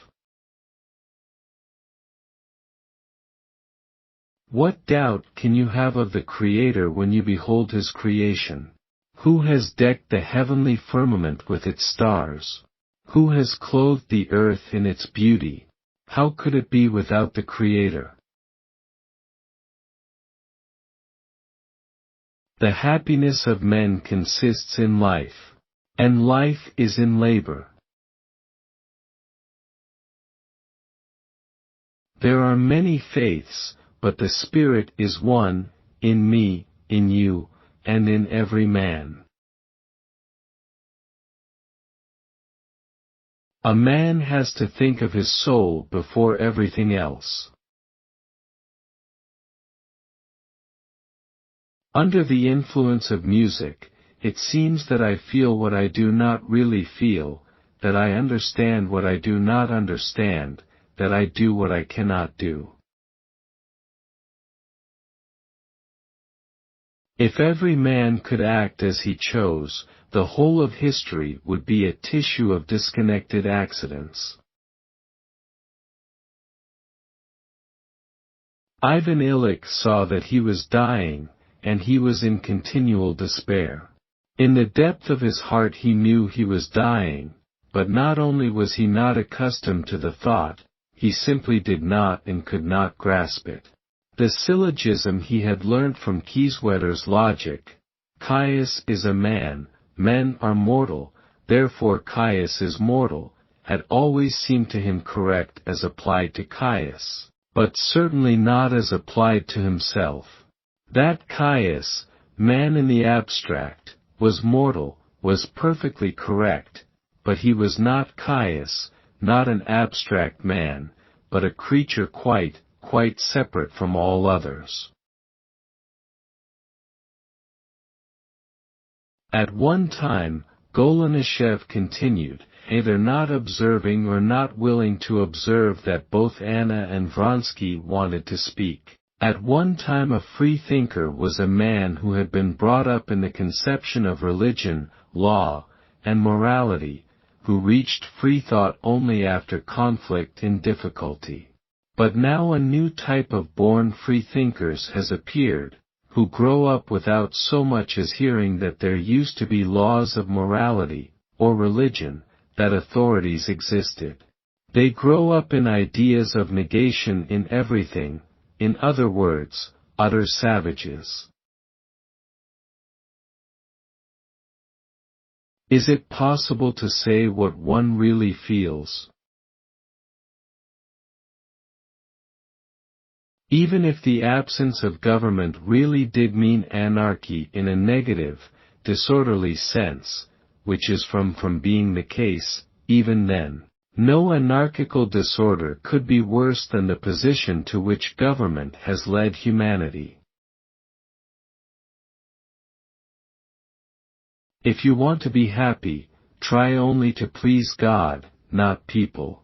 What doubt can you have of the Creator when you behold His creation? Who has decked the heavenly firmament with its stars? Who has clothed the earth in its beauty? How could it be without the Creator? The happiness of men consists in life, and life is in labor. There are many faiths, but the Spirit is one, in me, in you, and in every man. A man has to think of his soul before everything else. Under the influence of music, it seems that I feel what I do not really feel, that I understand what I do not understand, that I do what I cannot do. If every man could act as he chose, the whole of history would be a tissue of disconnected accidents. Ivan Illich saw that he was dying, and he was in continual despair. In the depth of his heart he knew he was dying, but not only was he not accustomed to the thought, he simply did not and could not grasp it. The syllogism he had learnt from Kieswetter's logic, Caius is a man, men are mortal, therefore Caius is mortal, had always seemed to him correct as applied to Caius, but certainly not as applied to himself. That Caius, man in the abstract, was mortal, was perfectly correct, but he was not Caius, not an abstract man, but a creature quite separate from all others. At one time, Golenishev continued, either not observing or not willing to observe that both Anna and Vronsky wanted to speak. At one time a free thinker was a man who had been brought up in the conception of religion, law, and morality, who reached free thought only after conflict and difficulty. But now a new type of born free thinkers has appeared, who grow up without so much as hearing that there used to be laws of morality, or religion, that authorities existed. They grow up in ideas of negation in everything, in other words, utter savages. Is it possible to say what one really feels? Even if the absence of government really did mean anarchy in a negative, disorderly sense, which is from being the case, even then, no anarchical disorder could be worse than the position to which government has led humanity. If you want to be happy, try only to please God, not people.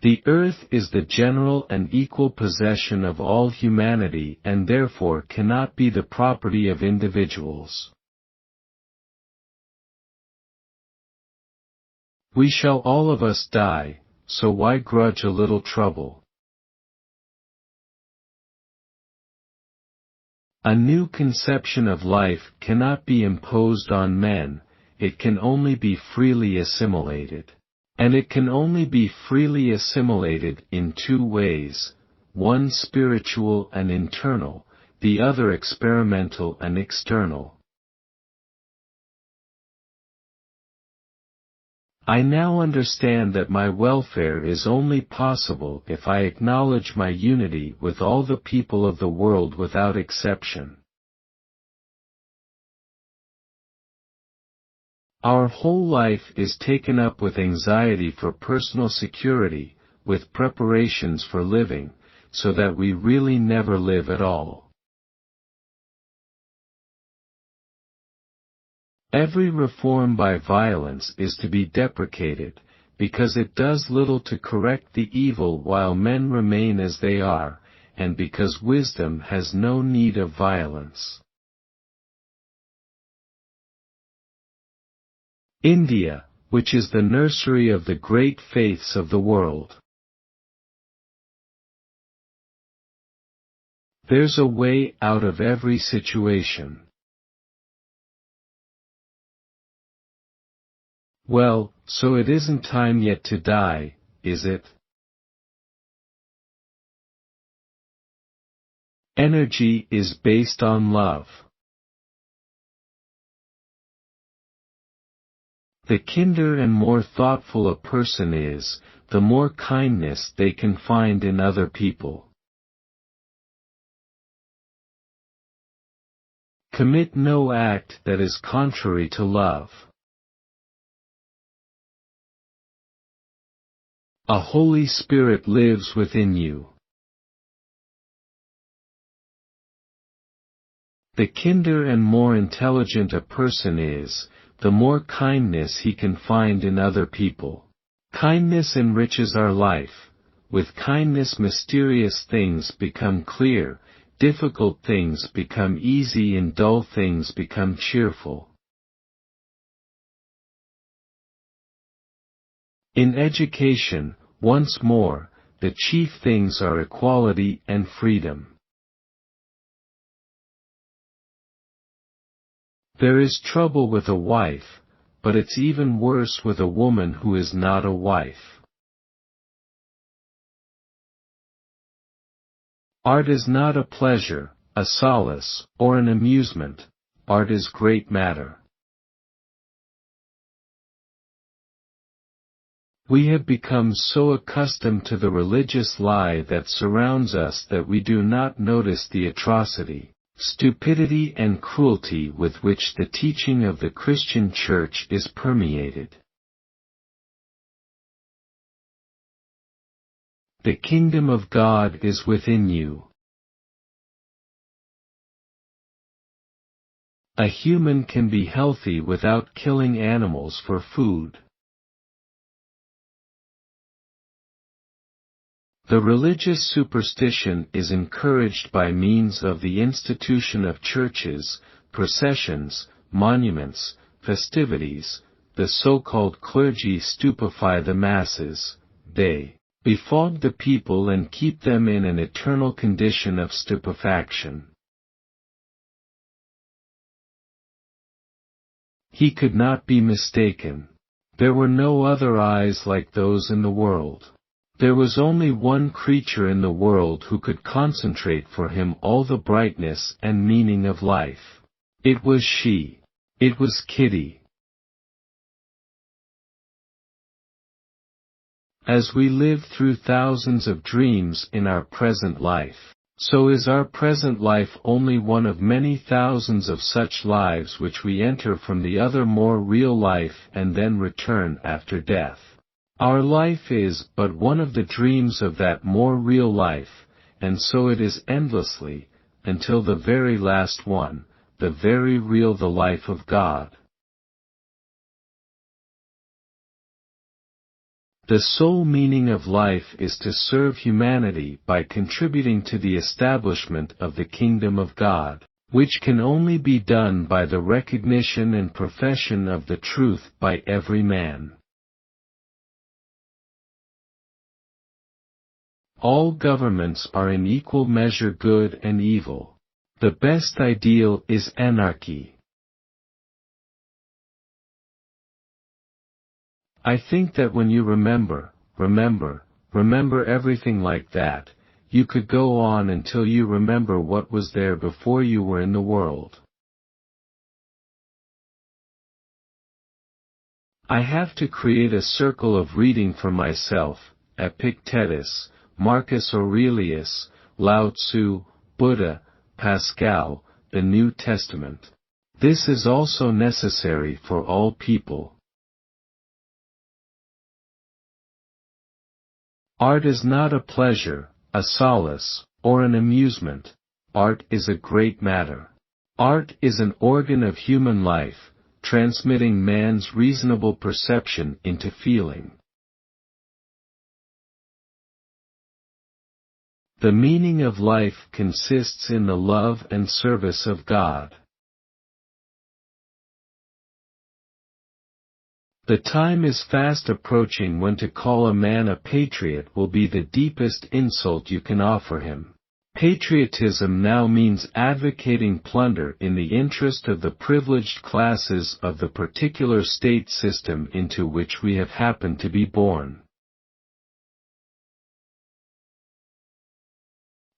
The earth is the general and equal possession of all humanity and therefore cannot be the property of individuals. We shall all of us die, so why grudge a little trouble? A new conception of life cannot be imposed on men, it can only be freely assimilated. And it can only be freely assimilated in two ways, one spiritual and internal, the other experimental and external. I now understand that my welfare is only possible if I acknowledge my unity with all the people of the world without exception. Our whole life is taken up with anxiety for personal security, with preparations for living, so that we really never live at all. Every reform by violence is to be deprecated, because it does little to correct the evil while men remain as they are, and because wisdom has no need of violence. India, which is the nursery of the great faiths of the world. There's a way out of every situation. Well, so it isn't time yet to die, is it? Energy is based on love. The kinder and more thoughtful a person is, the more kindness they can find in other people. Commit no act that is contrary to love. A Holy Spirit lives within you. The kinder and more intelligent a person is, the more kindness he can find in other people. Kindness enriches our life. With kindness mysterious things become clear, difficult things become easy and dull things become cheerful. In education, once more, the chief things are equality and freedom. There is trouble with a wife, but it's even worse with a woman who is not a wife. Art is not a pleasure, a solace, or an amusement. Art is great matter. We have become so accustomed to the religious lie that surrounds us that we do not notice the atrocity, stupidity and cruelty with which the teaching of the Christian Church is permeated. The kingdom of God is within you. A human can be healthy without killing animals for food. The religious superstition is encouraged by means of the institution of churches, processions, monuments, festivities. The so-called clergy stupefy the masses, they befog the people and keep them in an eternal condition of stupefaction. He could not be mistaken. There were no other eyes like those in the world. There was only one creature in the world who could concentrate for him all the brightness and meaning of life. It was she. It was Kitty. As we live through thousands of dreams in our present life, so is our present life only one of many thousands of such lives which we enter from the other more real life and then return after death. Our life is but one of the dreams of that more real life, and so it is endlessly, until the very last one, the very real the life of God. The sole meaning of life is to serve humanity by contributing to the establishment of the kingdom of God, which can only be done by the recognition and profession of the truth by every man. All governments are in equal measure good and evil. The best ideal is anarchy. I think that when you remember everything like that, you could go on until you remember what was there before you were in the world. I have to create a circle of reading for myself, Epictetus, Marcus Aurelius, Lao Tzu, Buddha, Pascal, the New Testament. This is also necessary for all people. Art is not a pleasure, a solace, or an amusement. Art is a great matter. Art is an organ of human life, transmitting man's reasonable perception into feeling. The meaning of life consists in the love and service of God. The time is fast approaching when to call a man a patriot will be the deepest insult you can offer him. Patriotism now means advocating plunder in the interest of the privileged classes of the particular state system into which we have happened to be born.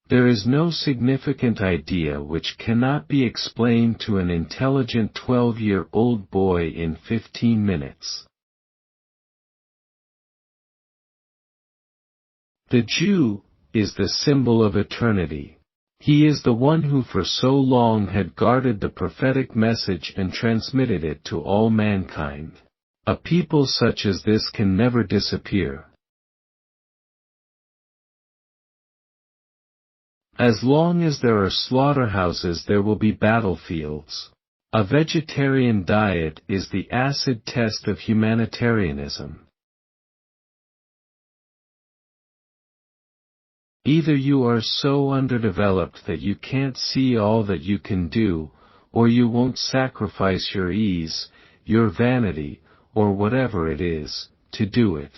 There is no significant idea which cannot be explained to an intelligent 12-year-old boy in 15 minutes. The Jew is the symbol of eternity. He is the one who for so long had guarded the prophetic message and transmitted it to all mankind. A people such as this can never disappear. As long as there are slaughterhouses there will be battlefields. A vegetarian diet is the acid test of humanitarianism. Either you are so underdeveloped that you can't see all that you can do, or you won't sacrifice your ease, your vanity, or whatever it is, to do it.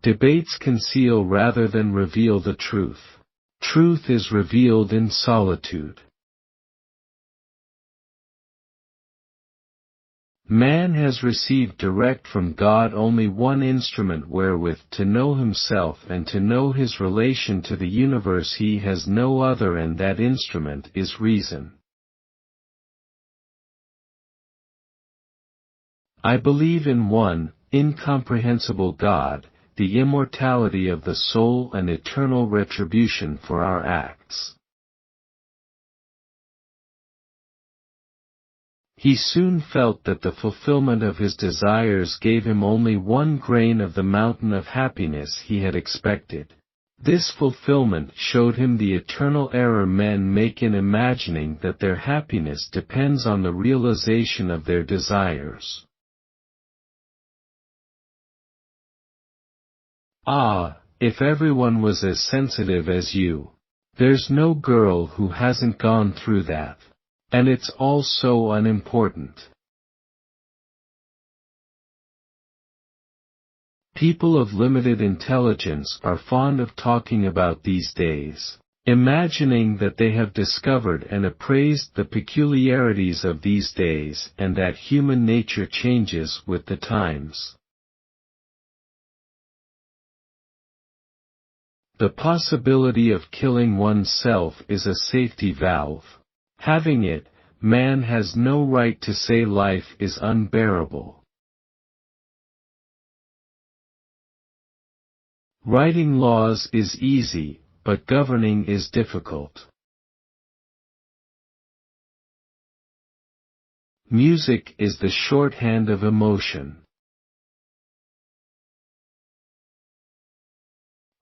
Debates conceal rather than reveal the truth. Truth is revealed in solitude. Man has received direct from God only one instrument wherewith to know himself and to know his relation to the universe. He has no other, and that instrument is reason. I believe in one, incomprehensible God, the immortality of the soul and eternal retribution for our acts. He soon felt that the fulfillment of his desires gave him only 1 grain of the mountain of happiness he had expected. This fulfillment showed him the eternal error men make in imagining that their happiness depends on the realization of their desires. Ah, if everyone was as sensitive as you. There's no girl who hasn't gone through that. And it's all so unimportant. People of limited intelligence are fond of talking about these days. imagining that they have discovered and appraised the peculiarities of these days and that human nature changes with the times. The possibility of killing oneself is a safety valve. Having it, man has no right to say life is unbearable. Writing laws is easy, but governing is difficult. Music is the shorthand of emotion.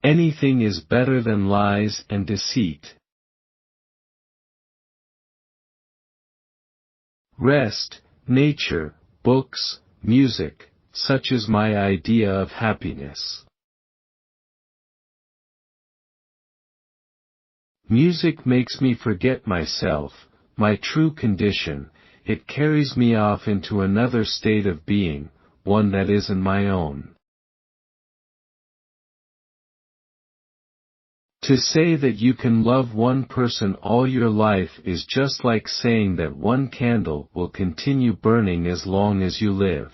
Anything is better than lies and deceit. Rest, nature, books, music, such is my idea of happiness. Music makes me forget myself, my true condition. It carries me off into another state of being, one that isn't my own. To say that you can love one person all your life is just like saying that one candle will continue burning as long as you live.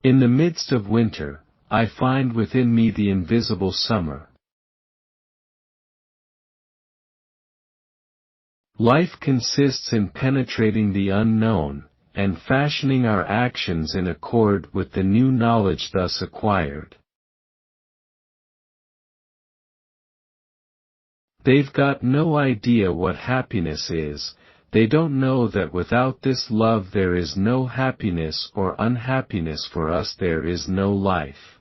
In the midst of winter, I find within me the invisible summer. Life consists in penetrating the unknown, and fashioning our actions in accord with the new knowledge thus acquired. They've got no idea what happiness is. They don't know that without this love there is no happiness or unhappiness. For us there is no life.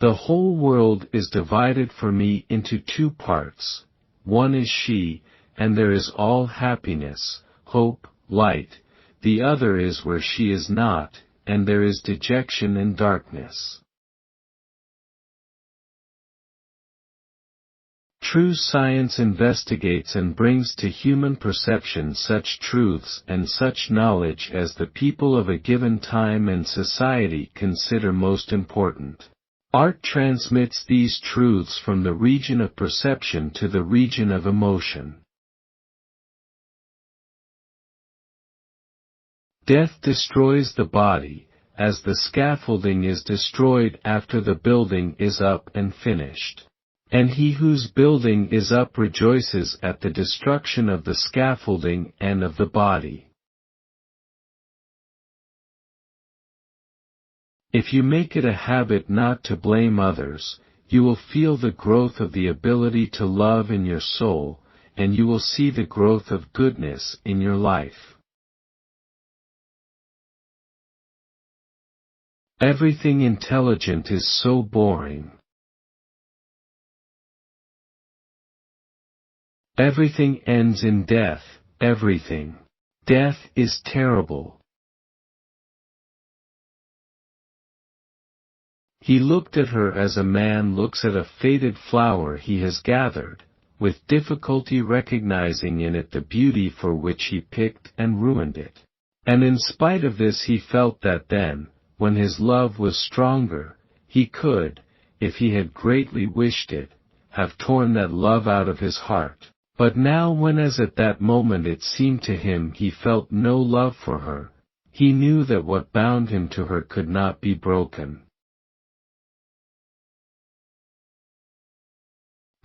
The whole world is divided for me into two parts. One is she, and there is all happiness, hope, light. The other is where she is not, and there is dejection and darkness. True science investigates and brings to human perception such truths and such knowledge as the people of a given time and society consider most important. Art transmits these truths from the region of perception to the region of emotion. Death destroys the body, as the scaffolding is destroyed after the building is up and finished. And he whose building is up rejoices at the destruction of the scaffolding and of the body. If you make it a habit not to blame others, you will feel the growth of the ability to love in your soul, and you will see the growth of goodness in your life. Everything intelligent is so boring. Everything ends in death, everything. Death is terrible. He looked at her as a man looks at a faded flower he has gathered, with difficulty recognizing in it the beauty for which he picked and ruined it. And in spite of this he felt that then, when his love was stronger, he could, if he had greatly wished it, have torn that love out of his heart. But now when as at that moment it seemed to him he felt no love for her, he knew that what bound him to her could not be broken.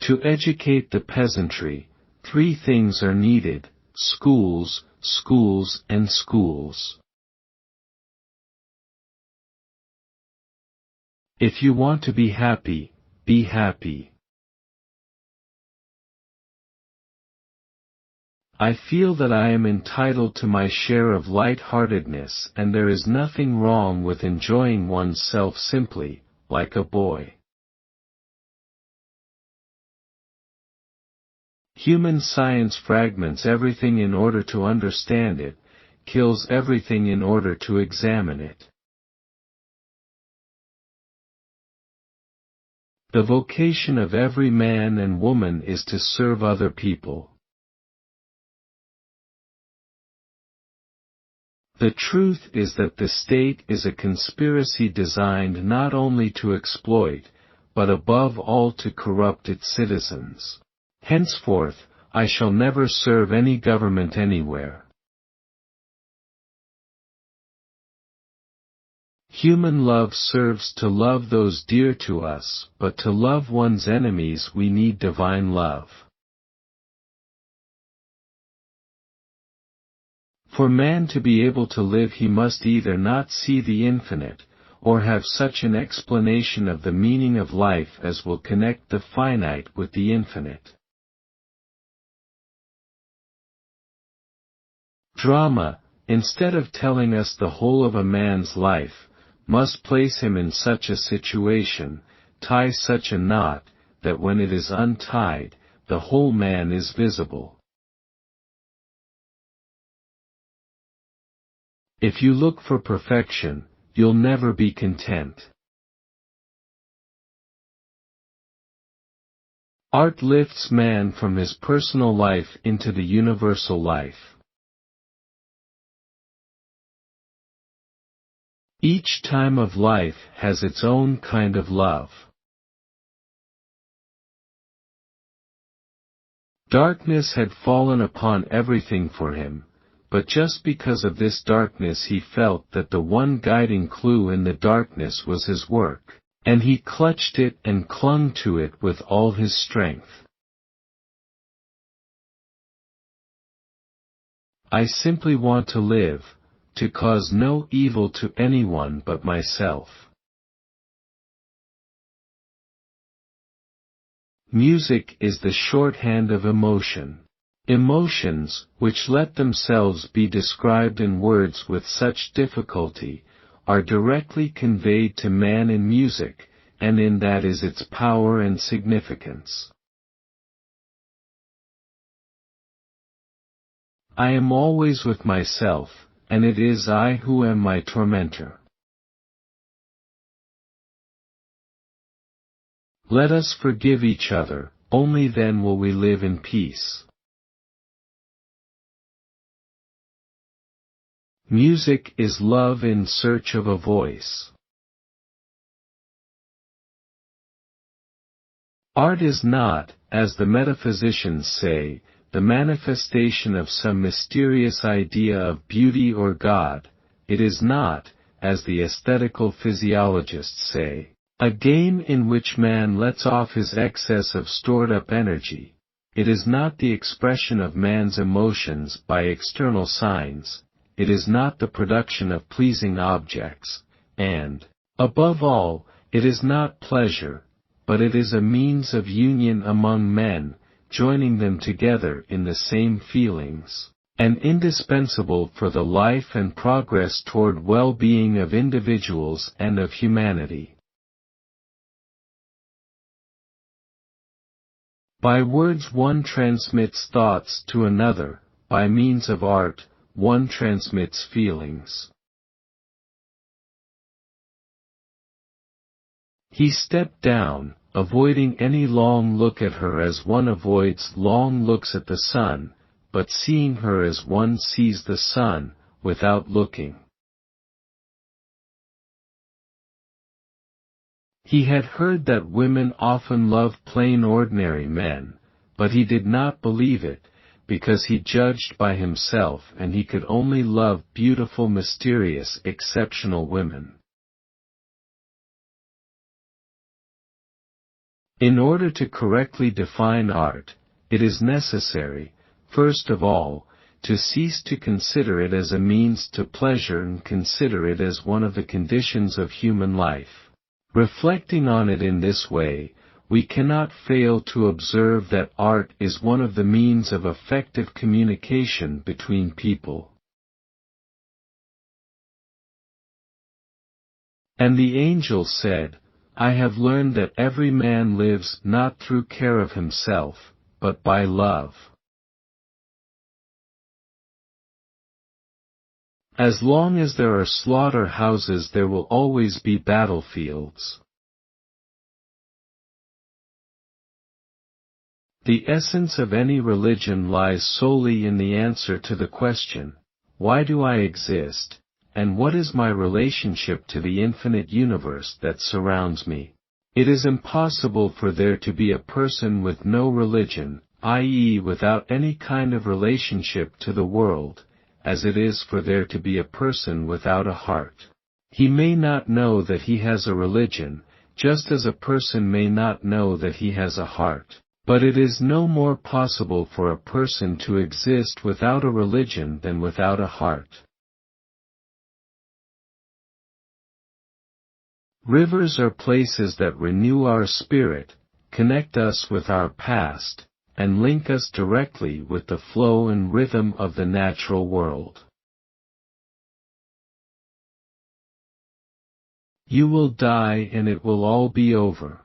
To educate the peasantry, 3 things are needed: schools, schools, and schools. If you want to be happy, be happy. I feel that I am entitled to my share of light-heartedness, and there is nothing wrong with enjoying oneself simply, like a boy. Human science fragments everything in order to understand it, kills everything in order to examine it. The vocation of every man and woman is to serve other people. The truth is that the state is a conspiracy designed not only to exploit, but above all to corrupt its citizens. Henceforth, I shall never serve any government anywhere. Human love serves to love those dear to us, but to love one's enemies we need divine love. For man to be able to live he must either not see the infinite, or have such an explanation of the meaning of life as will connect the finite with the infinite. Drama, instead of telling us the whole of a man's life, must place him in such a situation, tie such a knot, that when it is untied, the whole man is visible. If you look for perfection, you'll never be content. Art lifts man from his personal life into the universal life. Each time of life has its own kind of love. Darkness had fallen upon everything for him, but just because of this darkness he felt that the one guiding clue in the darkness was his work, and he clutched it and clung to it with all his strength. I simply want to live, to cause no evil to anyone but myself. Music is the shorthand of emotion. Emotions, which let themselves be described in words with such difficulty, are directly conveyed to man in music, and in that is its power and significance. I am always with myself, and it is I who am my tormentor. Let us forgive each other, only then will we live in peace. Music is love in search of a voice. Art is not, as the metaphysicians say, the manifestation of some mysterious idea of beauty or God. It is not, as the aesthetical physiologists say, a game in which man lets off his excess of stored-up energy. It is not the expression of man's emotions by external signs. It is not the production of pleasing objects, and, above all, it is not pleasure, but it is a means of union among men, joining them together in the same feelings, and indispensable for the life and progress toward well-being of individuals and of humanity. By words one transmits thoughts to another, by means of art, one transmits feelings. He stepped down, avoiding any long look at her as one avoids long looks at the sun, but seeing her as one sees the sun, without looking. He had heard that women often love plain ordinary men, but he did not believe it, because he judged by himself and he could only love beautiful, mysterious, exceptional women. In order to correctly define art, it is necessary, first of all, to cease to consider it as a means to pleasure and consider it as one of the conditions of human life. Reflecting on it in this way, we cannot fail to observe that art is one of the means of effective communication between people. And the angel said, I have learned that every man lives not through care of himself, but by love. As long as there are slaughterhouses there will always be battlefields. The essence of any religion lies solely in the answer to the question, Why do I exist? And what is my relationship to the infinite universe that surrounds me? It is impossible for there to be a person with no religion, i.e., without any kind of relationship to the world, as it is for there to be a person without a heart. He may not know that he has a religion, just as a person may not know that he has a heart, but it is no more possible for a person to exist without a religion than without a heart. Rivers are places that renew our spirit, connect us with our past, and link us directly with the flow and rhythm of the natural world. You will die and it will all be over.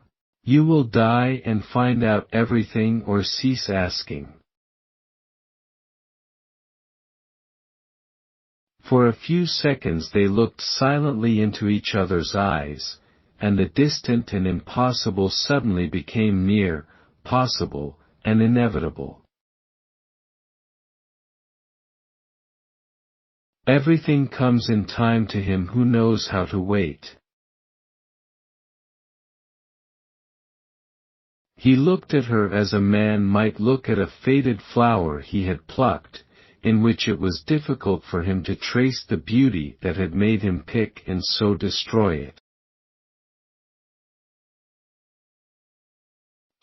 You will die and find out everything or cease asking. For a few seconds they looked silently into each other's eyes, and the distant and impossible suddenly became near, possible, and inevitable. Everything comes in time to him who knows how to wait. He looked at her as a man might look at a faded flower he had plucked, in which it was difficult for him to trace the beauty that had made him pick and so destroy it.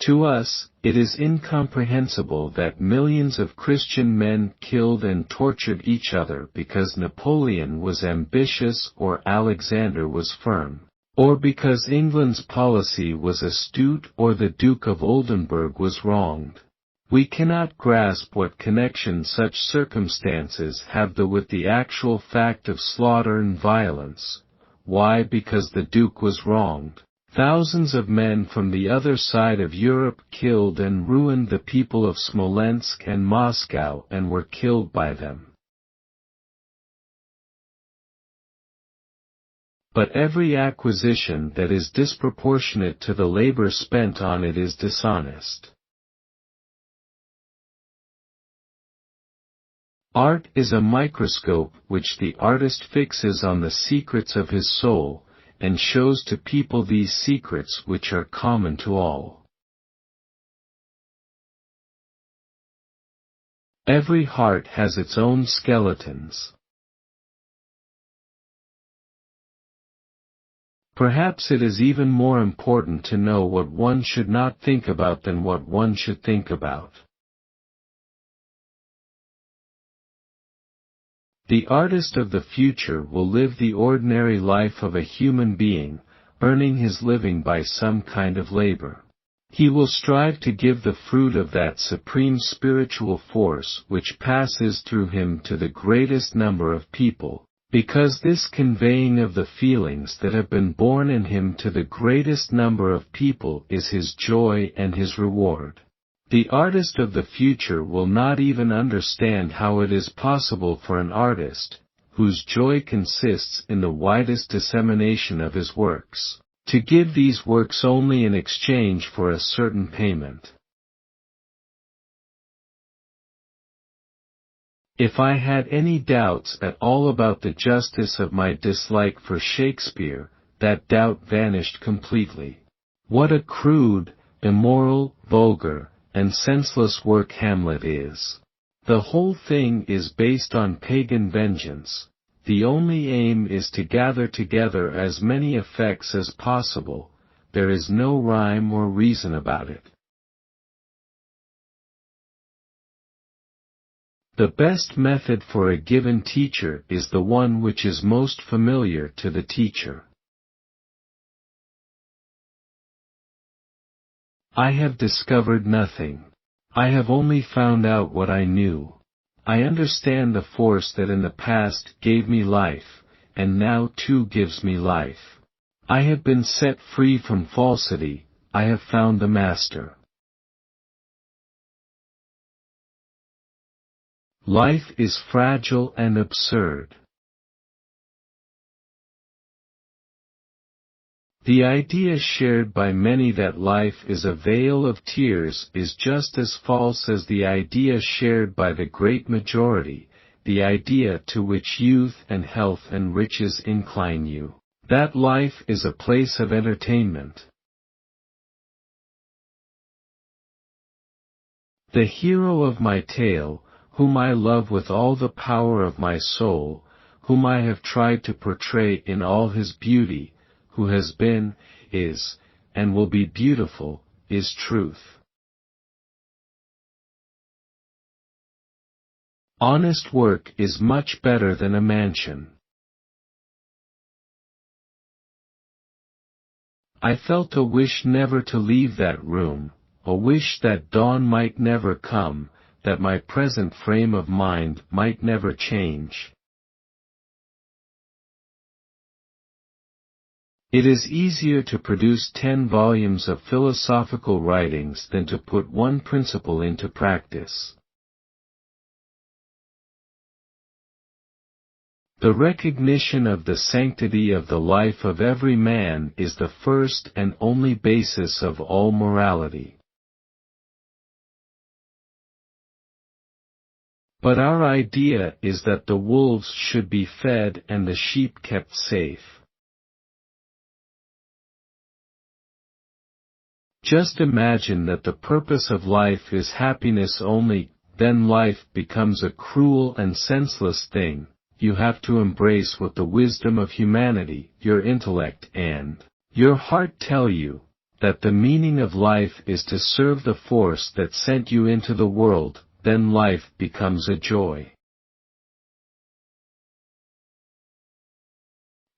To us, it is incomprehensible that millions of Christian men killed and tortured each other because Napoleon was ambitious or Alexander was firm, or because England's policy was astute or the Duke of Oldenburg was wronged. We cannot grasp what connection such circumstances have with the actual fact of slaughter and violence. Why? Because the Duke was wronged. Thousands of men from the other side of Europe killed and ruined the people of Smolensk and Moscow and were killed by them. But every acquisition that is disproportionate to the labor spent on it is dishonest. Art is a microscope which the artist fixes on the secrets of his soul, and shows to people these secrets which are common to all. Every heart has its own skeletons. Perhaps it is even more important to know what one should not think about than what one should think about. The artist of the future will live the ordinary life of a human being, earning his living by some kind of labor. He will strive to give the fruit of that supreme spiritual force which passes through him to the greatest number of people, because this conveying of the feelings that have been born in him to the greatest number of people is his joy and his reward. The artist of the future will not even understand how it is possible for an artist, whose joy consists in the widest dissemination of his works, to give these works only in exchange for a certain payment. If I had any doubts at all about the justice of my dislike for Shakespeare, that doubt vanished completely. What a crude, immoral, vulgar, and senseless work Hamlet is. The whole thing is based on pagan vengeance. The only aim is to gather together as many effects as possible. There is no rhyme or reason about it. The best method for a given teacher is the one which is most familiar to the teacher. I have discovered nothing. I have only found out what I knew. I understand the force that in the past gave me life, and now too gives me life. I have been set free from falsity, I have found the master. Life is fragile and absurd. The idea shared by many that life is a vale of tears is just as false as the idea shared by the great majority, the idea to which youth and health and riches incline you, that life is a place of entertainment. The hero of my tale, whom I love with all the power of my soul, whom I have tried to portray in all his beauty, who has been, is, and will be beautiful, is truth. Honest work is much better than a mansion. I felt a wish never to leave that room, a wish that dawn might never come, that my present frame of mind might never change. It is easier to produce 10 volumes of philosophical writings than to put one principle into practice. The recognition of the sanctity of the life of every man is the first and only basis of all morality. But our idea is that the wolves should be fed and the sheep kept safe. Just imagine that the purpose of life is happiness only, then life becomes a cruel and senseless thing. You have to embrace what the wisdom of humanity, your intellect and your heart tell you, that the meaning of life is to serve the force that sent you into the world, then life becomes a joy.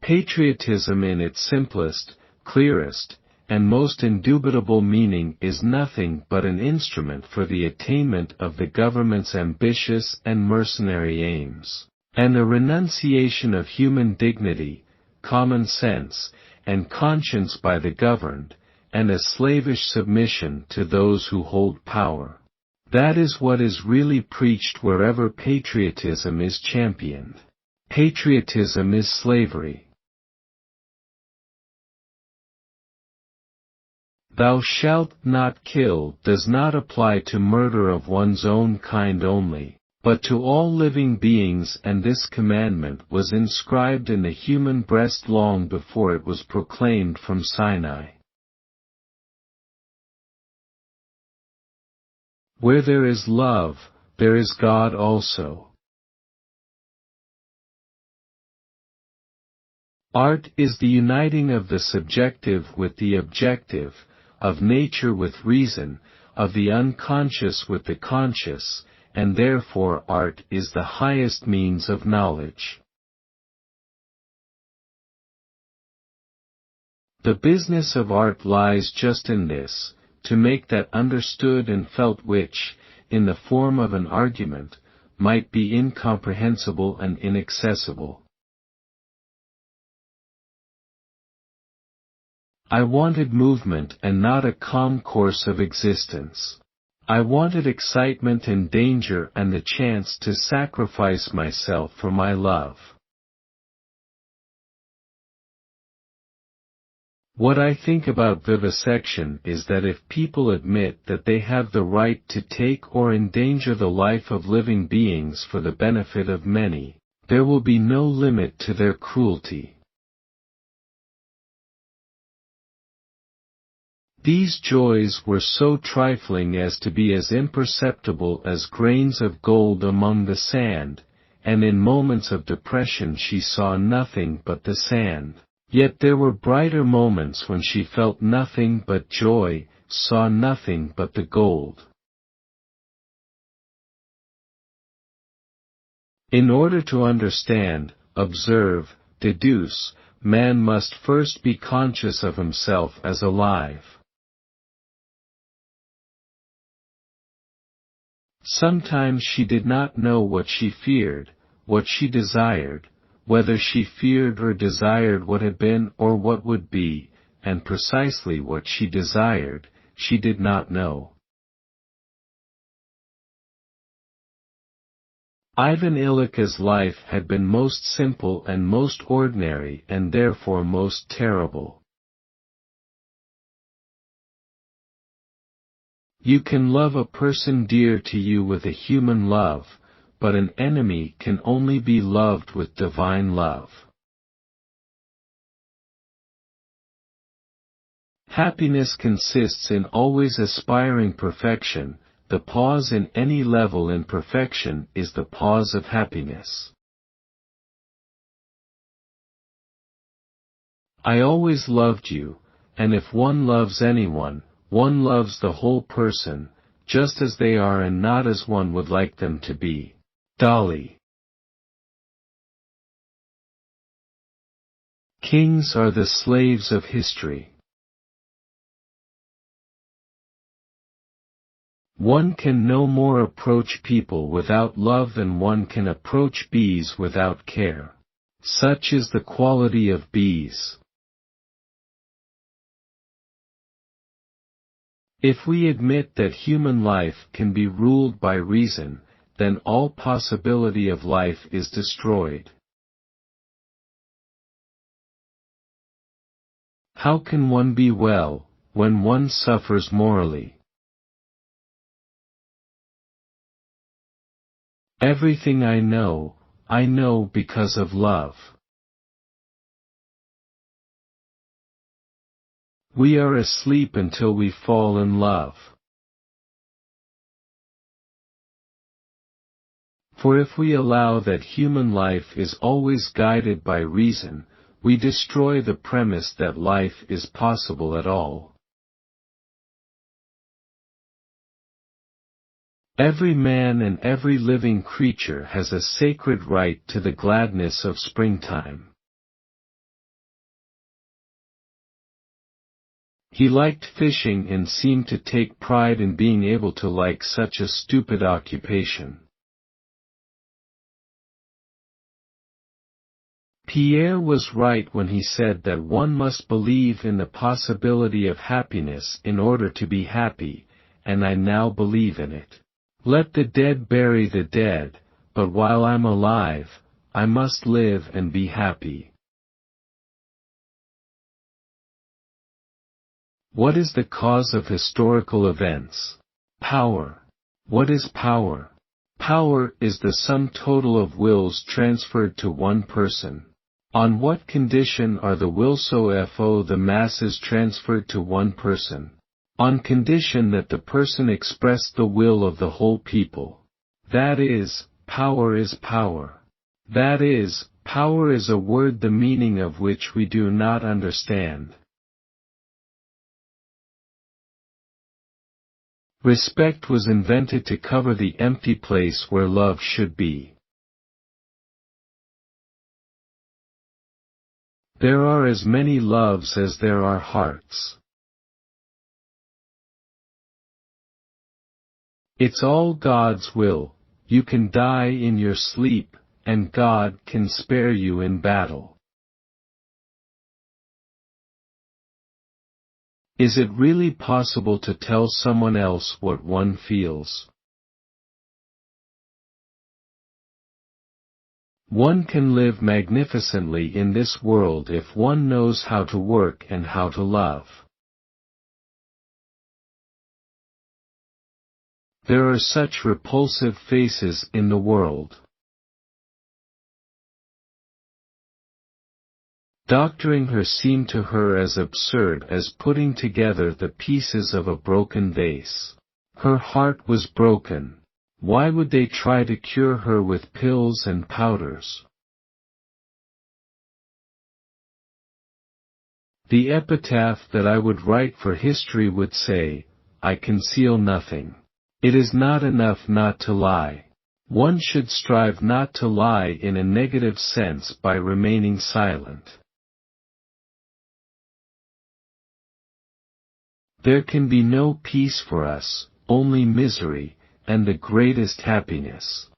Patriotism in its simplest, clearest, and most indubitable meaning is nothing but an instrument for the attainment of the government's ambitious and mercenary aims, and a renunciation of human dignity, common sense, and conscience by the governed, and a slavish submission to those who hold power. That is what is really preached wherever patriotism is championed. Patriotism is slavery. Thou shalt not kill does not apply to murder of one's own kind only, but to all living beings, and this commandment was inscribed in the human breast long before it was proclaimed from Sinai. Where there is love, there is God also. Art is the uniting of the subjective with the objective, of nature with reason, of the unconscious with the conscious, and therefore art is the highest means of knowledge. The business of art lies just in this, to make that understood and felt which, in the form of an argument, might be incomprehensible and inaccessible. I wanted movement and not a calm course of existence. I wanted excitement and danger and the chance to sacrifice myself for my love. What I think about vivisection is that if people admit that they have the right to take or endanger the life of living beings for the benefit of many, there will be no limit to their cruelty. These joys were so trifling as to be as imperceptible as grains of gold among the sand, and in moments of depression she saw nothing but the sand. Yet there were brighter moments when she felt nothing but joy, saw nothing but the gold. In order to understand, observe, deduce, man must first be conscious of himself as alive. Sometimes she did not know what she feared, what she desired, whether she feared or desired what had been or what would be, and precisely what she desired, she did not know. Ivan Ilyitch's life had been most simple and most ordinary and therefore most terrible. You can love a person dear to you with a human love, but an enemy can only be loved with divine love. Happiness consists in always aspiring perfection. The pause in any level in perfection is the pause of happiness. I always loved you, and if one loves anyone, one loves the whole person, just as they are and not as one would like them to be. Dolly. Kings are the slaves of history. One can no more approach people without love than one can approach bees without care. Such is the quality of bees. If we admit that human life can be ruled by reason, then all possibility of life is destroyed. How can one be well, when one suffers morally? Everything I know because of love. We are asleep until we fall in love. For if we allow that human life is always guided by reason, we destroy the premise that life is possible at all. Every man and every living creature has a sacred right to the gladness of springtime. He liked fishing and seemed to take pride in being able to like such a stupid occupation. Pierre was right when he said that one must believe in the possibility of happiness in order to be happy, and I now believe in it. Let the dead bury the dead, but while I'm alive, I must live and be happy. What is the cause of historical events? Power. What is power? Power is the sum total of wills transferred to one person. On what condition are the wills the masses transferred to one person? On condition that the person express the will of the whole people. That is, power is power. That is, power is a word the meaning of which we do not understand. Respect was invented to cover the empty place where love should be. There are as many loves as there are hearts. It's all God's will. You can die in your sleep, and God can spare you in battle. Is it really possible to tell someone else what one feels? One can live magnificently in this world if one knows how to work and how to love. There are such repulsive faces in the world. Doctoring her seemed to her as absurd as putting together the pieces of a broken vase. Her heart was broken. Why would they try to cure her with pills and powders? The epitaph that I would write for history would say, I conceal nothing. It is not enough not to lie. One should strive not to lie in a negative sense by remaining silent. There can be no peace for us, only misery, and the greatest happiness.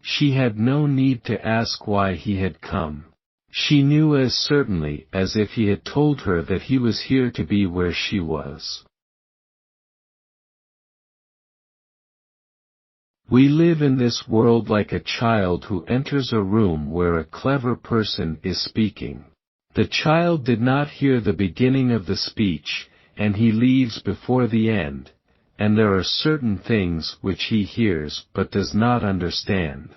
She had no need to ask why he had come. She knew as certainly as if he had told her that he was here to be where she was. We live in this world like a child who enters a room where a clever person is speaking. The child did not hear the beginning of the speech, and he leaves before the end, and there are certain things which he hears but does not understand.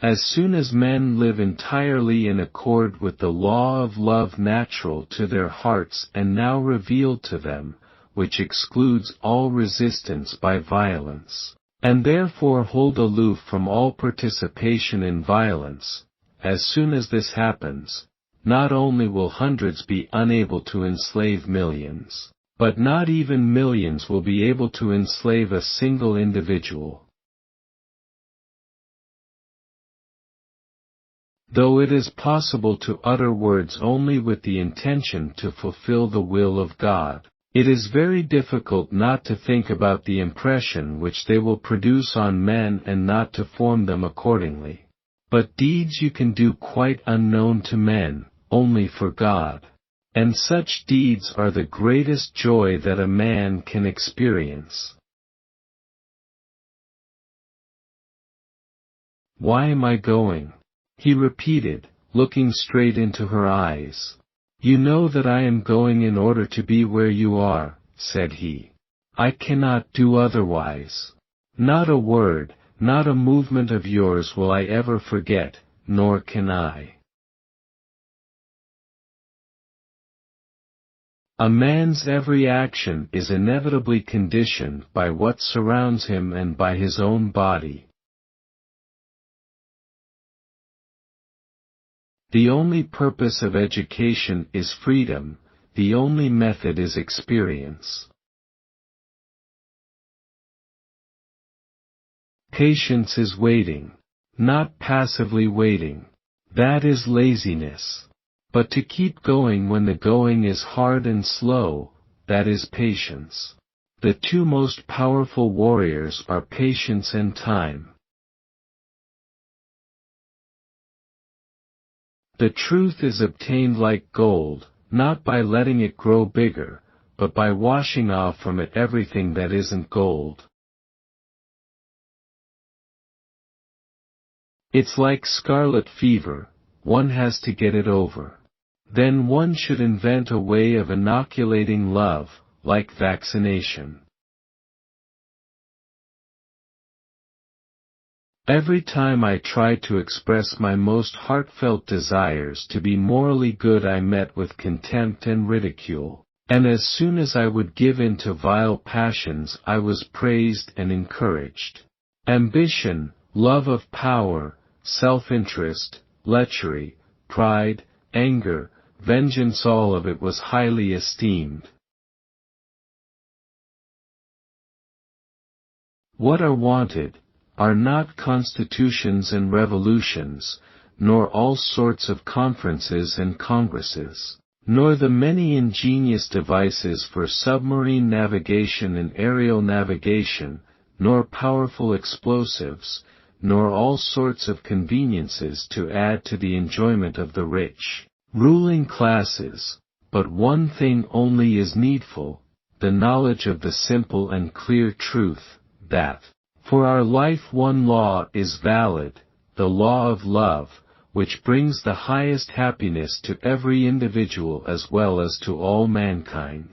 As soon as men live entirely in accord with the law of love natural to their hearts and now revealed to them, which excludes all resistance by violence, and therefore hold aloof from all participation in violence, as soon as this happens, not only will hundreds be unable to enslave millions, but not even millions will be able to enslave a single individual. Though it is possible to utter words only with the intention to fulfill the will of God, it is very difficult not to think about the impression which they will produce on men and not to form them accordingly. But deeds you can do quite unknown to men, only for God. And such deeds are the greatest joy that a man can experience. Why am I going? He repeated, looking straight into her eyes. You know that I am going in order to be where you are, said he. I cannot do otherwise. Not a word, not a movement of yours will I ever forget, nor can I. A man's every action is inevitably conditioned by what surrounds him and by his own body. The only purpose of education is freedom, the only method is experience. Patience is waiting. Not passively waiting. That is laziness. But to keep going when the going is hard and slow, that is patience. The two most powerful warriors are patience and time. The truth is obtained like gold, not by letting it grow bigger, but by washing off from it everything that isn't gold. It's like scarlet fever, one has to get it over. Then one should invent a way of inoculating love, like vaccination. Every time I tried to express my most heartfelt desires to be morally good I met with contempt and ridicule, and as soon as I would give in to vile passions I was praised and encouraged. Ambition, love of power, self-interest, lechery, pride, anger, vengeance, all of it was highly esteemed. What are wanted are not constitutions and revolutions, nor all sorts of conferences and congresses, nor the many ingenious devices for submarine navigation and aerial navigation, nor powerful explosives, nor all sorts of conveniences to add to the enjoyment of the rich, ruling classes, but one thing only is needful, the knowledge of the simple and clear truth, that, for our life one law is valid, the law of love, which brings the highest happiness to every individual as well as to all mankind.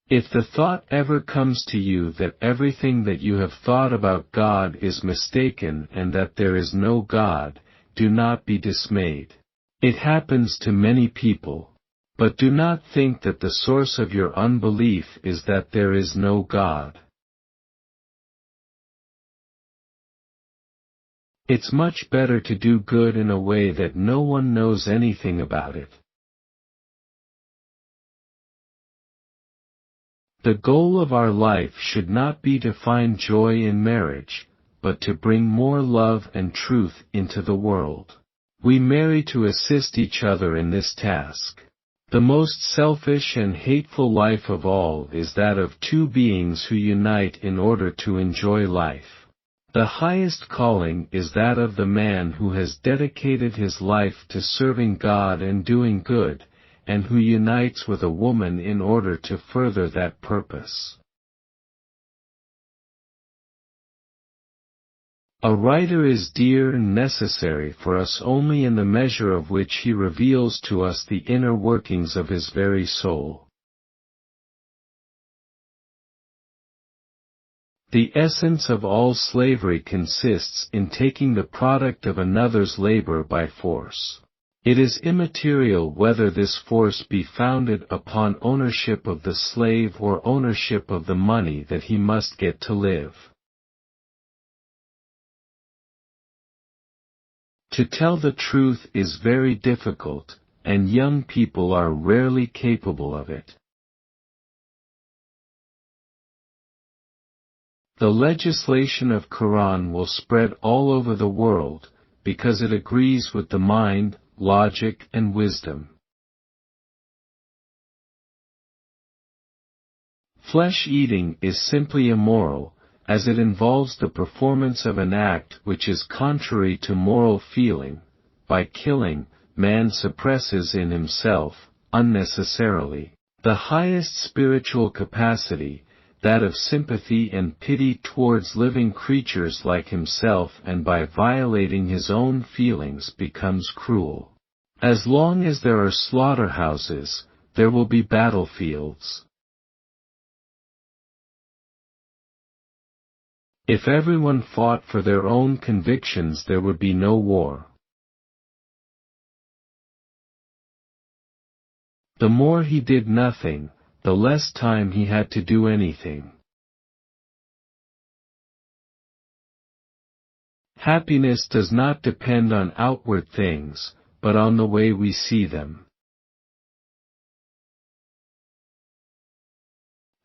If the thought ever comes to you that everything that you have thought about God is mistaken and that there is no God, do not be dismayed. It happens to many people. But do not think that the source of your unbelief is that there is no God. It's much better to do good in a way that no one knows anything about it. The goal of our life should not be to find joy in marriage, but to bring more love and truth into the world. We marry to assist each other in this task. The most selfish and hateful life of all is that of two beings who unite in order to enjoy life. The highest calling is that of the man who has dedicated his life to serving God and doing good, and who unites with a woman in order to further that purpose. A writer is dear and necessary for us only in the measure of which he reveals to us the inner workings of his very soul. The essence of all slavery consists in taking the product of another's labor by force. It is immaterial whether this force be founded upon ownership of the slave or ownership of the money that he must get to live. To tell the truth is very difficult, and young people are rarely capable of it. The legislation of Quran will spread all over the world, because it agrees with the mind, logic and wisdom. Flesh eating is simply immoral, as it involves the performance of an act which is contrary to moral feeling. By killing, man suppresses in himself, unnecessarily, the highest spiritual capacity, that of sympathy and pity towards living creatures like himself, and by violating his own feelings becomes cruel. As long as there are slaughterhouses, there will be battlefields. If everyone fought for their own convictions, there would be no war. The more he did nothing, the less time he had to do anything. Happiness does not depend on outward things, but on the way we see them.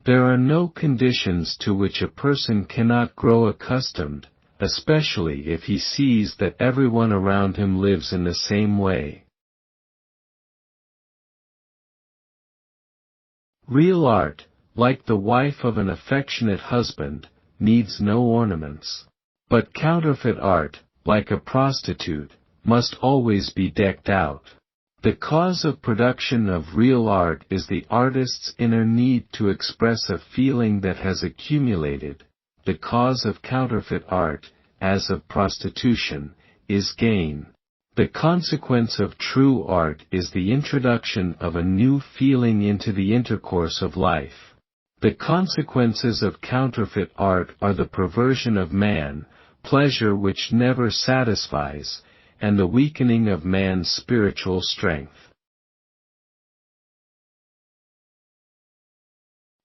There are no conditions to which a person cannot grow accustomed, especially if he sees that everyone around him lives in the same way. Real art, like the wife of an affectionate husband, needs no ornaments. But counterfeit art, like a prostitute, must always be decked out. The cause of production of real art is the artist's inner need to express a feeling that has accumulated. The cause of counterfeit art, as of prostitution, is gain. The consequence of true art is the introduction of a new feeling into the intercourse of life. The consequences of counterfeit art are the perversion of man, pleasure which never satisfies, and the weakening of man's spiritual strength.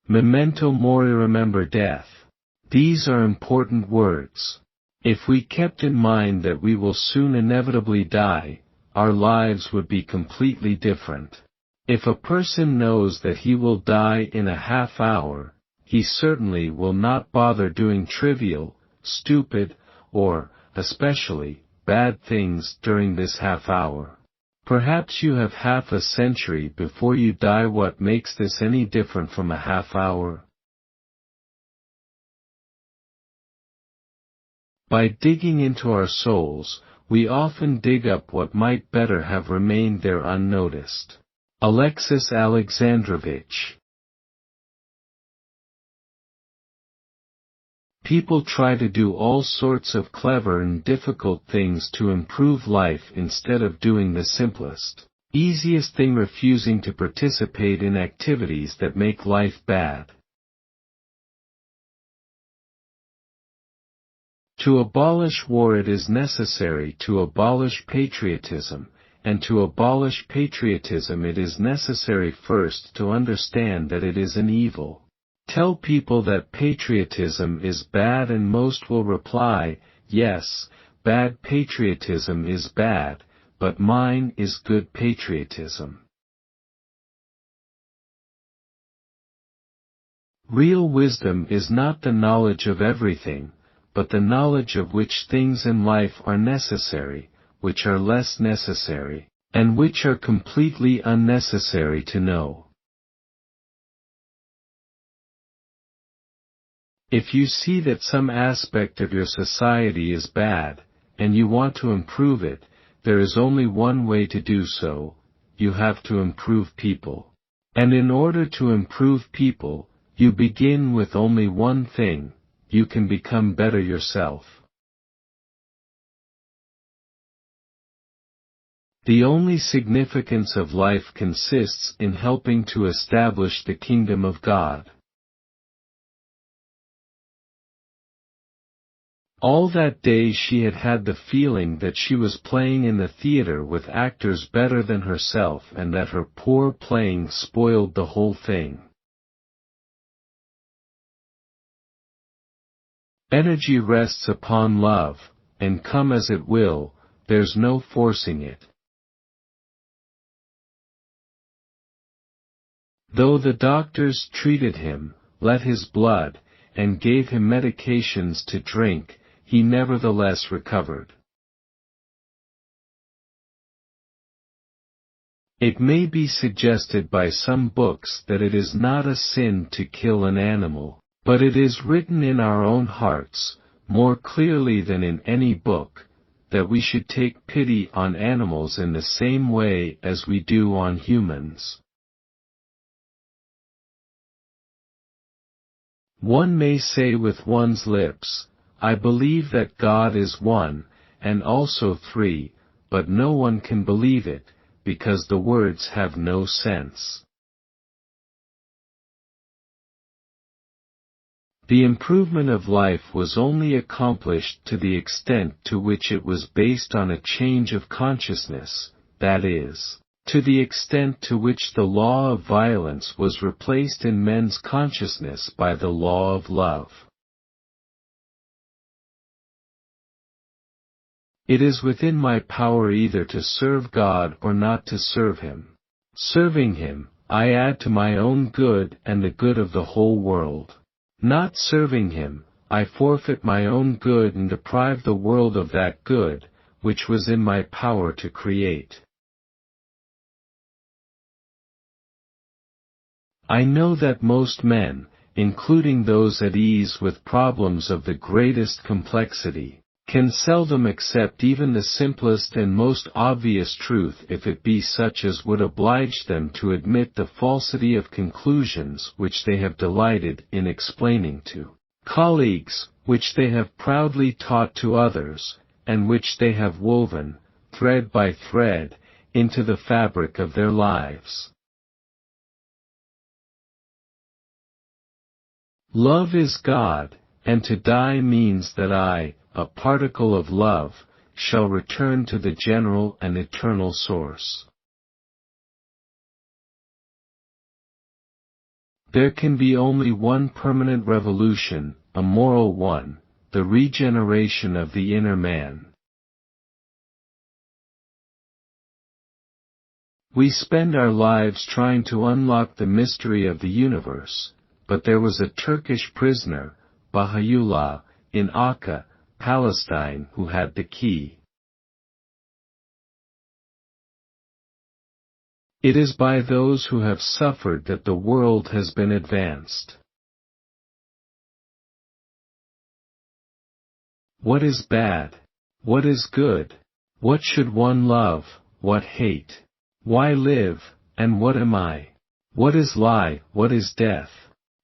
Memento mori, remember death. These are important words. If we kept in mind that we will soon inevitably die, our lives would be completely different. If a person knows that he will die in a half hour, he certainly will not bother doing trivial, stupid, or, especially, bad things during this half hour. Perhaps you have half a century before you die. What makes this any different from a half hour? By digging into our souls, we often dig up what might better have remained there unnoticed. Alexis Alexandrovich. People try to do all sorts of clever and difficult things to improve life instead of doing the simplest, easiest thing, refusing to participate in activities that make life bad. To abolish war, it is necessary to abolish patriotism, and to abolish patriotism it is necessary first to understand that it is an evil. Tell people that patriotism is bad and most will reply, yes, bad patriotism is bad, but mine is good patriotism. Real wisdom is not the knowledge of everything, but the knowledge of which things in life are necessary, which are less necessary, and which are completely unnecessary to know. If you see that some aspect of your society is bad, and you want to improve it, there is only one way to do so: you have to improve people. And in order to improve people, you begin with only one thing: you can become better yourself. The only significance of life consists in helping to establish the kingdom of God. All that day she had had the feeling that she was playing in the theater with actors better than herself and that her poor playing spoiled the whole thing. Energy rests upon love, and come as it will, there's no forcing it. Though the doctors treated him, let his blood, and gave him medications to drink, he nevertheless recovered. It may be suggested by some books that it is not a sin to kill an animal, but it is written in our own hearts, more clearly than in any book, that we should take pity on animals in the same way as we do on humans. One may say with one's lips, I believe that God is one, and also three, but no one can believe it, because the words have no sense. The improvement of life was only accomplished to the extent to which it was based on a change of consciousness, that is, to the extent to which the law of violence was replaced in men's consciousness by the law of love. It is within my power either to serve God or not to serve Him. Serving Him, I add to my own good and the good of the whole world. Not serving Him, I forfeit my own good and deprive the world of that good, which was in my power to create. I know that most men, including those at ease with problems of the greatest complexity, can seldom accept even the simplest and most obvious truth if it be such as would oblige them to admit the falsity of conclusions which they have delighted in explaining to colleagues, which they have proudly taught to others, and which they have woven, thread by thread, into the fabric of their lives. Love is God, and to die means that I, a particle of love, shall return to the general and eternal source. There can be only one permanent revolution, a moral one, the regeneration of the inner man. We spend our lives trying to unlock the mystery of the universe, but there was a Turkish prisoner, Baha'u'llah, in Akka, Palestine, who had the key. It is by those who have suffered that the world has been advanced. What is bad? What is good? What should one love, what hate? Why live, and what am I? What is lie, what is death?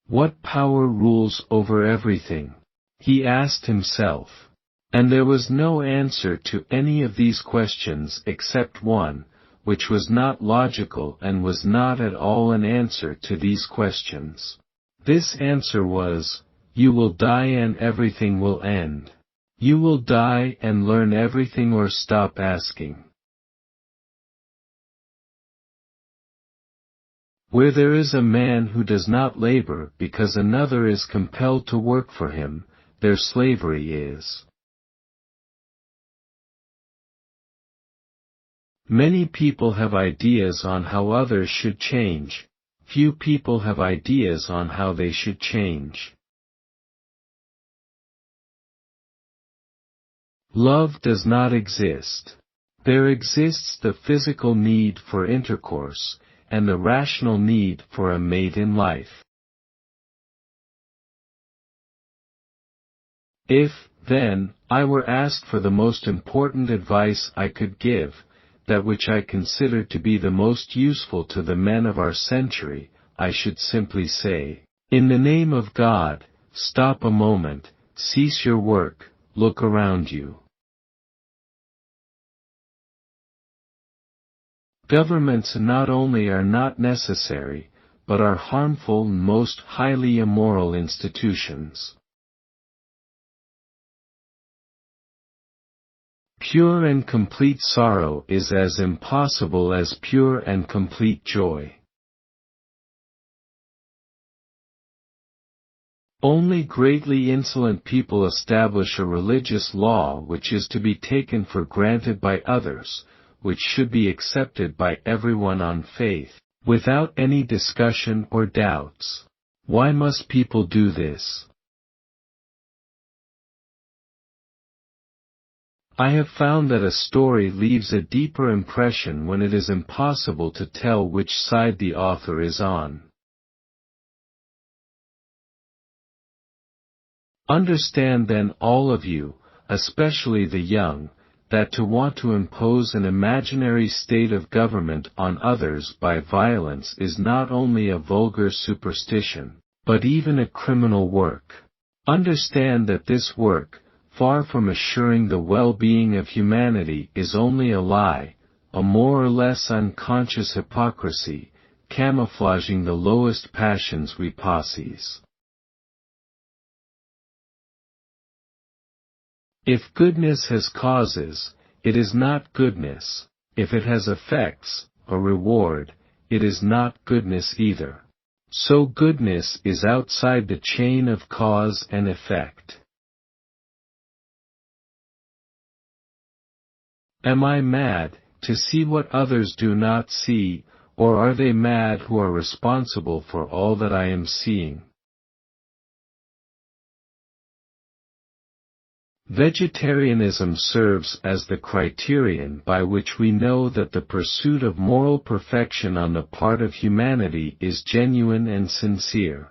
What power rules over everything? He asked himself. And there was no answer to any of these questions except one, which was not logical and was not at all an answer to these questions. This answer was, you will die and everything will end. You will die and learn everything or stop asking. Where there is a man who does not labor because another is compelled to work for him, there slavery is. Many people have ideas on how others should change. Few people have ideas on how they should change. Love does not exist. There exists the physical need for intercourse, and the rational need for a mate in life. If, then, I were asked for the most important advice I could give, that which I consider to be the most useful to the men of our century, I should simply say, in the name of God, stop a moment, cease your work, look around you. Governments not only are not necessary, but are harmful and most highly immoral institutions. Pure and complete sorrow is as impossible as pure and complete joy. Only greatly insolent people establish a religious law which is to be taken for granted by others, which should be accepted by everyone on faith, without any discussion or doubts. Why must people do this? I have found that a story leaves a deeper impression when it is impossible to tell which side the author is on. Understand then, all of you, especially the young, that to want to impose an imaginary state of government on others by violence is not only a vulgar superstition, but even a criminal work. Understand that this work, far from assuring the well-being of humanity, is only a lie, a more or less unconscious hypocrisy, camouflaging the lowest passions we possess. If goodness has causes, it is not goodness; if it has effects, a reward, it is not goodness either. So goodness is outside the chain of cause and effect. Am I mad, to see what others do not see, or are they mad who are responsible for all that I am seeing? Vegetarianism serves as the criterion by which we know that the pursuit of moral perfection on the part of humanity is genuine and sincere.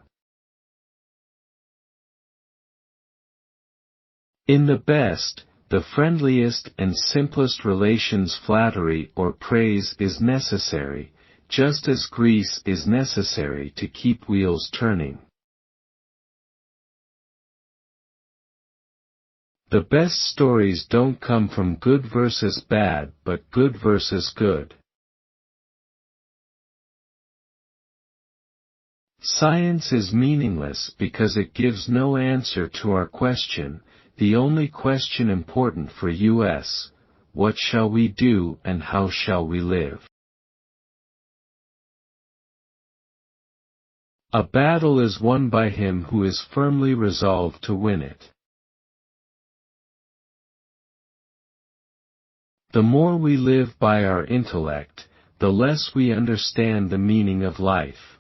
In the best, the friendliest and simplest relations, flattery or praise is necessary, just as grease is necessary to keep wheels turning. The best stories don't come from good versus bad, but good versus good. Science is meaningless because it gives no answer to our question, the only question important for us: what shall we do and how shall we live? A battle is won by him who is firmly resolved to win it. The more we live by our intellect, the less we understand the meaning of life.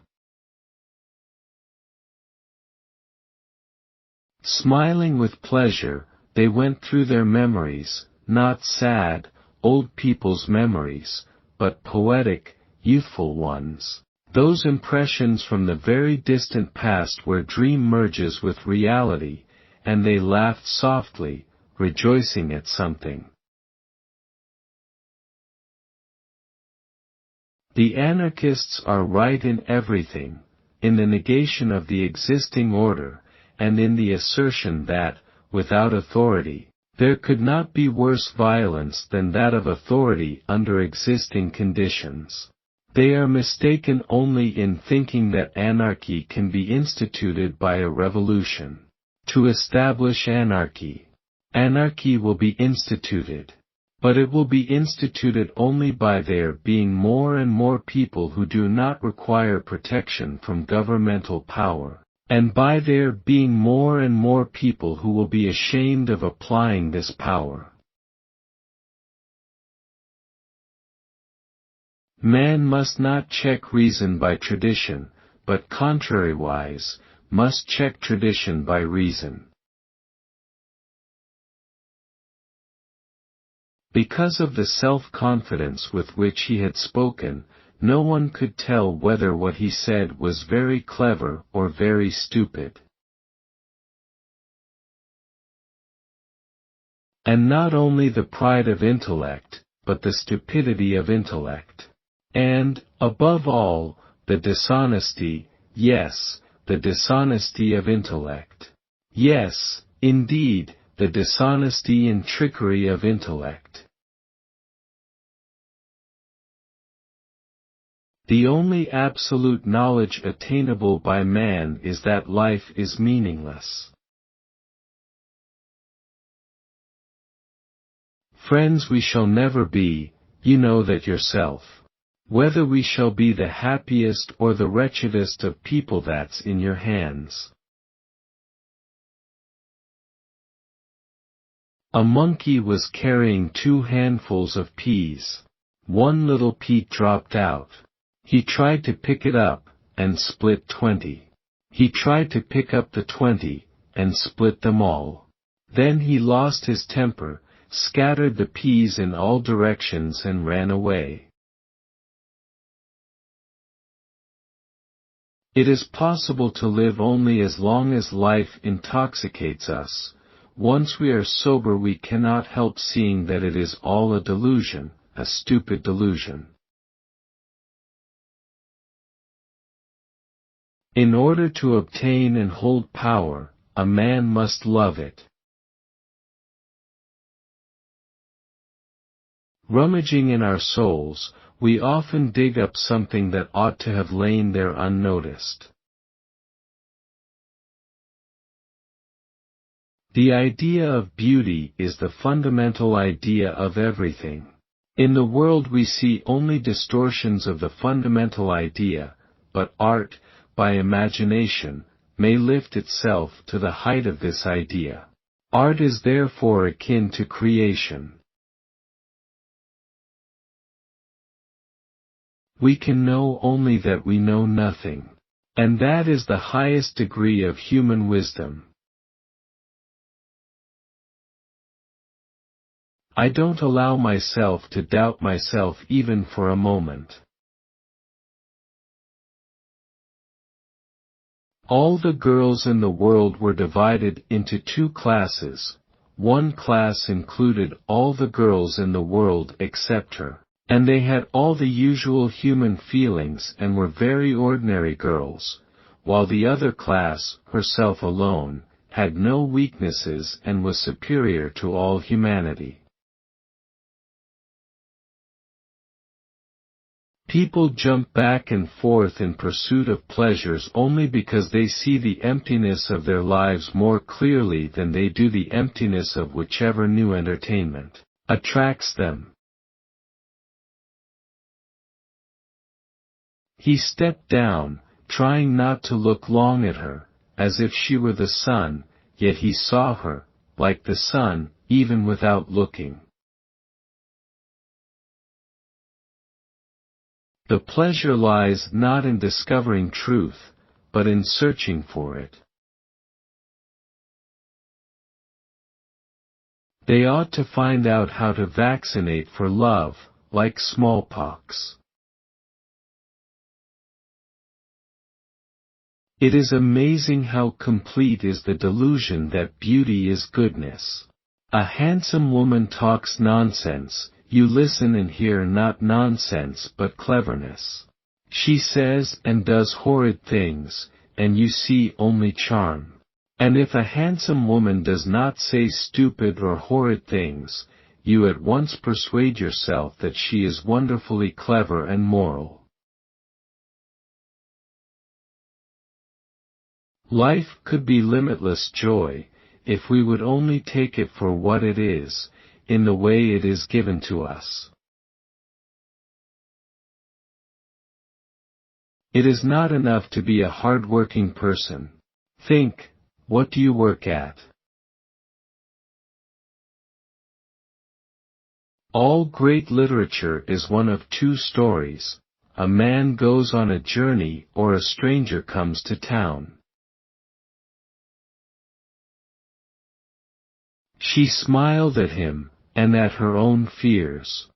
Smiling with pleasure, they went through their memories, not sad, old people's memories, but poetic, youthful ones, those impressions from the very distant past where dream merges with reality, and they laughed softly, rejoicing at something. The anarchists are right in everything, in the negation of the existing order, and in the assertion that, without authority, there could not be worse violence than that of authority under existing conditions. They are mistaken only in thinking that anarchy can be instituted by a revolution. To establish anarchy, anarchy will be instituted. But it will be instituted only by there being more and more people who do not require protection from governmental power, and by there being more and more people who will be ashamed of applying this power. Man must not check reason by tradition, but contrariwise, must check tradition by reason. Because of the self-confidence with which he had spoken, no one could tell whether what he said was very clever or very stupid. And not only the pride of intellect, but the stupidity of intellect. And, above all, the dishonesty, yes, the dishonesty of intellect. Yes, indeed, the dishonesty and trickery of intellect. The only absolute knowledge attainable by man is that life is meaningless. Friends we shall never be, you know that yourself. Whether we shall be the happiest or the wretchedest of people, that's in your hands. A monkey was carrying 2 handfuls of peas. One little pea dropped out. He tried to pick it up, and split 20. He tried to pick up the 20, and split them all. Then he lost his temper, scattered the peas in all directions and ran away. It is possible to live only as long as life intoxicates us. Once we are sober we cannot help seeing that it is all a delusion, a stupid delusion. In order to obtain and hold power, a man must love it. Rummaging in our souls, we often dig up something that ought to have lain there unnoticed. The idea of beauty is the fundamental idea of everything. In the world we see only distortions of the fundamental idea, but art, by imagination, may lift itself to the height of this idea. Art is therefore akin to creation. We can know only that we know nothing. And that is the highest degree of human wisdom. I don't allow myself to doubt myself even for a moment. All the girls in the world were divided into 2 classes. One class included all the girls in the world except her, and they had all the usual human feelings and were very ordinary girls, while the other class, herself alone, had no weaknesses and was superior to all humanity. People jump back and forth in pursuit of pleasures only because they see the emptiness of their lives more clearly than they do the emptiness of whichever new entertainment attracts them. He stepped down, trying not to look long at her, as if she were the sun, yet he saw her, like the sun, even without looking. The pleasure lies not in discovering truth, but in searching for it. They ought to find out how to vaccinate for love, like smallpox. It is amazing how complete is the delusion that beauty is goodness. A handsome woman talks nonsense. You listen and hear not nonsense but cleverness. She says and does horrid things, and you see only charm. And if a handsome woman does not say stupid or horrid things, you at once persuade yourself that she is wonderfully clever and moral. Life could be limitless joy, if we would only take it for what it is, in the way it is given to us. It is not enough to be a hard-working person. Think, what do you work at? All great literature is one of 2 stories. A man goes on a journey or a stranger comes to town. She smiled at him, and at her own fears.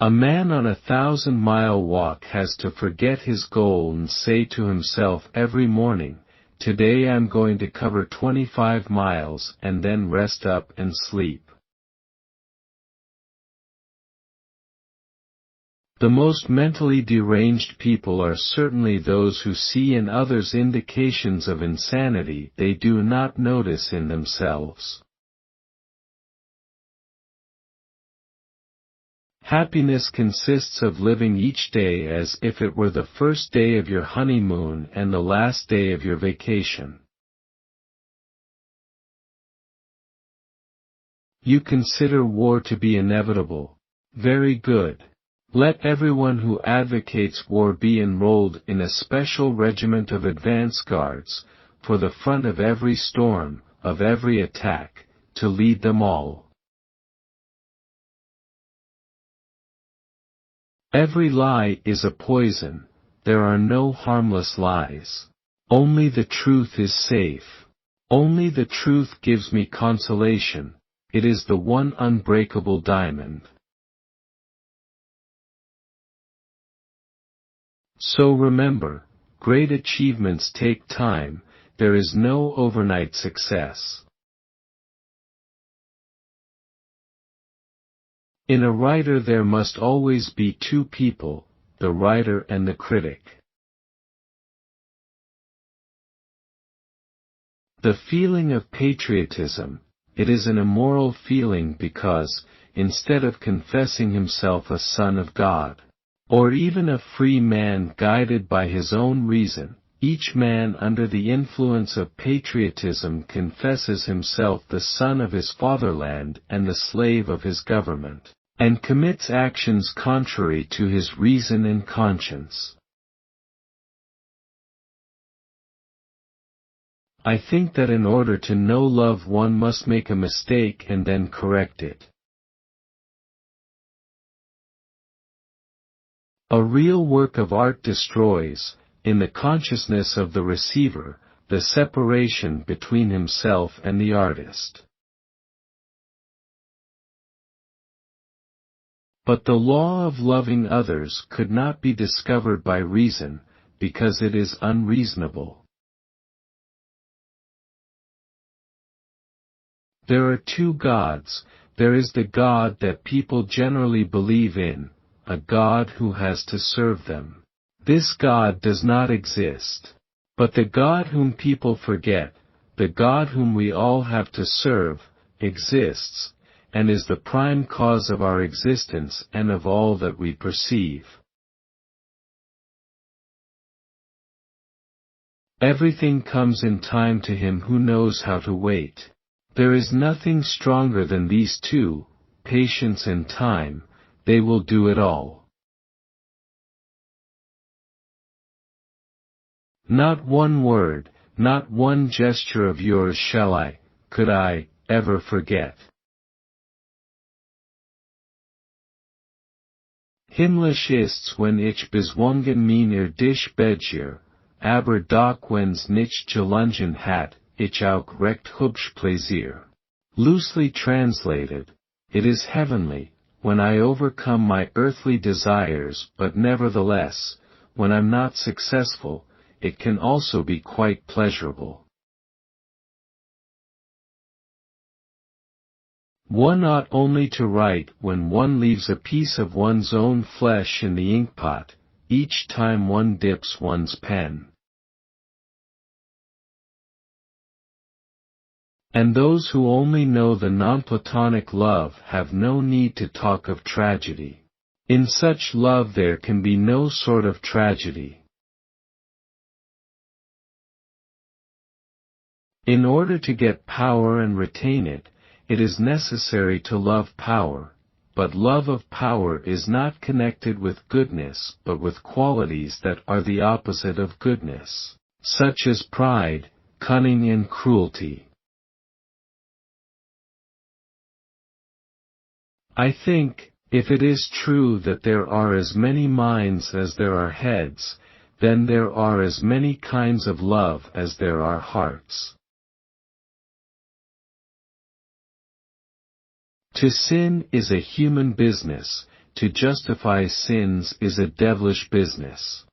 A man on a 1,000-mile walk has to forget his goal and say to himself every morning, "Today I'm going to cover 25 miles and then rest up and sleep." The most mentally deranged people are certainly those who see in others indications of insanity they do not notice in themselves. Happiness consists of living each day as if it were the first day of your honeymoon and the last day of your vacation. You consider war to be inevitable. Very good. Let everyone who advocates war be enrolled in a special regiment of advance guards, for the front of every storm, of every attack, to lead them all. Every lie is a poison, there are no harmless lies. Only the truth is safe. Only the truth gives me consolation, it is the one unbreakable diamond. So remember, great achievements take time, there is no overnight success. In a writer there must always be two people, the writer and the critic. The feeling of patriotism, it is an immoral feeling because, instead of confessing himself a son of God, or even a free man guided by his own reason, each man under the influence of patriotism confesses himself the son of his fatherland and the slave of his government, and commits actions contrary to his reason and conscience. I think that in order to know love one must make a mistake and then correct it. A real work of art destroys, in the consciousness of the receiver, the separation between himself and the artist. But the law of loving others could not be discovered by reason, because it is unreasonable. There are two gods, there is the God that people generally believe in, a God who has to serve them. This God does not exist. But the God whom people forget, the God whom we all have to serve, exists, and is the prime cause of our existence and of all that we perceive. Everything comes in time to him who knows how to wait. There is nothing stronger than these two, patience and time, they will do it all. Not one word, not one gesture of yours could I, ever forget. Himmlisch ist's, wenn ich bezwungen mir dich begehr, aber doch wenn's nicht gelungen hat, ich auch recht hübsch Plaisir. Loosely translated, it is heavenly, when I overcome my earthly desires, but nevertheless, when I'm not successful, it can also be quite pleasurable. One ought only to write when one leaves a piece of one's own flesh in the inkpot, each time one dips one's pen. And those who only know the non-Platonic love have no need to talk of tragedy. In such love there can be no sort of tragedy. In order to get power and retain it, it is necessary to love power, but love of power is not connected with goodness but with qualities that are the opposite of goodness, such as pride, cunning and cruelty. I think, if it is true that there are as many minds as there are heads, then there are as many kinds of love as there are hearts. To sin is a human business, to justify sins is a devilish business.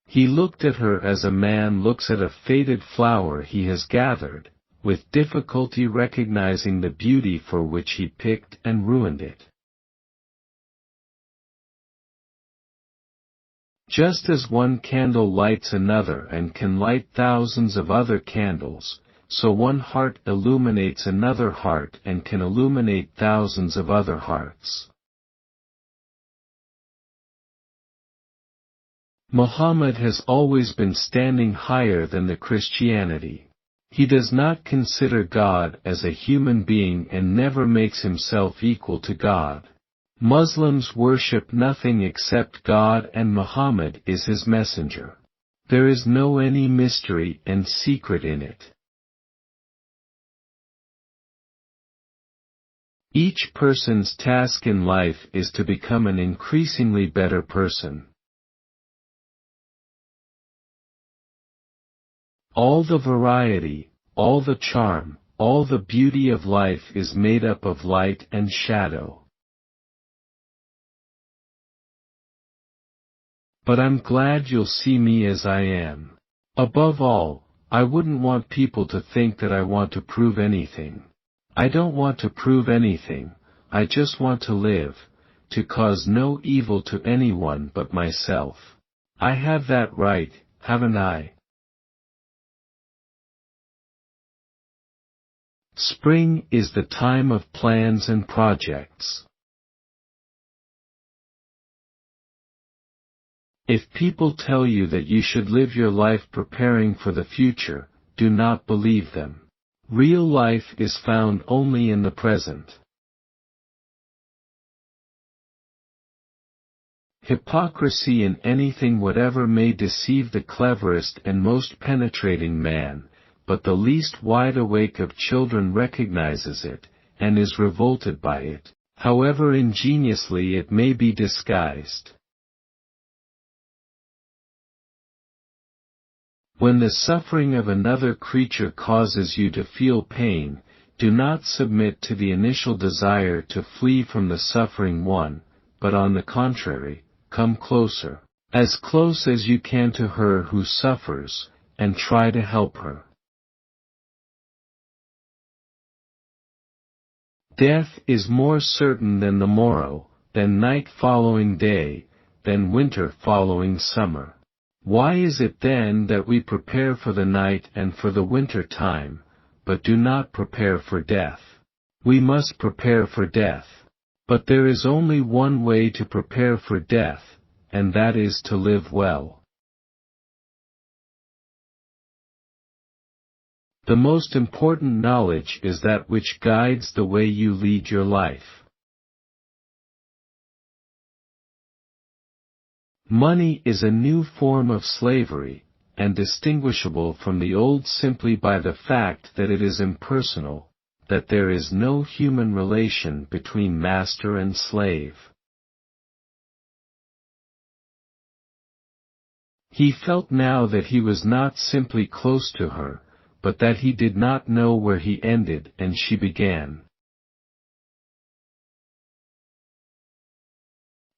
He looked at her as a man looks at a faded flower he has gathered, with difficulty recognizing the beauty for which he picked and ruined it. Just as one candle lights another and can light thousands of other candles, so one heart illuminates another heart and can illuminate thousands of other hearts. Muhammad has always been standing higher than the Christianity. He does not consider God as a human being and never makes himself equal to God. Muslims worship nothing except God and Muhammad is his messenger. There is no any mystery and secret in it. Each person's task in life is to become an increasingly better person. All the variety, all the charm, all the beauty of life is made up of light and shadow. But I'm glad you'll see me as I am. Above all, I wouldn't want people to think that I want to prove anything. I don't want to prove anything, I just want to live, to cause no evil to anyone but myself. I have that right, haven't I? Spring is the time of plans and projects. If people tell you that you should live your life preparing for the future, do not believe them. Real life is found only in the present. Hypocrisy in anything whatever may deceive the cleverest and most penetrating man, but the least wide-awake of children recognizes it, and is revolted by it, however ingeniously it may be disguised. When the suffering of another creature causes you to feel pain, do not submit to the initial desire to flee from the suffering one, but on the contrary, come closer, as close as you can to her who suffers, and try to help her. Death is more certain than the morrow, than night following day, than winter following summer. Why is it then that we prepare for the night and for the winter time, but do not prepare for death? We must prepare for death. But there is only one way to prepare for death, and that is to live well. The most important knowledge is that which guides the way you lead your life. Money is a new form of slavery, and distinguishable from the old simply by the fact that it is impersonal, that there is no human relation between master and slave. He felt now that he was not simply close to her, but that he did not know where he ended and she began.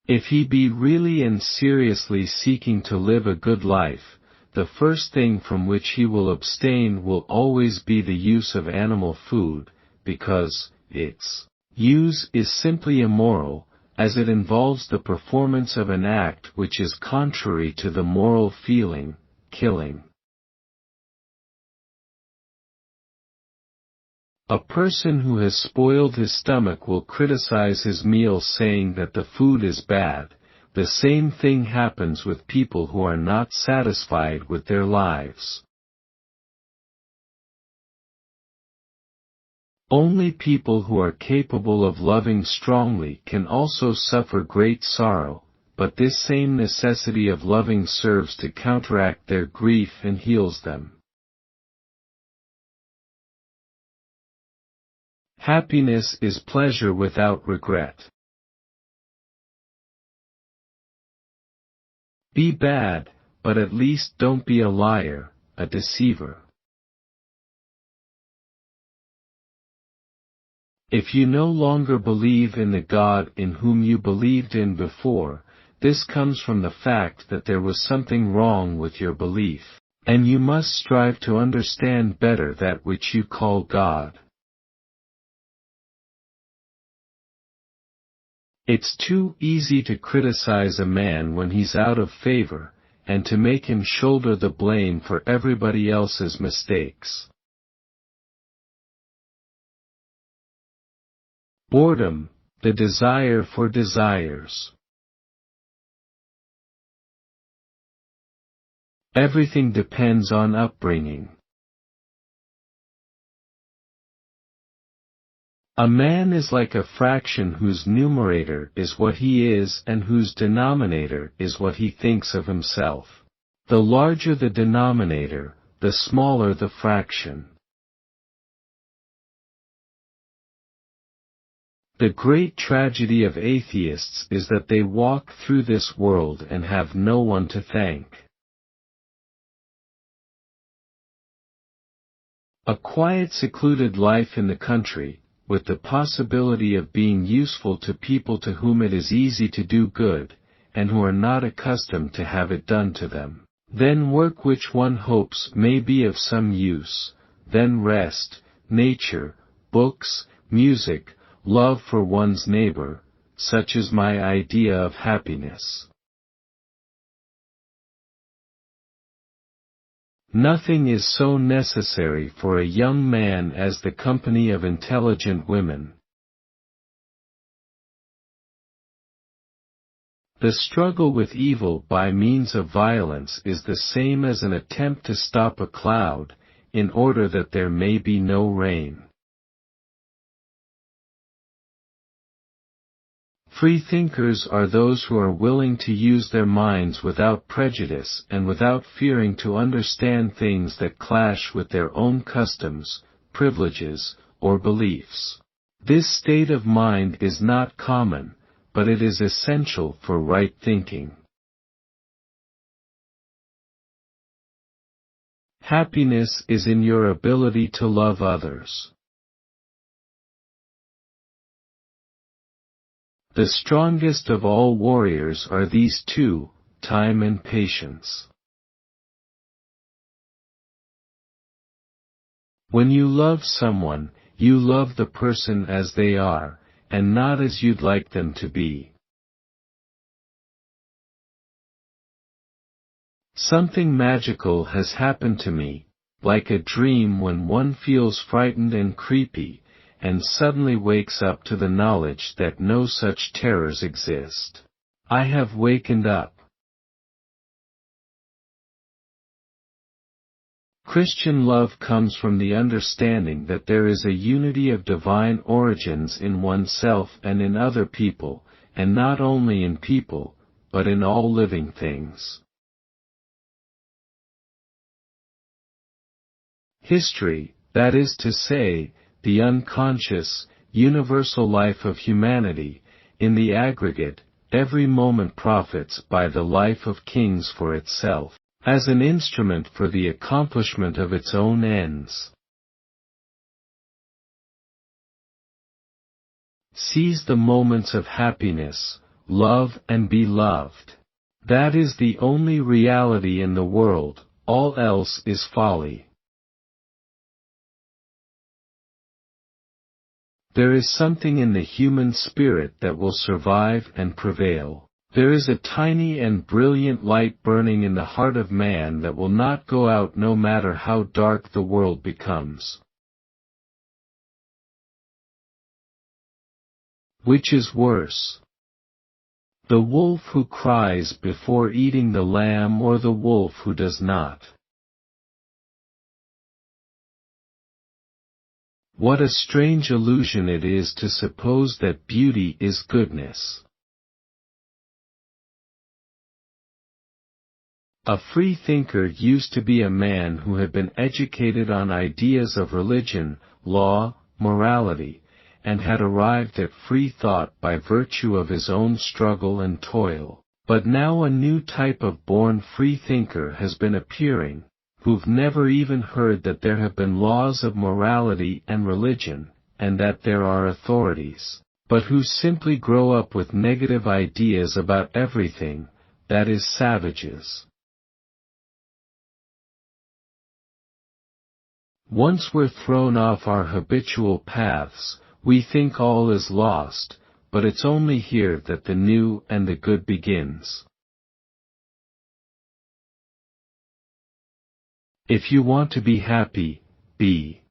If he be really and seriously seeking to live a good life, the first thing from which he will abstain will always be the use of animal food, because its use is simply immoral, as it involves the performance of an act which is contrary to the moral feeling, killing. A person who has spoiled his stomach will criticize his meal saying that the food is bad. The same thing happens with people who are not satisfied with their lives. Only people who are capable of loving strongly can also suffer great sorrow, but this same necessity of loving serves to counteract their grief and heals them. Happiness is pleasure without regret. Be bad, but at least don't be a liar, a deceiver. If you no longer believe in the God in whom you believed in before, this comes from the fact that there was something wrong with your belief, and you must strive to understand better that which you call God. It's too easy to criticize a man when he's out of favor, and to make him shoulder the blame for everybody else's mistakes. Boredom, the desire for desires. Everything depends on upbringing. A man is like a fraction whose numerator is what he is and whose denominator is what he thinks of himself. The larger the denominator, the smaller the fraction. The great tragedy of atheists is that they walk through this world and have no one to thank. A quiet, secluded life in the country, with the possibility of being useful to people to whom it is easy to do good, and who are not accustomed to have it done to them. Then work which one hopes may be of some use, then rest, nature, books, music, love for one's neighbor, such is my idea of happiness. Nothing is so necessary for a young man as the company of intelligent women. The struggle with evil by means of violence is the same as an attempt to stop a cloud, in order that there may be no rain. Freethinkers are those who are willing to use their minds without prejudice and without fearing to understand things that clash with their own customs, privileges, or beliefs. This state of mind is not common, but it is essential for right thinking. Happiness is in your ability to love others. The strongest of all warriors are these two, time and patience. When you love someone, you love the person as they are, and not as you'd like them to be. Something magical has happened to me, like a dream when one feels frightened and creepy, and suddenly wakes up to the knowledge that no such terrors exist. I have wakened up. Christian love comes from the understanding that there is a unity of divine origins in oneself and in other people, and not only in people, but in all living things. History, that is to say, the unconscious, universal life of humanity, in the aggregate, every moment profits by the life of kings for itself, as an instrument for the accomplishment of its own ends. Seize the moments of happiness, love and be loved. That is the only reality in the world, all else is folly. There is something in the human spirit that will survive and prevail. There is a tiny and brilliant light burning in the heart of man that will not go out no matter how dark the world becomes. Which is worse? The wolf who cries before eating the lamb, or the wolf who does not? What a strange illusion it is to suppose that beauty is goodness. A free thinker used to be a man who had been educated on ideas of religion, law, morality, and had arrived at free thought by virtue of his own struggle and toil. But now a new type of born free thinker has been appearing, who've never even heard that there have been laws of morality and religion, and that there are authorities, but who simply grow up with negative ideas about everything, that is, savages. Once we're thrown off our habitual paths, we think all is lost, but it's only here that the new and the good begins. If you want to be happy, be.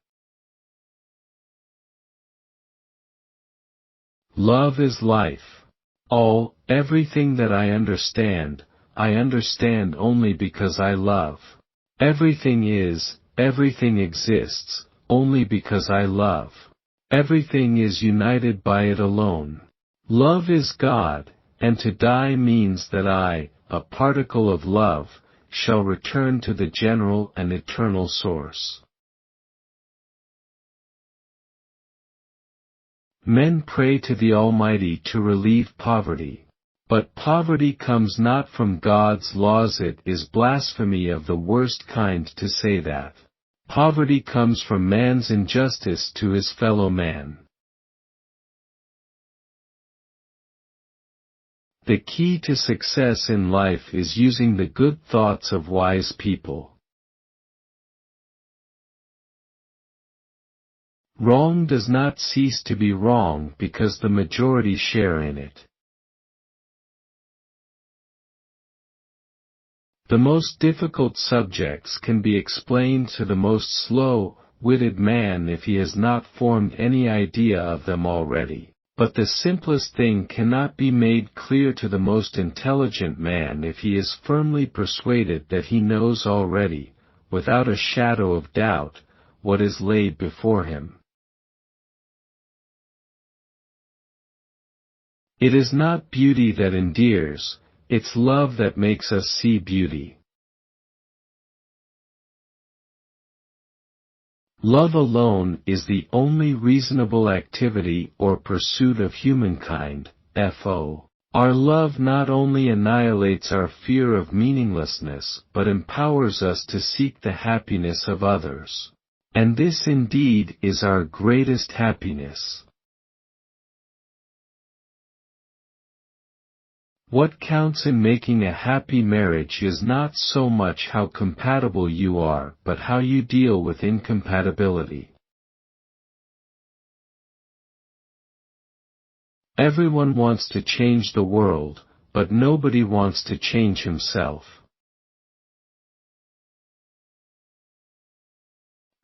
Love is life. Everything that I understand only because I love. Everything exists, only because I love. Everything is united by it alone. Love is God, and to die means that I, a particle of love, shall return to the general and eternal source. Men pray to the Almighty to relieve poverty. But poverty comes not from God's laws. It is blasphemy of the worst kind to say that. Poverty comes from man's injustice to his fellow man. The key to success in life is using the good thoughts of wise people. Wrong does not cease to be wrong because the majority share in it. The most difficult subjects can be explained to the most slow-witted man if he has not formed any idea of them already, but the simplest thing cannot be made clear to the most intelligent man if he is firmly persuaded that he knows already, without a shadow of doubt, what is laid before him. It is not beauty that endears, it's love that makes us see beauty. Love alone is the only reasonable activity or pursuit of humankind. Our love not only annihilates our fear of meaninglessness but empowers us to seek the happiness of others. And this indeed is our greatest happiness. What counts in making a happy marriage is not so much how compatible you are but how you deal with incompatibility. Everyone wants to change the world, but nobody wants to change himself.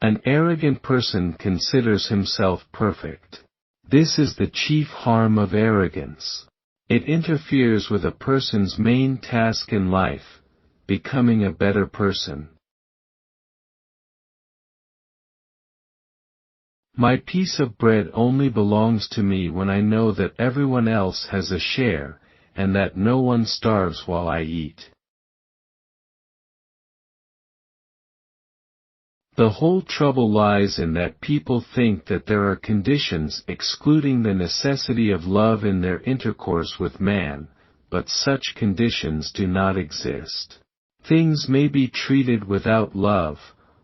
An arrogant person considers himself perfect. This is the chief harm of arrogance. It interferes with a person's main task in life, becoming a better person. My piece of bread only belongs to me when I know that everyone else has a share, and that no one starves while I eat. The whole trouble lies in that people think that there are conditions excluding the necessity of love in their intercourse with man, but such conditions do not exist. Things may be treated without love,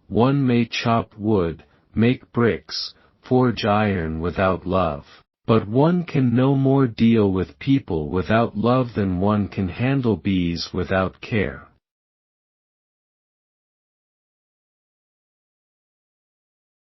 one may chop wood, make bricks, forge iron without love, but one can no more deal with people without love than one can handle bees without care.